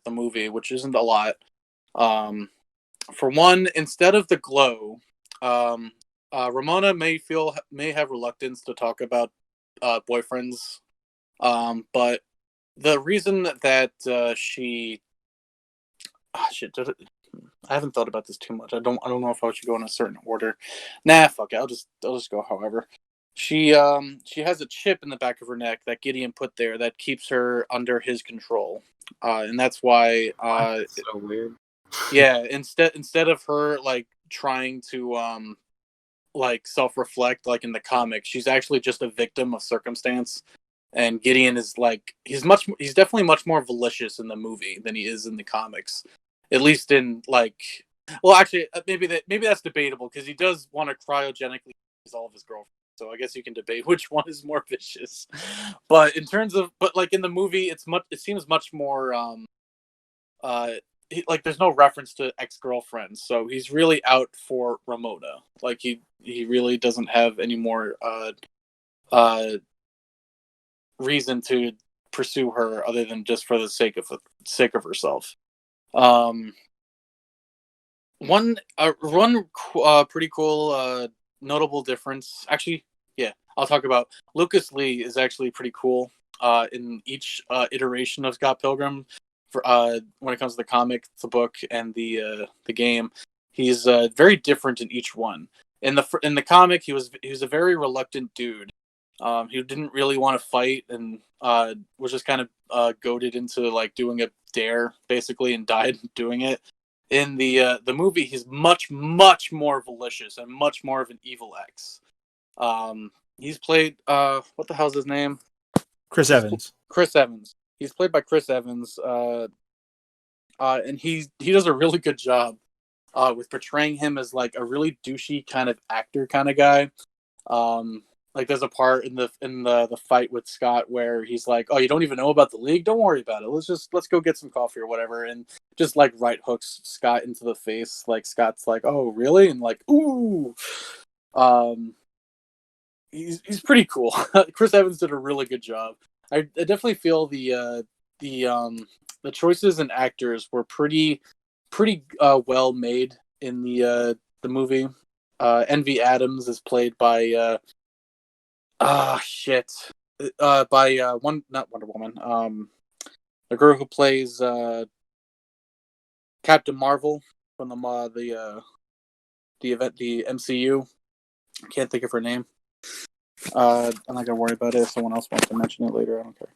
movie, which isn't a lot. For one, instead of the glow, Ramona may have reluctance to talk about boyfriends, but the reason that she I haven't thought about this too much. I don't know if I should go in a certain order. Nah, fuck it. I'll just go however. She has a chip in the back of her neck that Gideon put there that keeps her under his control. And that's why That's so weird. yeah, instead of her like trying to like self-reflect like in the comics, she's actually just a victim of circumstance. And Gideon is like he's definitely much more malicious in the movie than he is in the comics. At least in like well actually maybe that's debatable because he does want to cryogenically freeze all of his girlfriends. So I guess you can debate which one is more vicious. But in terms of like in the movie it seems much more like there's no reference to ex-girlfriends, so he's really out for Ramona. Like he really doesn't have any more reason to pursue her other than just for the sake of herself. One pretty cool notable difference. Actually, yeah, I'll talk about Lucas Lee is actually pretty cool in each iteration of Scott Pilgrim. For when it comes to the comic, the book, and the game, he's very different in each one. In the comic, he was a very reluctant dude. He didn't really want to fight and was just kind of goaded into like doing a dare basically and died doing it. In the movie, he's much more malicious and much more of an evil ex. He's played what the hell's his name? Chris Evans. Chris Evans. He's played by Chris Evans, and he does a really good job with portraying him as like a really douchey kind of actor kind of guy. Like there's a part in the fight with Scott where he's like, "Oh, you don't even know about the league? Don't worry about it. Let's go get some coffee or whatever," and just like right hooks Scott into the face. Like Scott's like, "Oh, really?" and like, "Ooh." He's pretty cool. Chris Evans did a really good job. I definitely feel the choices and actors were pretty well made in the movie. Envy Adams is played by by not Wonder Woman. The girl who plays Captain Marvel from the MCU. I can't think of her name. I'm not gonna worry about it. If someone else wants to mention it later, I don't care.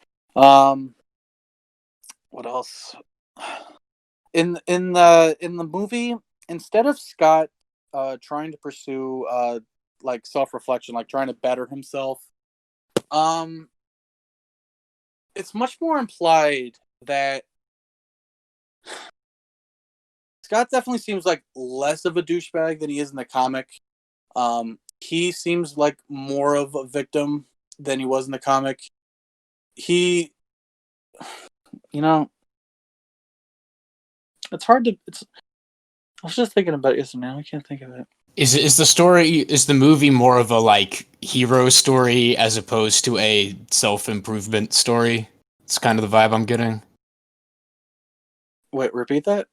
What else? In the movie, instead of Scott trying to pursue like self-reflection, like trying to better himself, it's much more implied that Scott definitely seems like less of a douchebag than he is in the comic. He seems like more of a victim than he was in the comic. I was just thinking about it yesterday. Now I can't think of it. Is the movie more of a like hero story as opposed to a self-improvement story? It's kind of the vibe I'm getting. Wait, repeat that?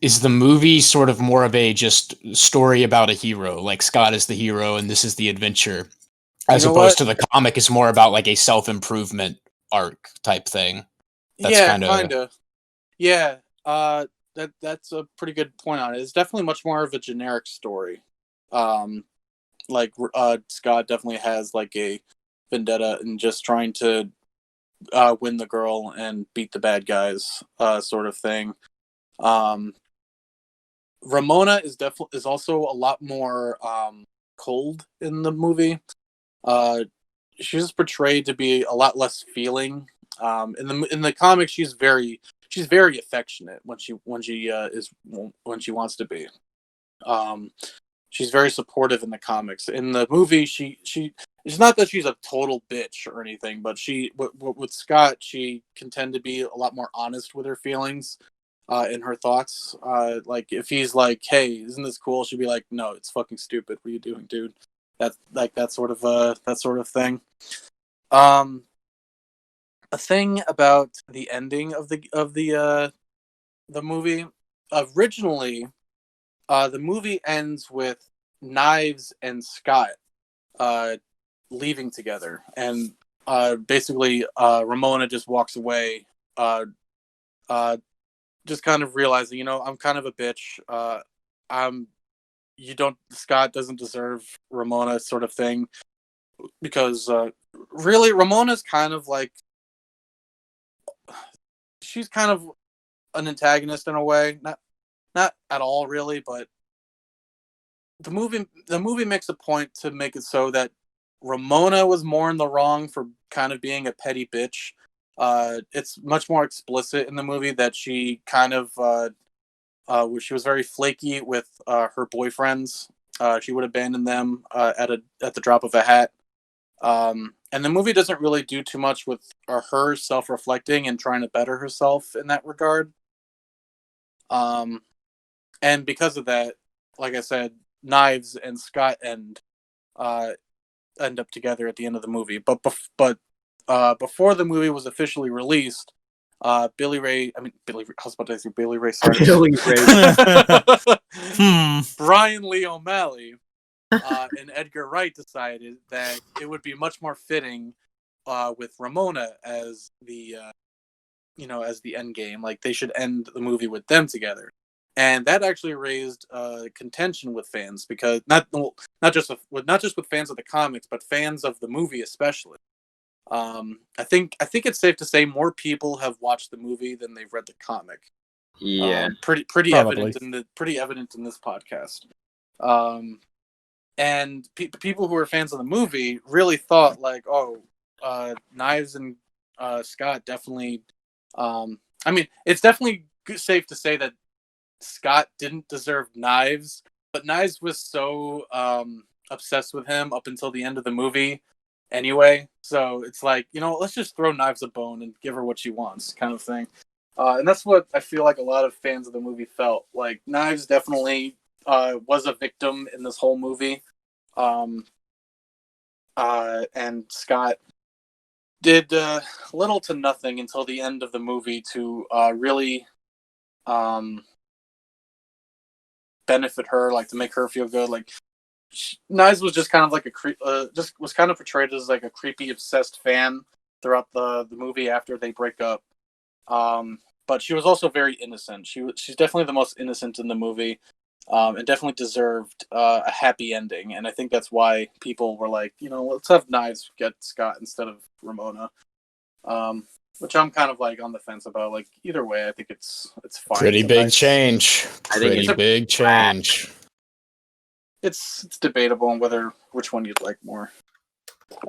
Is the movie sort of more of a just story about a hero, like Scott is the hero and this is the adventure, as opposed to the comic is more about like a self-improvement arc type thing? That's kind of. Yeah, that's a pretty good point on it. It's definitely much more of a generic story. Like Scott definitely has like a vendetta and just trying to win the girl and beat the bad guys, sort of thing. Ramona is also a lot more cold in the movie. She's portrayed to be a lot less feeling. In the comics, she's very affectionate when she wants to be. She's very supportive in the comics. In the movie, it's not that she's a total bitch or anything, but with Scott, she can tend to be a lot more honest with her feelings. In her thoughts, like if he's like, "Hey, isn't this cool?" she'd be like, "No, it's fucking stupid. What are you doing, dude?" That's like that sort of thing. A thing about the ending of the movie. Originally, the movie ends with Knives and Scott leaving together, and basically Ramona just walks away, just kind of realizing, you know, I'm kind of a bitch. Scott doesn't deserve Ramona, sort of thing, because really Ramona's kind of like, she's kind of an antagonist in a way, not at all really, but the movie makes a point to make it so that Ramona was more in the wrong for kind of being a petty bitch. It's much more explicit in the movie that she kind of she was very flaky with her boyfriends. She would abandon them at the drop of a hat. And the movie doesn't really do too much with her self-reflecting and trying to better herself in that regard. And because of that, like I said, Knives and Scott end up together at the end of the movie. But before the movie was officially released, Billy Ray Cyrus. Billy Ray. Brian Lee O'Malley and Edgar Wright decided that it would be much more fitting with Ramona as the end game. Like, they should end the movie with them together. And that actually raised contention with fans, because not just with fans of the comics, but fans of the movie especially. I think it's safe to say more people have watched the movie than they've read the comic. Yeah, pretty evident in this podcast. And people who are fans of the movie really thought like, Knives and Scott definitely. I mean, it's definitely safe to say that Scott didn't deserve Knives, but Knives was so obsessed with him up until the end of the movie anyway. So it's like, you know, let's just throw Knives a bone and give her what she wants, kind of thing. And that's what I feel like a lot of fans of the movie felt. Like, Knives definitely was a victim in this whole movie. And Scott did little to nothing until the end of the movie to really benefit her, like to make her feel good. Like, Knives was just kind of like was kind of portrayed as like a creepy, obsessed fan throughout the movie after they break up. But she was also very innocent. She's definitely the most innocent in the movie, and definitely deserved a happy ending. And I think that's why people were like, you know, let's have Knives get Scott instead of Ramona. Which I'm kind of like on the fence about. Like, either way, I think it's fine. Pretty big change. Pretty big change. It's debatable on which one you'd like more.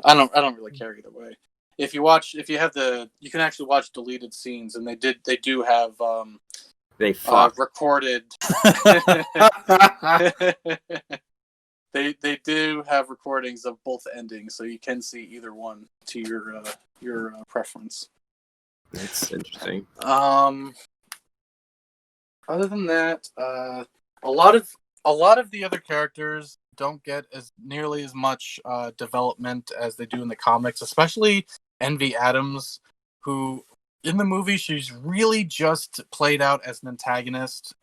I don't really care either way. If you can actually watch deleted scenes, and they do have they fuck recorded. They do have recordings of both endings, so you can see either one to your preference. That's interesting. Other than that, a lot of the other characters don't get nearly as much development as they do in the comics, especially Envy Adams, who in the movie she's really just played out as an antagonist,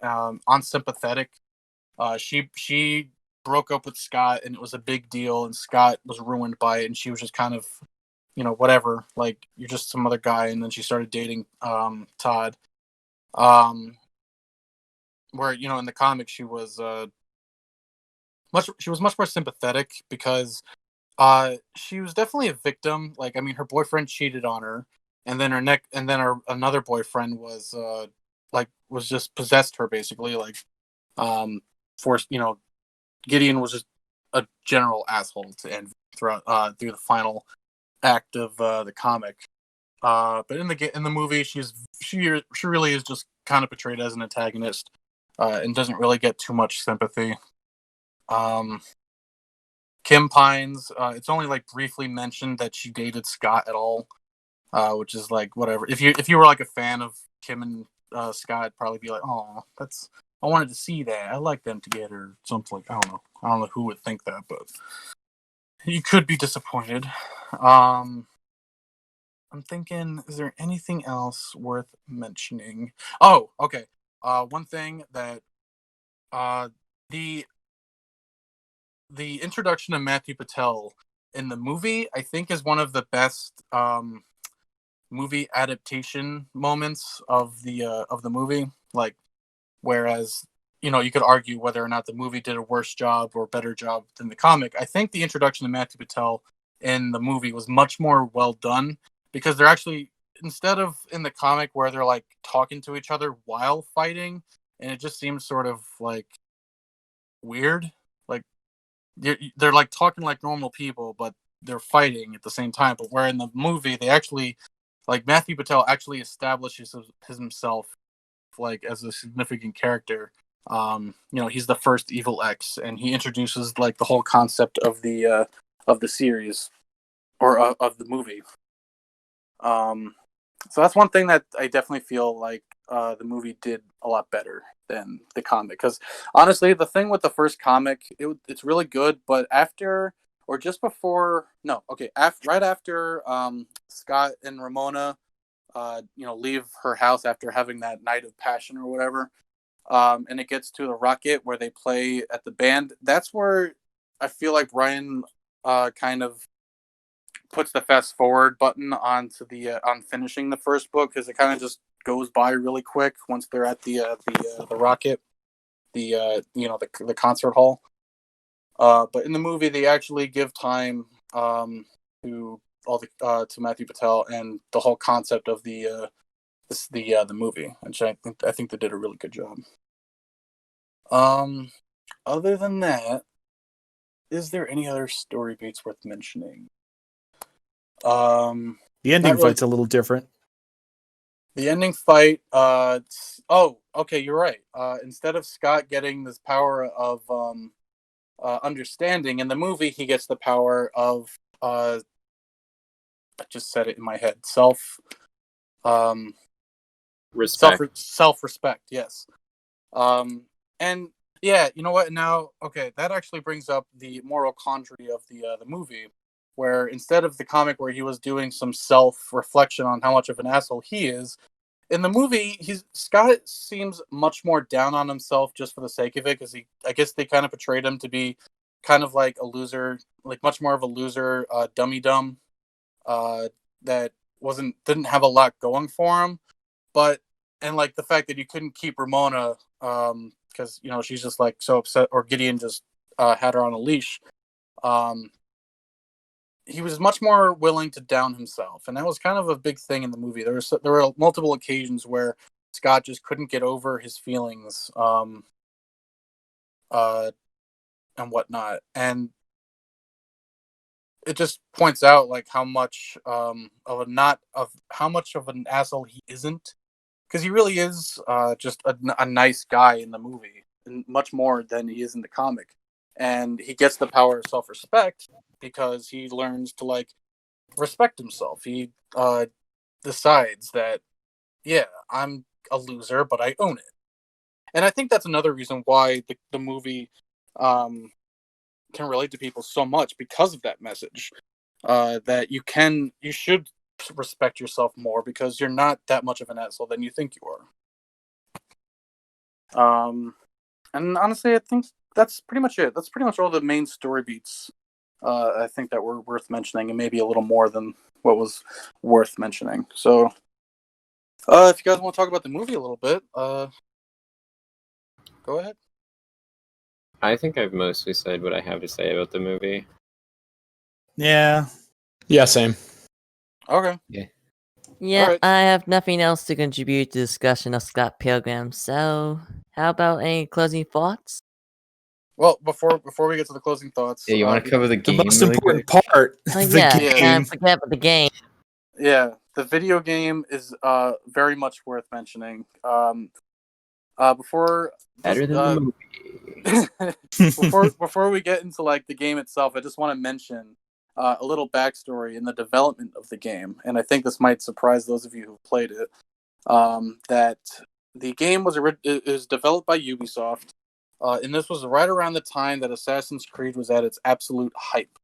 unsympathetic. She broke up with Scott, and it was a big deal, and Scott was ruined by it, and she was just kind of, you know, whatever, like, you're just some other guy. And then she started dating Todd, where, you know, in the comics she was much more sympathetic, because she was definitely a victim. Like, I mean, her boyfriend cheated on her, and then another boyfriend was just possessed her, basically, like, forced, you know, Gideon was just a general asshole to Envy through the final act of the comic. But in the movie, she really is just kind of portrayed as an antagonist, and doesn't really get too much sympathy. Kim Pines, it's only like briefly mentioned that she dated Scott at all, which is like, whatever. If you were like a fan of Kim and Scott, it'd probably be like, oh, I wanted to see that. I like them together. Something like, I don't know who would think that, but you could be disappointed. I'm thinking, is there anything else worth mentioning? Oh, okay. One thing that the the introduction of Matthew Patel in the movie, I think, is one of the best movie adaptation moments of the movie. Like, whereas, you know, you could argue whether or not the movie did a worse job or better job than the comic. I think the introduction of Matthew Patel in the movie was much more well done, because they're actually, instead of in the comic where they're like talking to each other while fighting, and it just seems sort of like weird. Like, they're like talking like normal people, but they're fighting at the same time. But where in the movie they actually, like, Matthew Patel actually establishes himself like as a significant character. You know, he's the first Evil X, and he introduces like the whole concept of the series, or of the movie. So that's one thing that I definitely feel like the movie did a lot better than the comic. Because honestly, the thing with the first comic, it's really good, but after, or just before, no, okay, right after Scott and Ramona, you know, leave her house after having that night of passion or whatever, and it gets to the rocket where they play at the band. That's where I feel like Ryan kind of puts the fast forward button onto the on finishing the first book, because it kind of just goes by really quick once they're at the rocket, you know, the concert hall. But in the movie, they actually give time to all the to Matthew Patel and the whole concept of the movie, which I think they did a really good job. Other than that, is there any other story beats worth mentioning? The ending not really. fight's a little different. The ending fight, oh, okay, you're right. Instead of Scott getting this power of understanding, in the movie he gets the power of I just said it in my head, Respect. self-respect, yes. And yeah, you know what, now, okay, that actually brings up the moral quandary of the movie, where instead of the comic where he was doing some self-reflection on how much of an asshole he is, in the movie, Scott seems much more down on himself just for the sake of it, because I guess they kind of portrayed him to be kind of like a loser, like much more of a loser, dummy-dumb, that didn't have a lot going for him. But, and like the fact that you couldn't keep Ramona, because, you know, she's just like so upset, or Gideon just had her on a leash. He was much more willing to down himself, and that was kind of a big thing in the movie. There were multiple occasions where Scott just couldn't get over his feelings, and whatnot, and it just points out like how much how much of an asshole he isn't, because he really is just a nice guy in the movie, and much more than he is in the comic. And he gets the power of self-respect because he learns to like respect himself. He decides that, yeah, I'm a loser, but I own it. And I think that's another reason why the movie can relate to people so much, because of that message, that you should respect yourself more, because you're not that much of an asshole than you think you are. And honestly, I think that's pretty much it. That's pretty much all the main story beats, I think, that were worth mentioning, and maybe a little more than what was worth mentioning. So, if you guys want to talk about the movie a little bit, go ahead. I think I've mostly said what I have to say about the movie. Yeah. Yeah, same. Okay. Yeah, Alright. I have nothing else to contribute to the discussion of Scott Pilgrim. So, how about any closing thoughts? Well, before we get to the closing thoughts, Yeah, you want to cover the The game? most really important quick? part. Oh, the yeah, game. can't forget about the game. Yeah, the video game is very much worth mentioning. Before Better than the movie. before we get into like the game itself, I just want to mention a little backstory in the development of the game, and I think this might surprise those of you who played it. That the game is developed by Ubisoft, and this was right around the time that Assassin's Creed was at its absolute hype,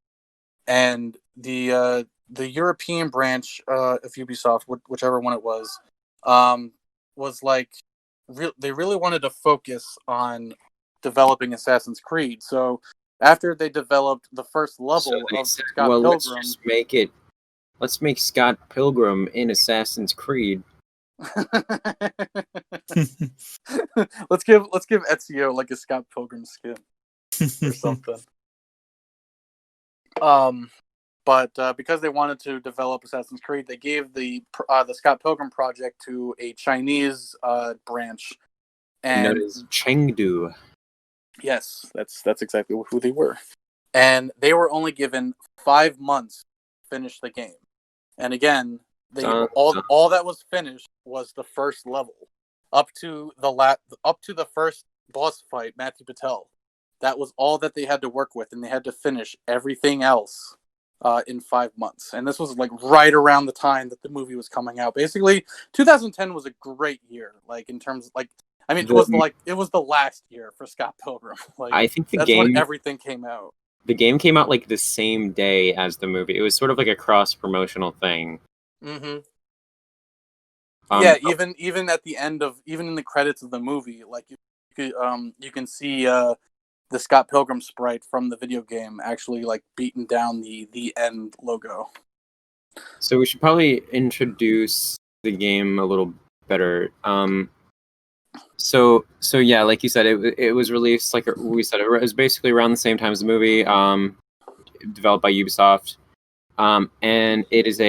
and the European branch of Ubisoft, whichever one it was like they really wanted to focus on developing Assassin's Creed. So After they developed the first level So they of said, Scott well, let's Pilgrim, just make it. Let's make Scott Pilgrim in Assassin's Creed. let's give Ezio like a Scott Pilgrim skin or something. But because they wanted to develop Assassin's Creed, they gave the Scott Pilgrim project to a Chinese branch, and Known as Chengdu. yes, that's exactly who they were, and they were only given 5 months to finish the game, and again, all that was finished was the first level, up to the first boss fight, Matthew Patel. That was all that they had to work with, and they had to finish everything else in 5 months. And this was like right around the time that the movie was coming out. Basically, 2010 was a great year, like in terms of, like, I mean, it was the last year for Scott Pilgrim. Like, I think that's when everything came out. The game came out like the same day as the movie. It was sort of like a cross promotional thing. Mm-hmm. Yeah, even at the end of, even in the credits of the movie, like you can see the Scott Pilgrim sprite from the video game actually like beating down the end logo. So we should probably introduce the game a little better. So yeah, like you said, it was released, like we said, it was basically around the same time as the movie. Developed by Ubisoft, and it is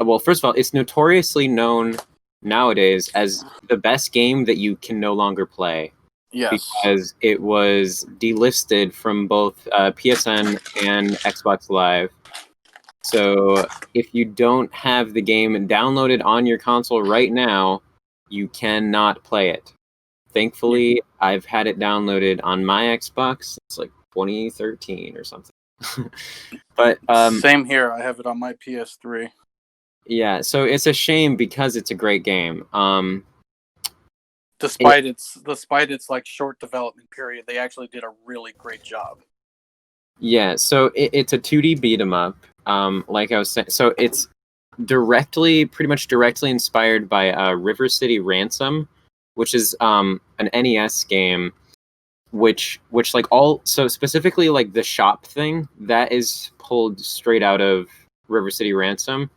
well, first of all, it's notoriously known nowadays as the best game that you can no longer play. Yes, because it was delisted from both PSN and Xbox Live. So if you don't have the game downloaded on your console right now, you cannot play it. Thankfully, I've had it downloaded on my Xbox. It's like 2013 or something. But same here. I have it on my PS3. Yeah, so it's a shame because it's a great game. Despite its like short development period, they actually did a really great job. Yeah, so it's a 2D beat 'em up. Like I was saying, so it's pretty much directly inspired by River City Ransom, which is an NES game, which like so specifically like the shop thing that is pulled straight out of River City Ransom.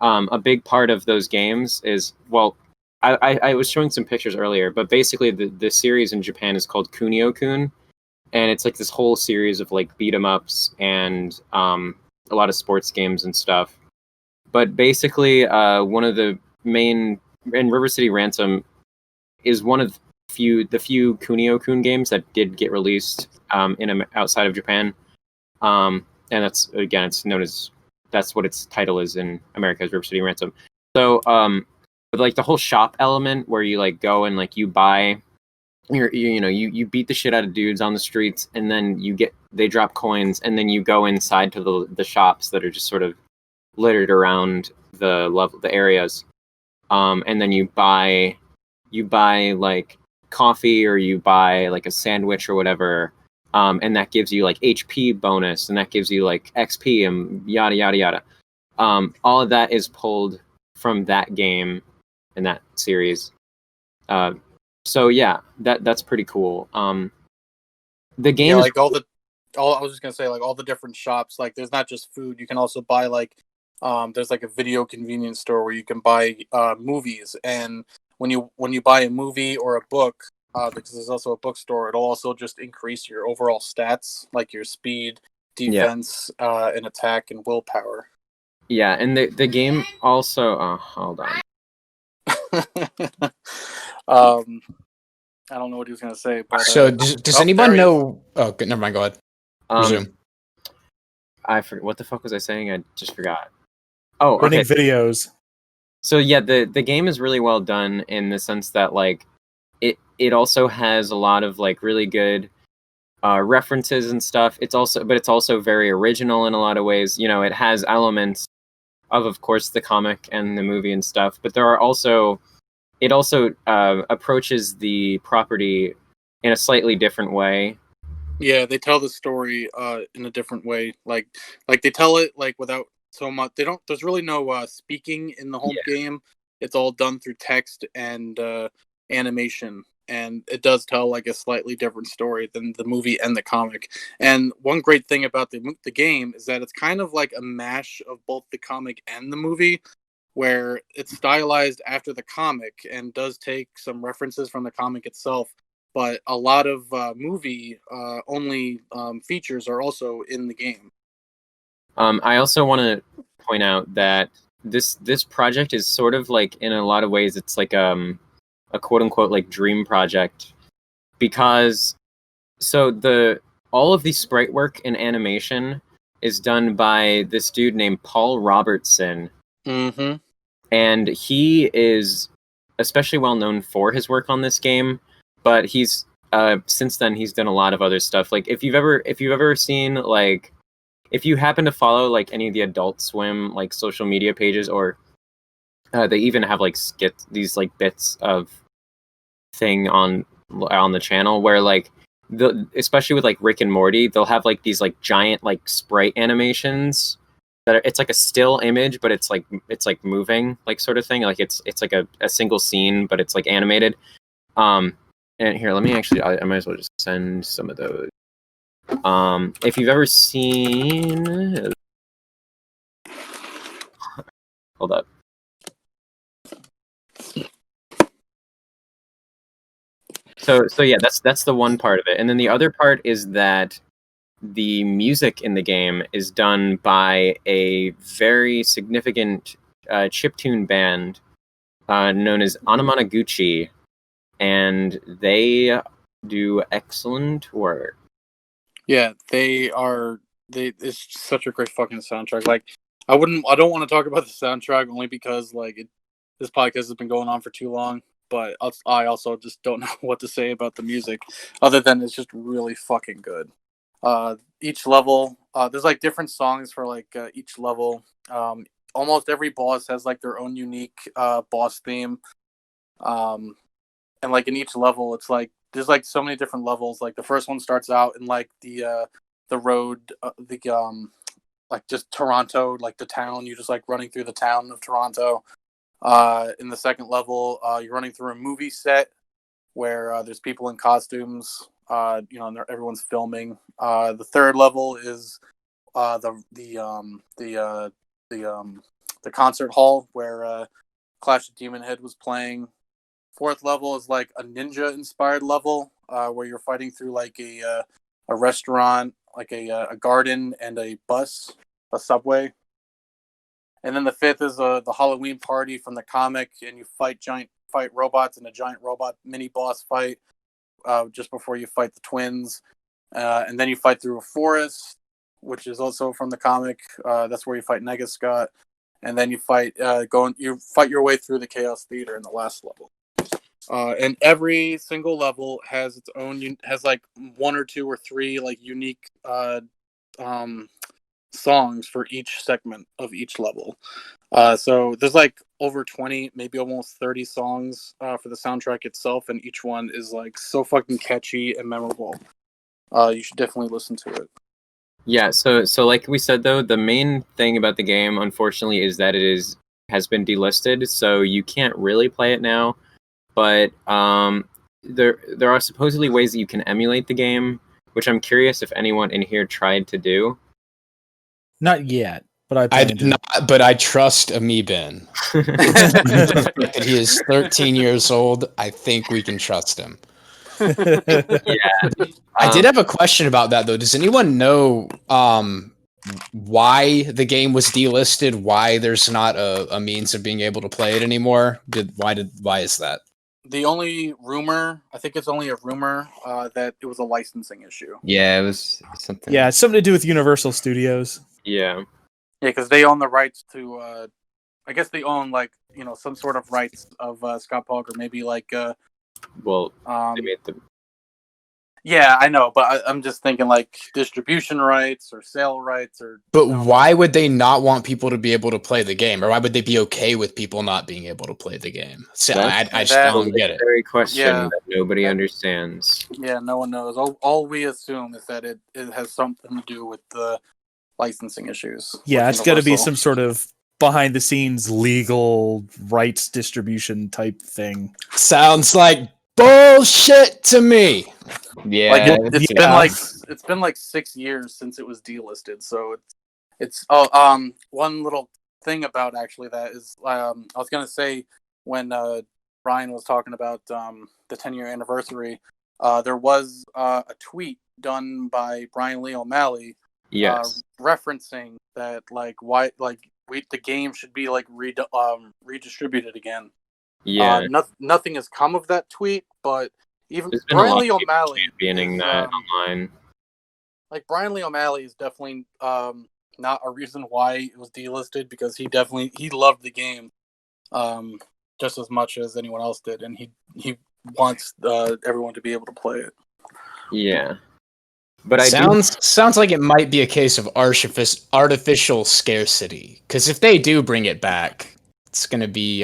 A big part of those games is, well, I was showing some pictures earlier, but basically the series in Japan is called Kunio-kun, and it's like this whole series of like beat 'em ups and a lot of sports games and stuff. But basically, one of the main, and River City Ransom is one of the few Kunio-kun games that did get released outside of Japan, and that's, again, it's known as, that's what its title is in America, is River City Ransom. So but like the whole shop element where you like go and like you buy, you beat the shit out of dudes on the streets, and then they drop coins, and then you go inside to the shops that are just sort of littered around the areas, and then you buy like coffee, or you buy like a sandwich or whatever, and that gives you like HP bonus, and that gives you like XP and yada yada yada. All of that is pulled from that game in that series. So yeah, that's pretty cool. The game, like I was just gonna say, like all the different shops. Like there's not just food. You can also buy like there's like a video convenience store where you can buy movies, and when you buy a movie or a book, because there's also a bookstore, it'll also just increase your overall stats, like your speed, defense, and attack and willpower. Yeah, and the game also. Hold on. I don't know what he was gonna say, but so does anyone know? Oh, good, never mind. Go ahead. Resume. I forget what the fuck was I saying. I just forgot. Oh, Running okay. videos. So yeah, the game is really well done in the sense that like it also has a lot of like really good references and stuff. It's also very original in a lot of ways. It has elements of course, the comic and the movie and stuff, but it also approaches the property in a slightly different way. Yeah, they tell the story in a different way. Like they tell it like without so much. There's really no speaking in the whole game. It's all done through text and animation. and it does tell like a slightly different story than the movie and the comic. And one great thing about the game is that it's kind of like a mash of both the comic and the movie, where it's stylized after the comic and does take some references from the comic itself, but a lot of movie only features are also in the game. I also want to point out that this project is sort of like, in a lot of ways, it's like a quote unquote like dream project, because all of the sprite work and animation is done by this dude named Paul Robertson. Mm-hmm. And he is especially well known for his work on this game, but he's since then he's done a lot of other stuff. Like if you've ever seen, like, if you happen to follow like any of the Adult Swim like social media pages, or they even have like skits, these like bits of thing on the channel where like especially with like Rick and Morty, they'll have like these like giant like sprite animations that it's like a still image, but it's like moving, like, sort of thing. Like it's like a single scene, but it's like animated. And here, let me actually, I might as well just send some of those. If you've ever seen, hold up. So yeah, that's the one part of it. And then the other part is that the music in the game is done by a very significant chiptune band known as Anamanaguchi, and they do excellent work. Yeah, it's such a great fucking soundtrack. Like, I don't want to talk about the soundtrack only because like this podcast has been going on for too long, but I also just don't know what to say about the music other than it's just really fucking good. Each level, there's like different songs for like each level. Almost every boss has like their own unique boss theme. And like in each level, it's like there's like so many different levels. Like the first one starts out in like the road, like just Toronto, like the town. You're just like running through the town of Toronto. In the second level, you're running through a movie set where there's people in costumes. And everyone's filming. The third level is the concert hall where Clash of Demon Head was playing. Fourth level is like a ninja inspired level where you're fighting through like a restaurant, like a garden, and a bus, a subway. And then the fifth is the Halloween party from the comic, and you fight robots in a giant robot mini boss fight just before you fight the twins. And then you fight through a forest, which is also from the comic. That's where you fight Negascott. And then you fight your way through the Chaos Theater in the last level. And every single level has its own has like one or two or three like unique songs for each segment of each level. So there's like over 20, maybe almost 30 songs for the soundtrack itself, and each one is like so fucking catchy and memorable. You should definitely listen to it. Yeah, so like we said though, the main thing about the game, unfortunately, is that has been delisted, so you can't really play it now. But there are supposedly ways that you can emulate the game, which I'm curious if anyone in here tried to do. Not yet, but I did not, but I trust Amebin. That he is 13 years old. I think we can trust him. Yeah. I did have a question about that though. Does anyone know why the game was delisted? Why there's not a means of being able to play it anymore? Why is that? The only rumor, I think it's only a rumor, that it was a licensing issue. Yeah, it was something. Yeah, it's something to do with Universal Studios. Yeah. Yeah, because they own the rights to. I guess they own like some sort of rights of Scott Pilgrim, maybe like. Well, they made the. Yeah, I know, but I'm just thinking like distribution rights or sale rights or. But why would they not want people to be able to play the game, or why would they be okay with people not being able to play the game? So I just don't get it. Very question Yeah. that nobody understands. Yeah, no one knows. All we assume is that it has something to do with the licensing issues. Yeah, with it's got to be Universal. some sort of behind the scenes legal rights distribution type thing. Sounds like bullshit to me. Yeah, Like it's- it's been like 6 years since it was delisted. So it's one little thing about actually that is I was gonna say when Ryan was talking about the 10-year anniversary, there was a tweet done by Brian Lee O'Malley, Yes. referencing that like why like the game should be like redistributed again. Yeah. Nothing has come of that tweet, but even There's been a Brian lot Lee of people O'Malley championing is, that online. like Brian Lee O'Malley is definitely not a reason why it was delisted, because he loved the game just as much as anyone else did, and he wants everyone to be able to play it. Yeah. But sounds like it might be a case of artificial scarcity. Because if they do bring it back, it's gonna be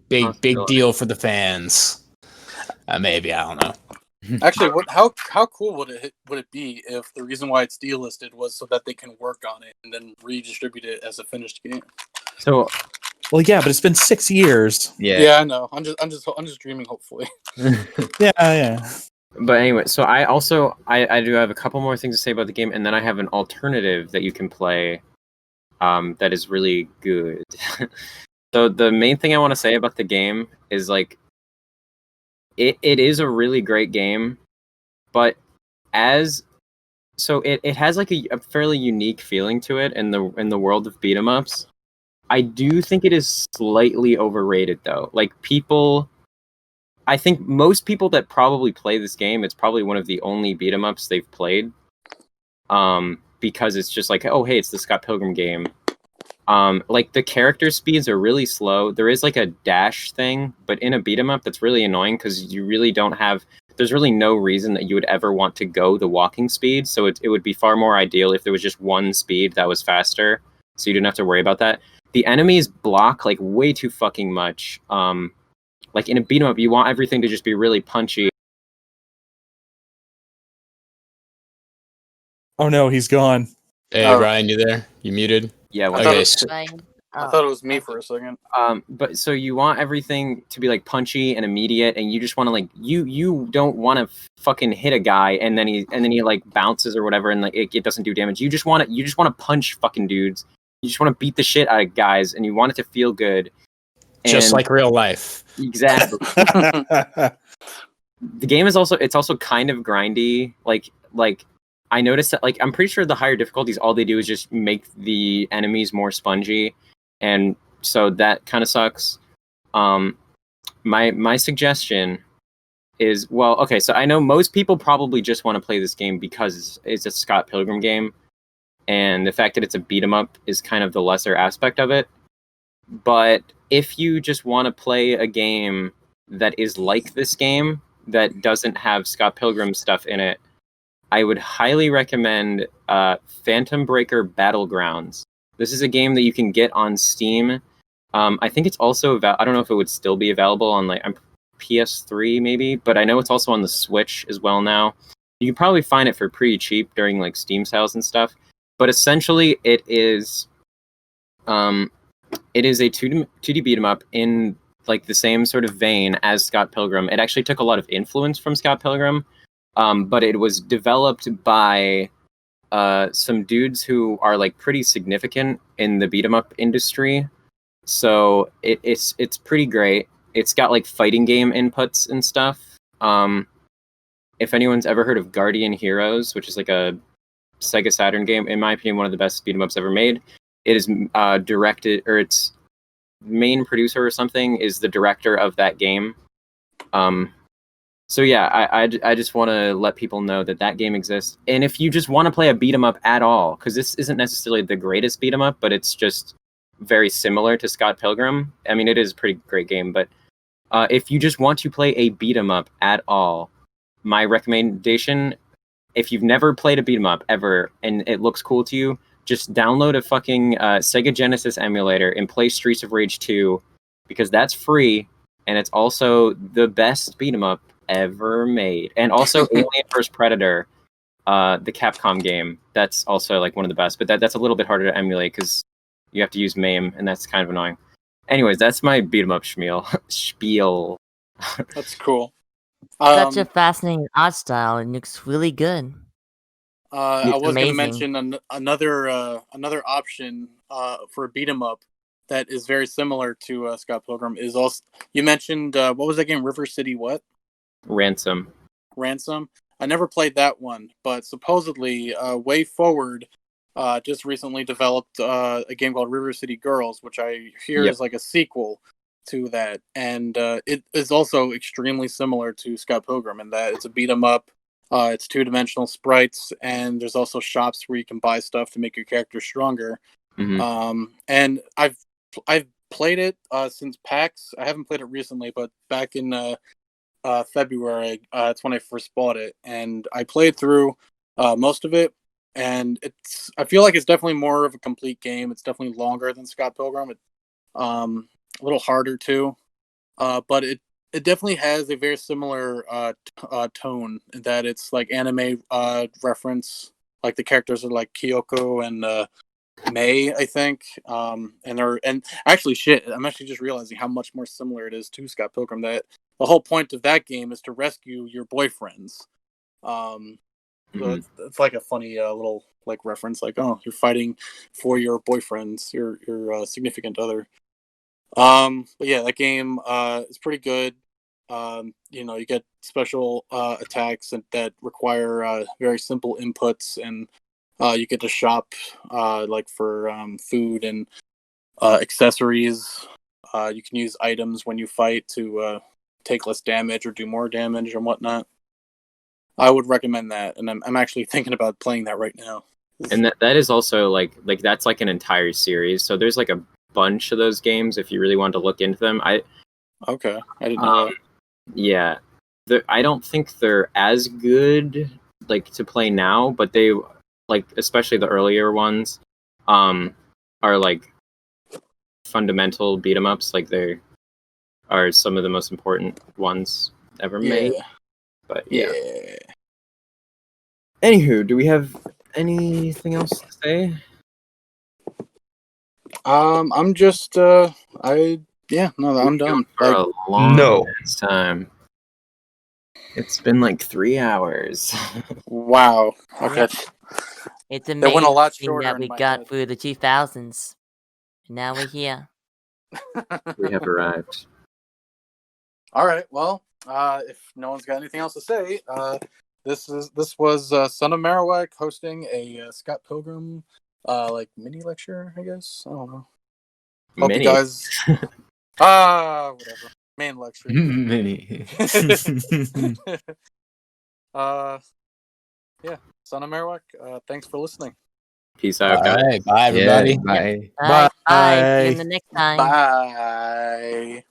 big deal for the fans. Maybe, I don't know. Actually, how cool would it be if the reason why it's delisted was so that they can work on it and then redistribute it as a finished game? So, well, yeah, but it's been 6 years. Yeah, I know. I'm just dreaming. Hopefully. Yeah. but anyway, so I do have a couple more things to say about the game, and then I have an alternative that you can play, that is really good. So the main thing I want to say about the game is like, it is a really great game, but it has like a fairly unique feeling to it in the world of beat 'em ups. I do think it is slightly overrated though. Like I think most people that probably play this game, it's probably one of the only beat 'em ups they've played. Because it's just like, oh hey, it's the Scott Pilgrim game. Like the character speeds are really slow. There is like a dash thing, but in a beat 'em up that's really annoying because you really don't have. There's really no reason that you would ever want to go the walking speed. So it would be far more ideal if there was just one speed that was faster, so you didn't have to worry about that. The enemies block like way too fucking much. Like in a beat 'em up, you want everything to just be really punchy. Oh no, he's gone. Hey, Ryan, you there? You muted? Yeah. I Okay. thought it was me for a second. But so you want everything to be like punchy and immediate, and you just want to like you don't want to fucking hit a guy and then he like bounces or whatever, and like it doesn't do damage. You just want to punch fucking dudes. You just want to beat the shit out of guys, and you want it to feel good. Just like real life. Exactly. The game is also kind of grindy. Like I noticed that like I'm pretty sure the higher difficulties, all they do is just make the enemies more spongy, and so that kind of sucks. My suggestion is, well, okay, so I know most people probably just want to play this game because it's a Scott Pilgrim game, and the fact that it's a beat 'em up is kind of the lesser aspect of it. But if you just want to play a game that is like this game that doesn't have Scott Pilgrim stuff in it, I would highly recommend Phantom Breaker Battlegrounds. This is a game that you can get on Steam. I think it's also I don't know if it would still be available on like PS3 maybe, but I know it's also on the Switch as well now. You can probably find it for pretty cheap during like Steam sales and stuff. But essentially, it is a 2D beat 'em up in like the same sort of vein as Scott Pilgrim. It actually took a lot of influence from Scott Pilgrim. But it was developed by some dudes who are like pretty significant in the beat 'em up industry. So it's pretty great. It's got like fighting game inputs and stuff. If anyone's ever heard of Guardian Heroes, which is like a Sega Saturn game, in my opinion, one of the best beat 'em ups ever made. It is directed, or its main producer or something is the director of that game. So yeah, I just want to let people know that game exists. And if you just want to play a beat 'em up at all, because this isn't necessarily the greatest beat 'em up, but it's just very similar to Scott Pilgrim. I mean, it is a pretty great game, but if you just want to play a beat 'em up at all, my recommendation, if you've never played a beat 'em up ever and it looks cool to you, just download a fucking Sega Genesis emulator and play Streets of Rage 2, because that's free and it's also the best beat 'em up ever made. And also Alien vs Predator, the Capcom game, that's also like one of the best, but that's a little bit harder to emulate because you have to use MAME, and that's kind of annoying. Anyways, that's my beat 'em up spiel. That's cool. Such a Um, fascinating art style. It looks really good. I It's was going to amazing. mention another option for a beat 'em up that is very similar to Scott Pilgrim is also you mentioned what was that game? River City what? Ransom. Ransom. I never played that one, but supposedly Way Forward just recently developed a game called River City Girls, which I hear Yep. is like a sequel to that, and it is also extremely similar to Scott Pilgrim in that it's a beat 'em up. It's two-dimensional sprites, and there's also shops where you can buy stuff to make your character stronger. Hmm. And I've played it since PAX. I haven't played it recently, but back in February, that's when I first bought it, and I played through most of it. And I feel like it's definitely more of a complete game. It's definitely longer than Scott Pilgrim. A little harder too, but it definitely has a very similar tone in that it's like anime reference. Like the characters are like Kyoko and May, I think. And actually, shit, I'm actually just realizing how much more similar it is to Scott Pilgrim. That the whole point of that game is to rescue your boyfriends. So it's like a funny little like reference, like oh, you're fighting for your boyfriends, your significant other. But yeah, that game is pretty good. You get special attacks that require very simple inputs, and you get to shop like for food and accessories. You can use items when you fight to take less damage or do more damage and whatnot. I would recommend that, and I'm actually thinking about playing that right now. And that is also like that's like an entire series. So there's like a bunch of those games if you really want to look into them. Okay, I didn't know that. Yeah, I don't think they're as good like to play now, but they like especially the earlier ones are like fundamental beat 'em ups. Like they are some of the most important ones ever made. Yeah, But yeah. yeah. Anywho, do we have anything else to say? I'm just no, I'm done. For Like, a long No. time. It's been like 3 hours. wow. Okay. Yep. It's It went a amazing lot shorter that in we my got head. through the 2000s. Now we're here. We have arrived. All right. Well, if no one's got anything else to say, this was Son of Marowak hosting a Scott Pilgrim like mini lecture, I guess. I don't know. Hope you Many. guys whatever. Main lecture. Mini. Yeah. Son of Marowak, thanks for listening. Peace out, All guys. right, bye everybody. Yeah, bye. Bye. See you Bye. in the next time. Bye.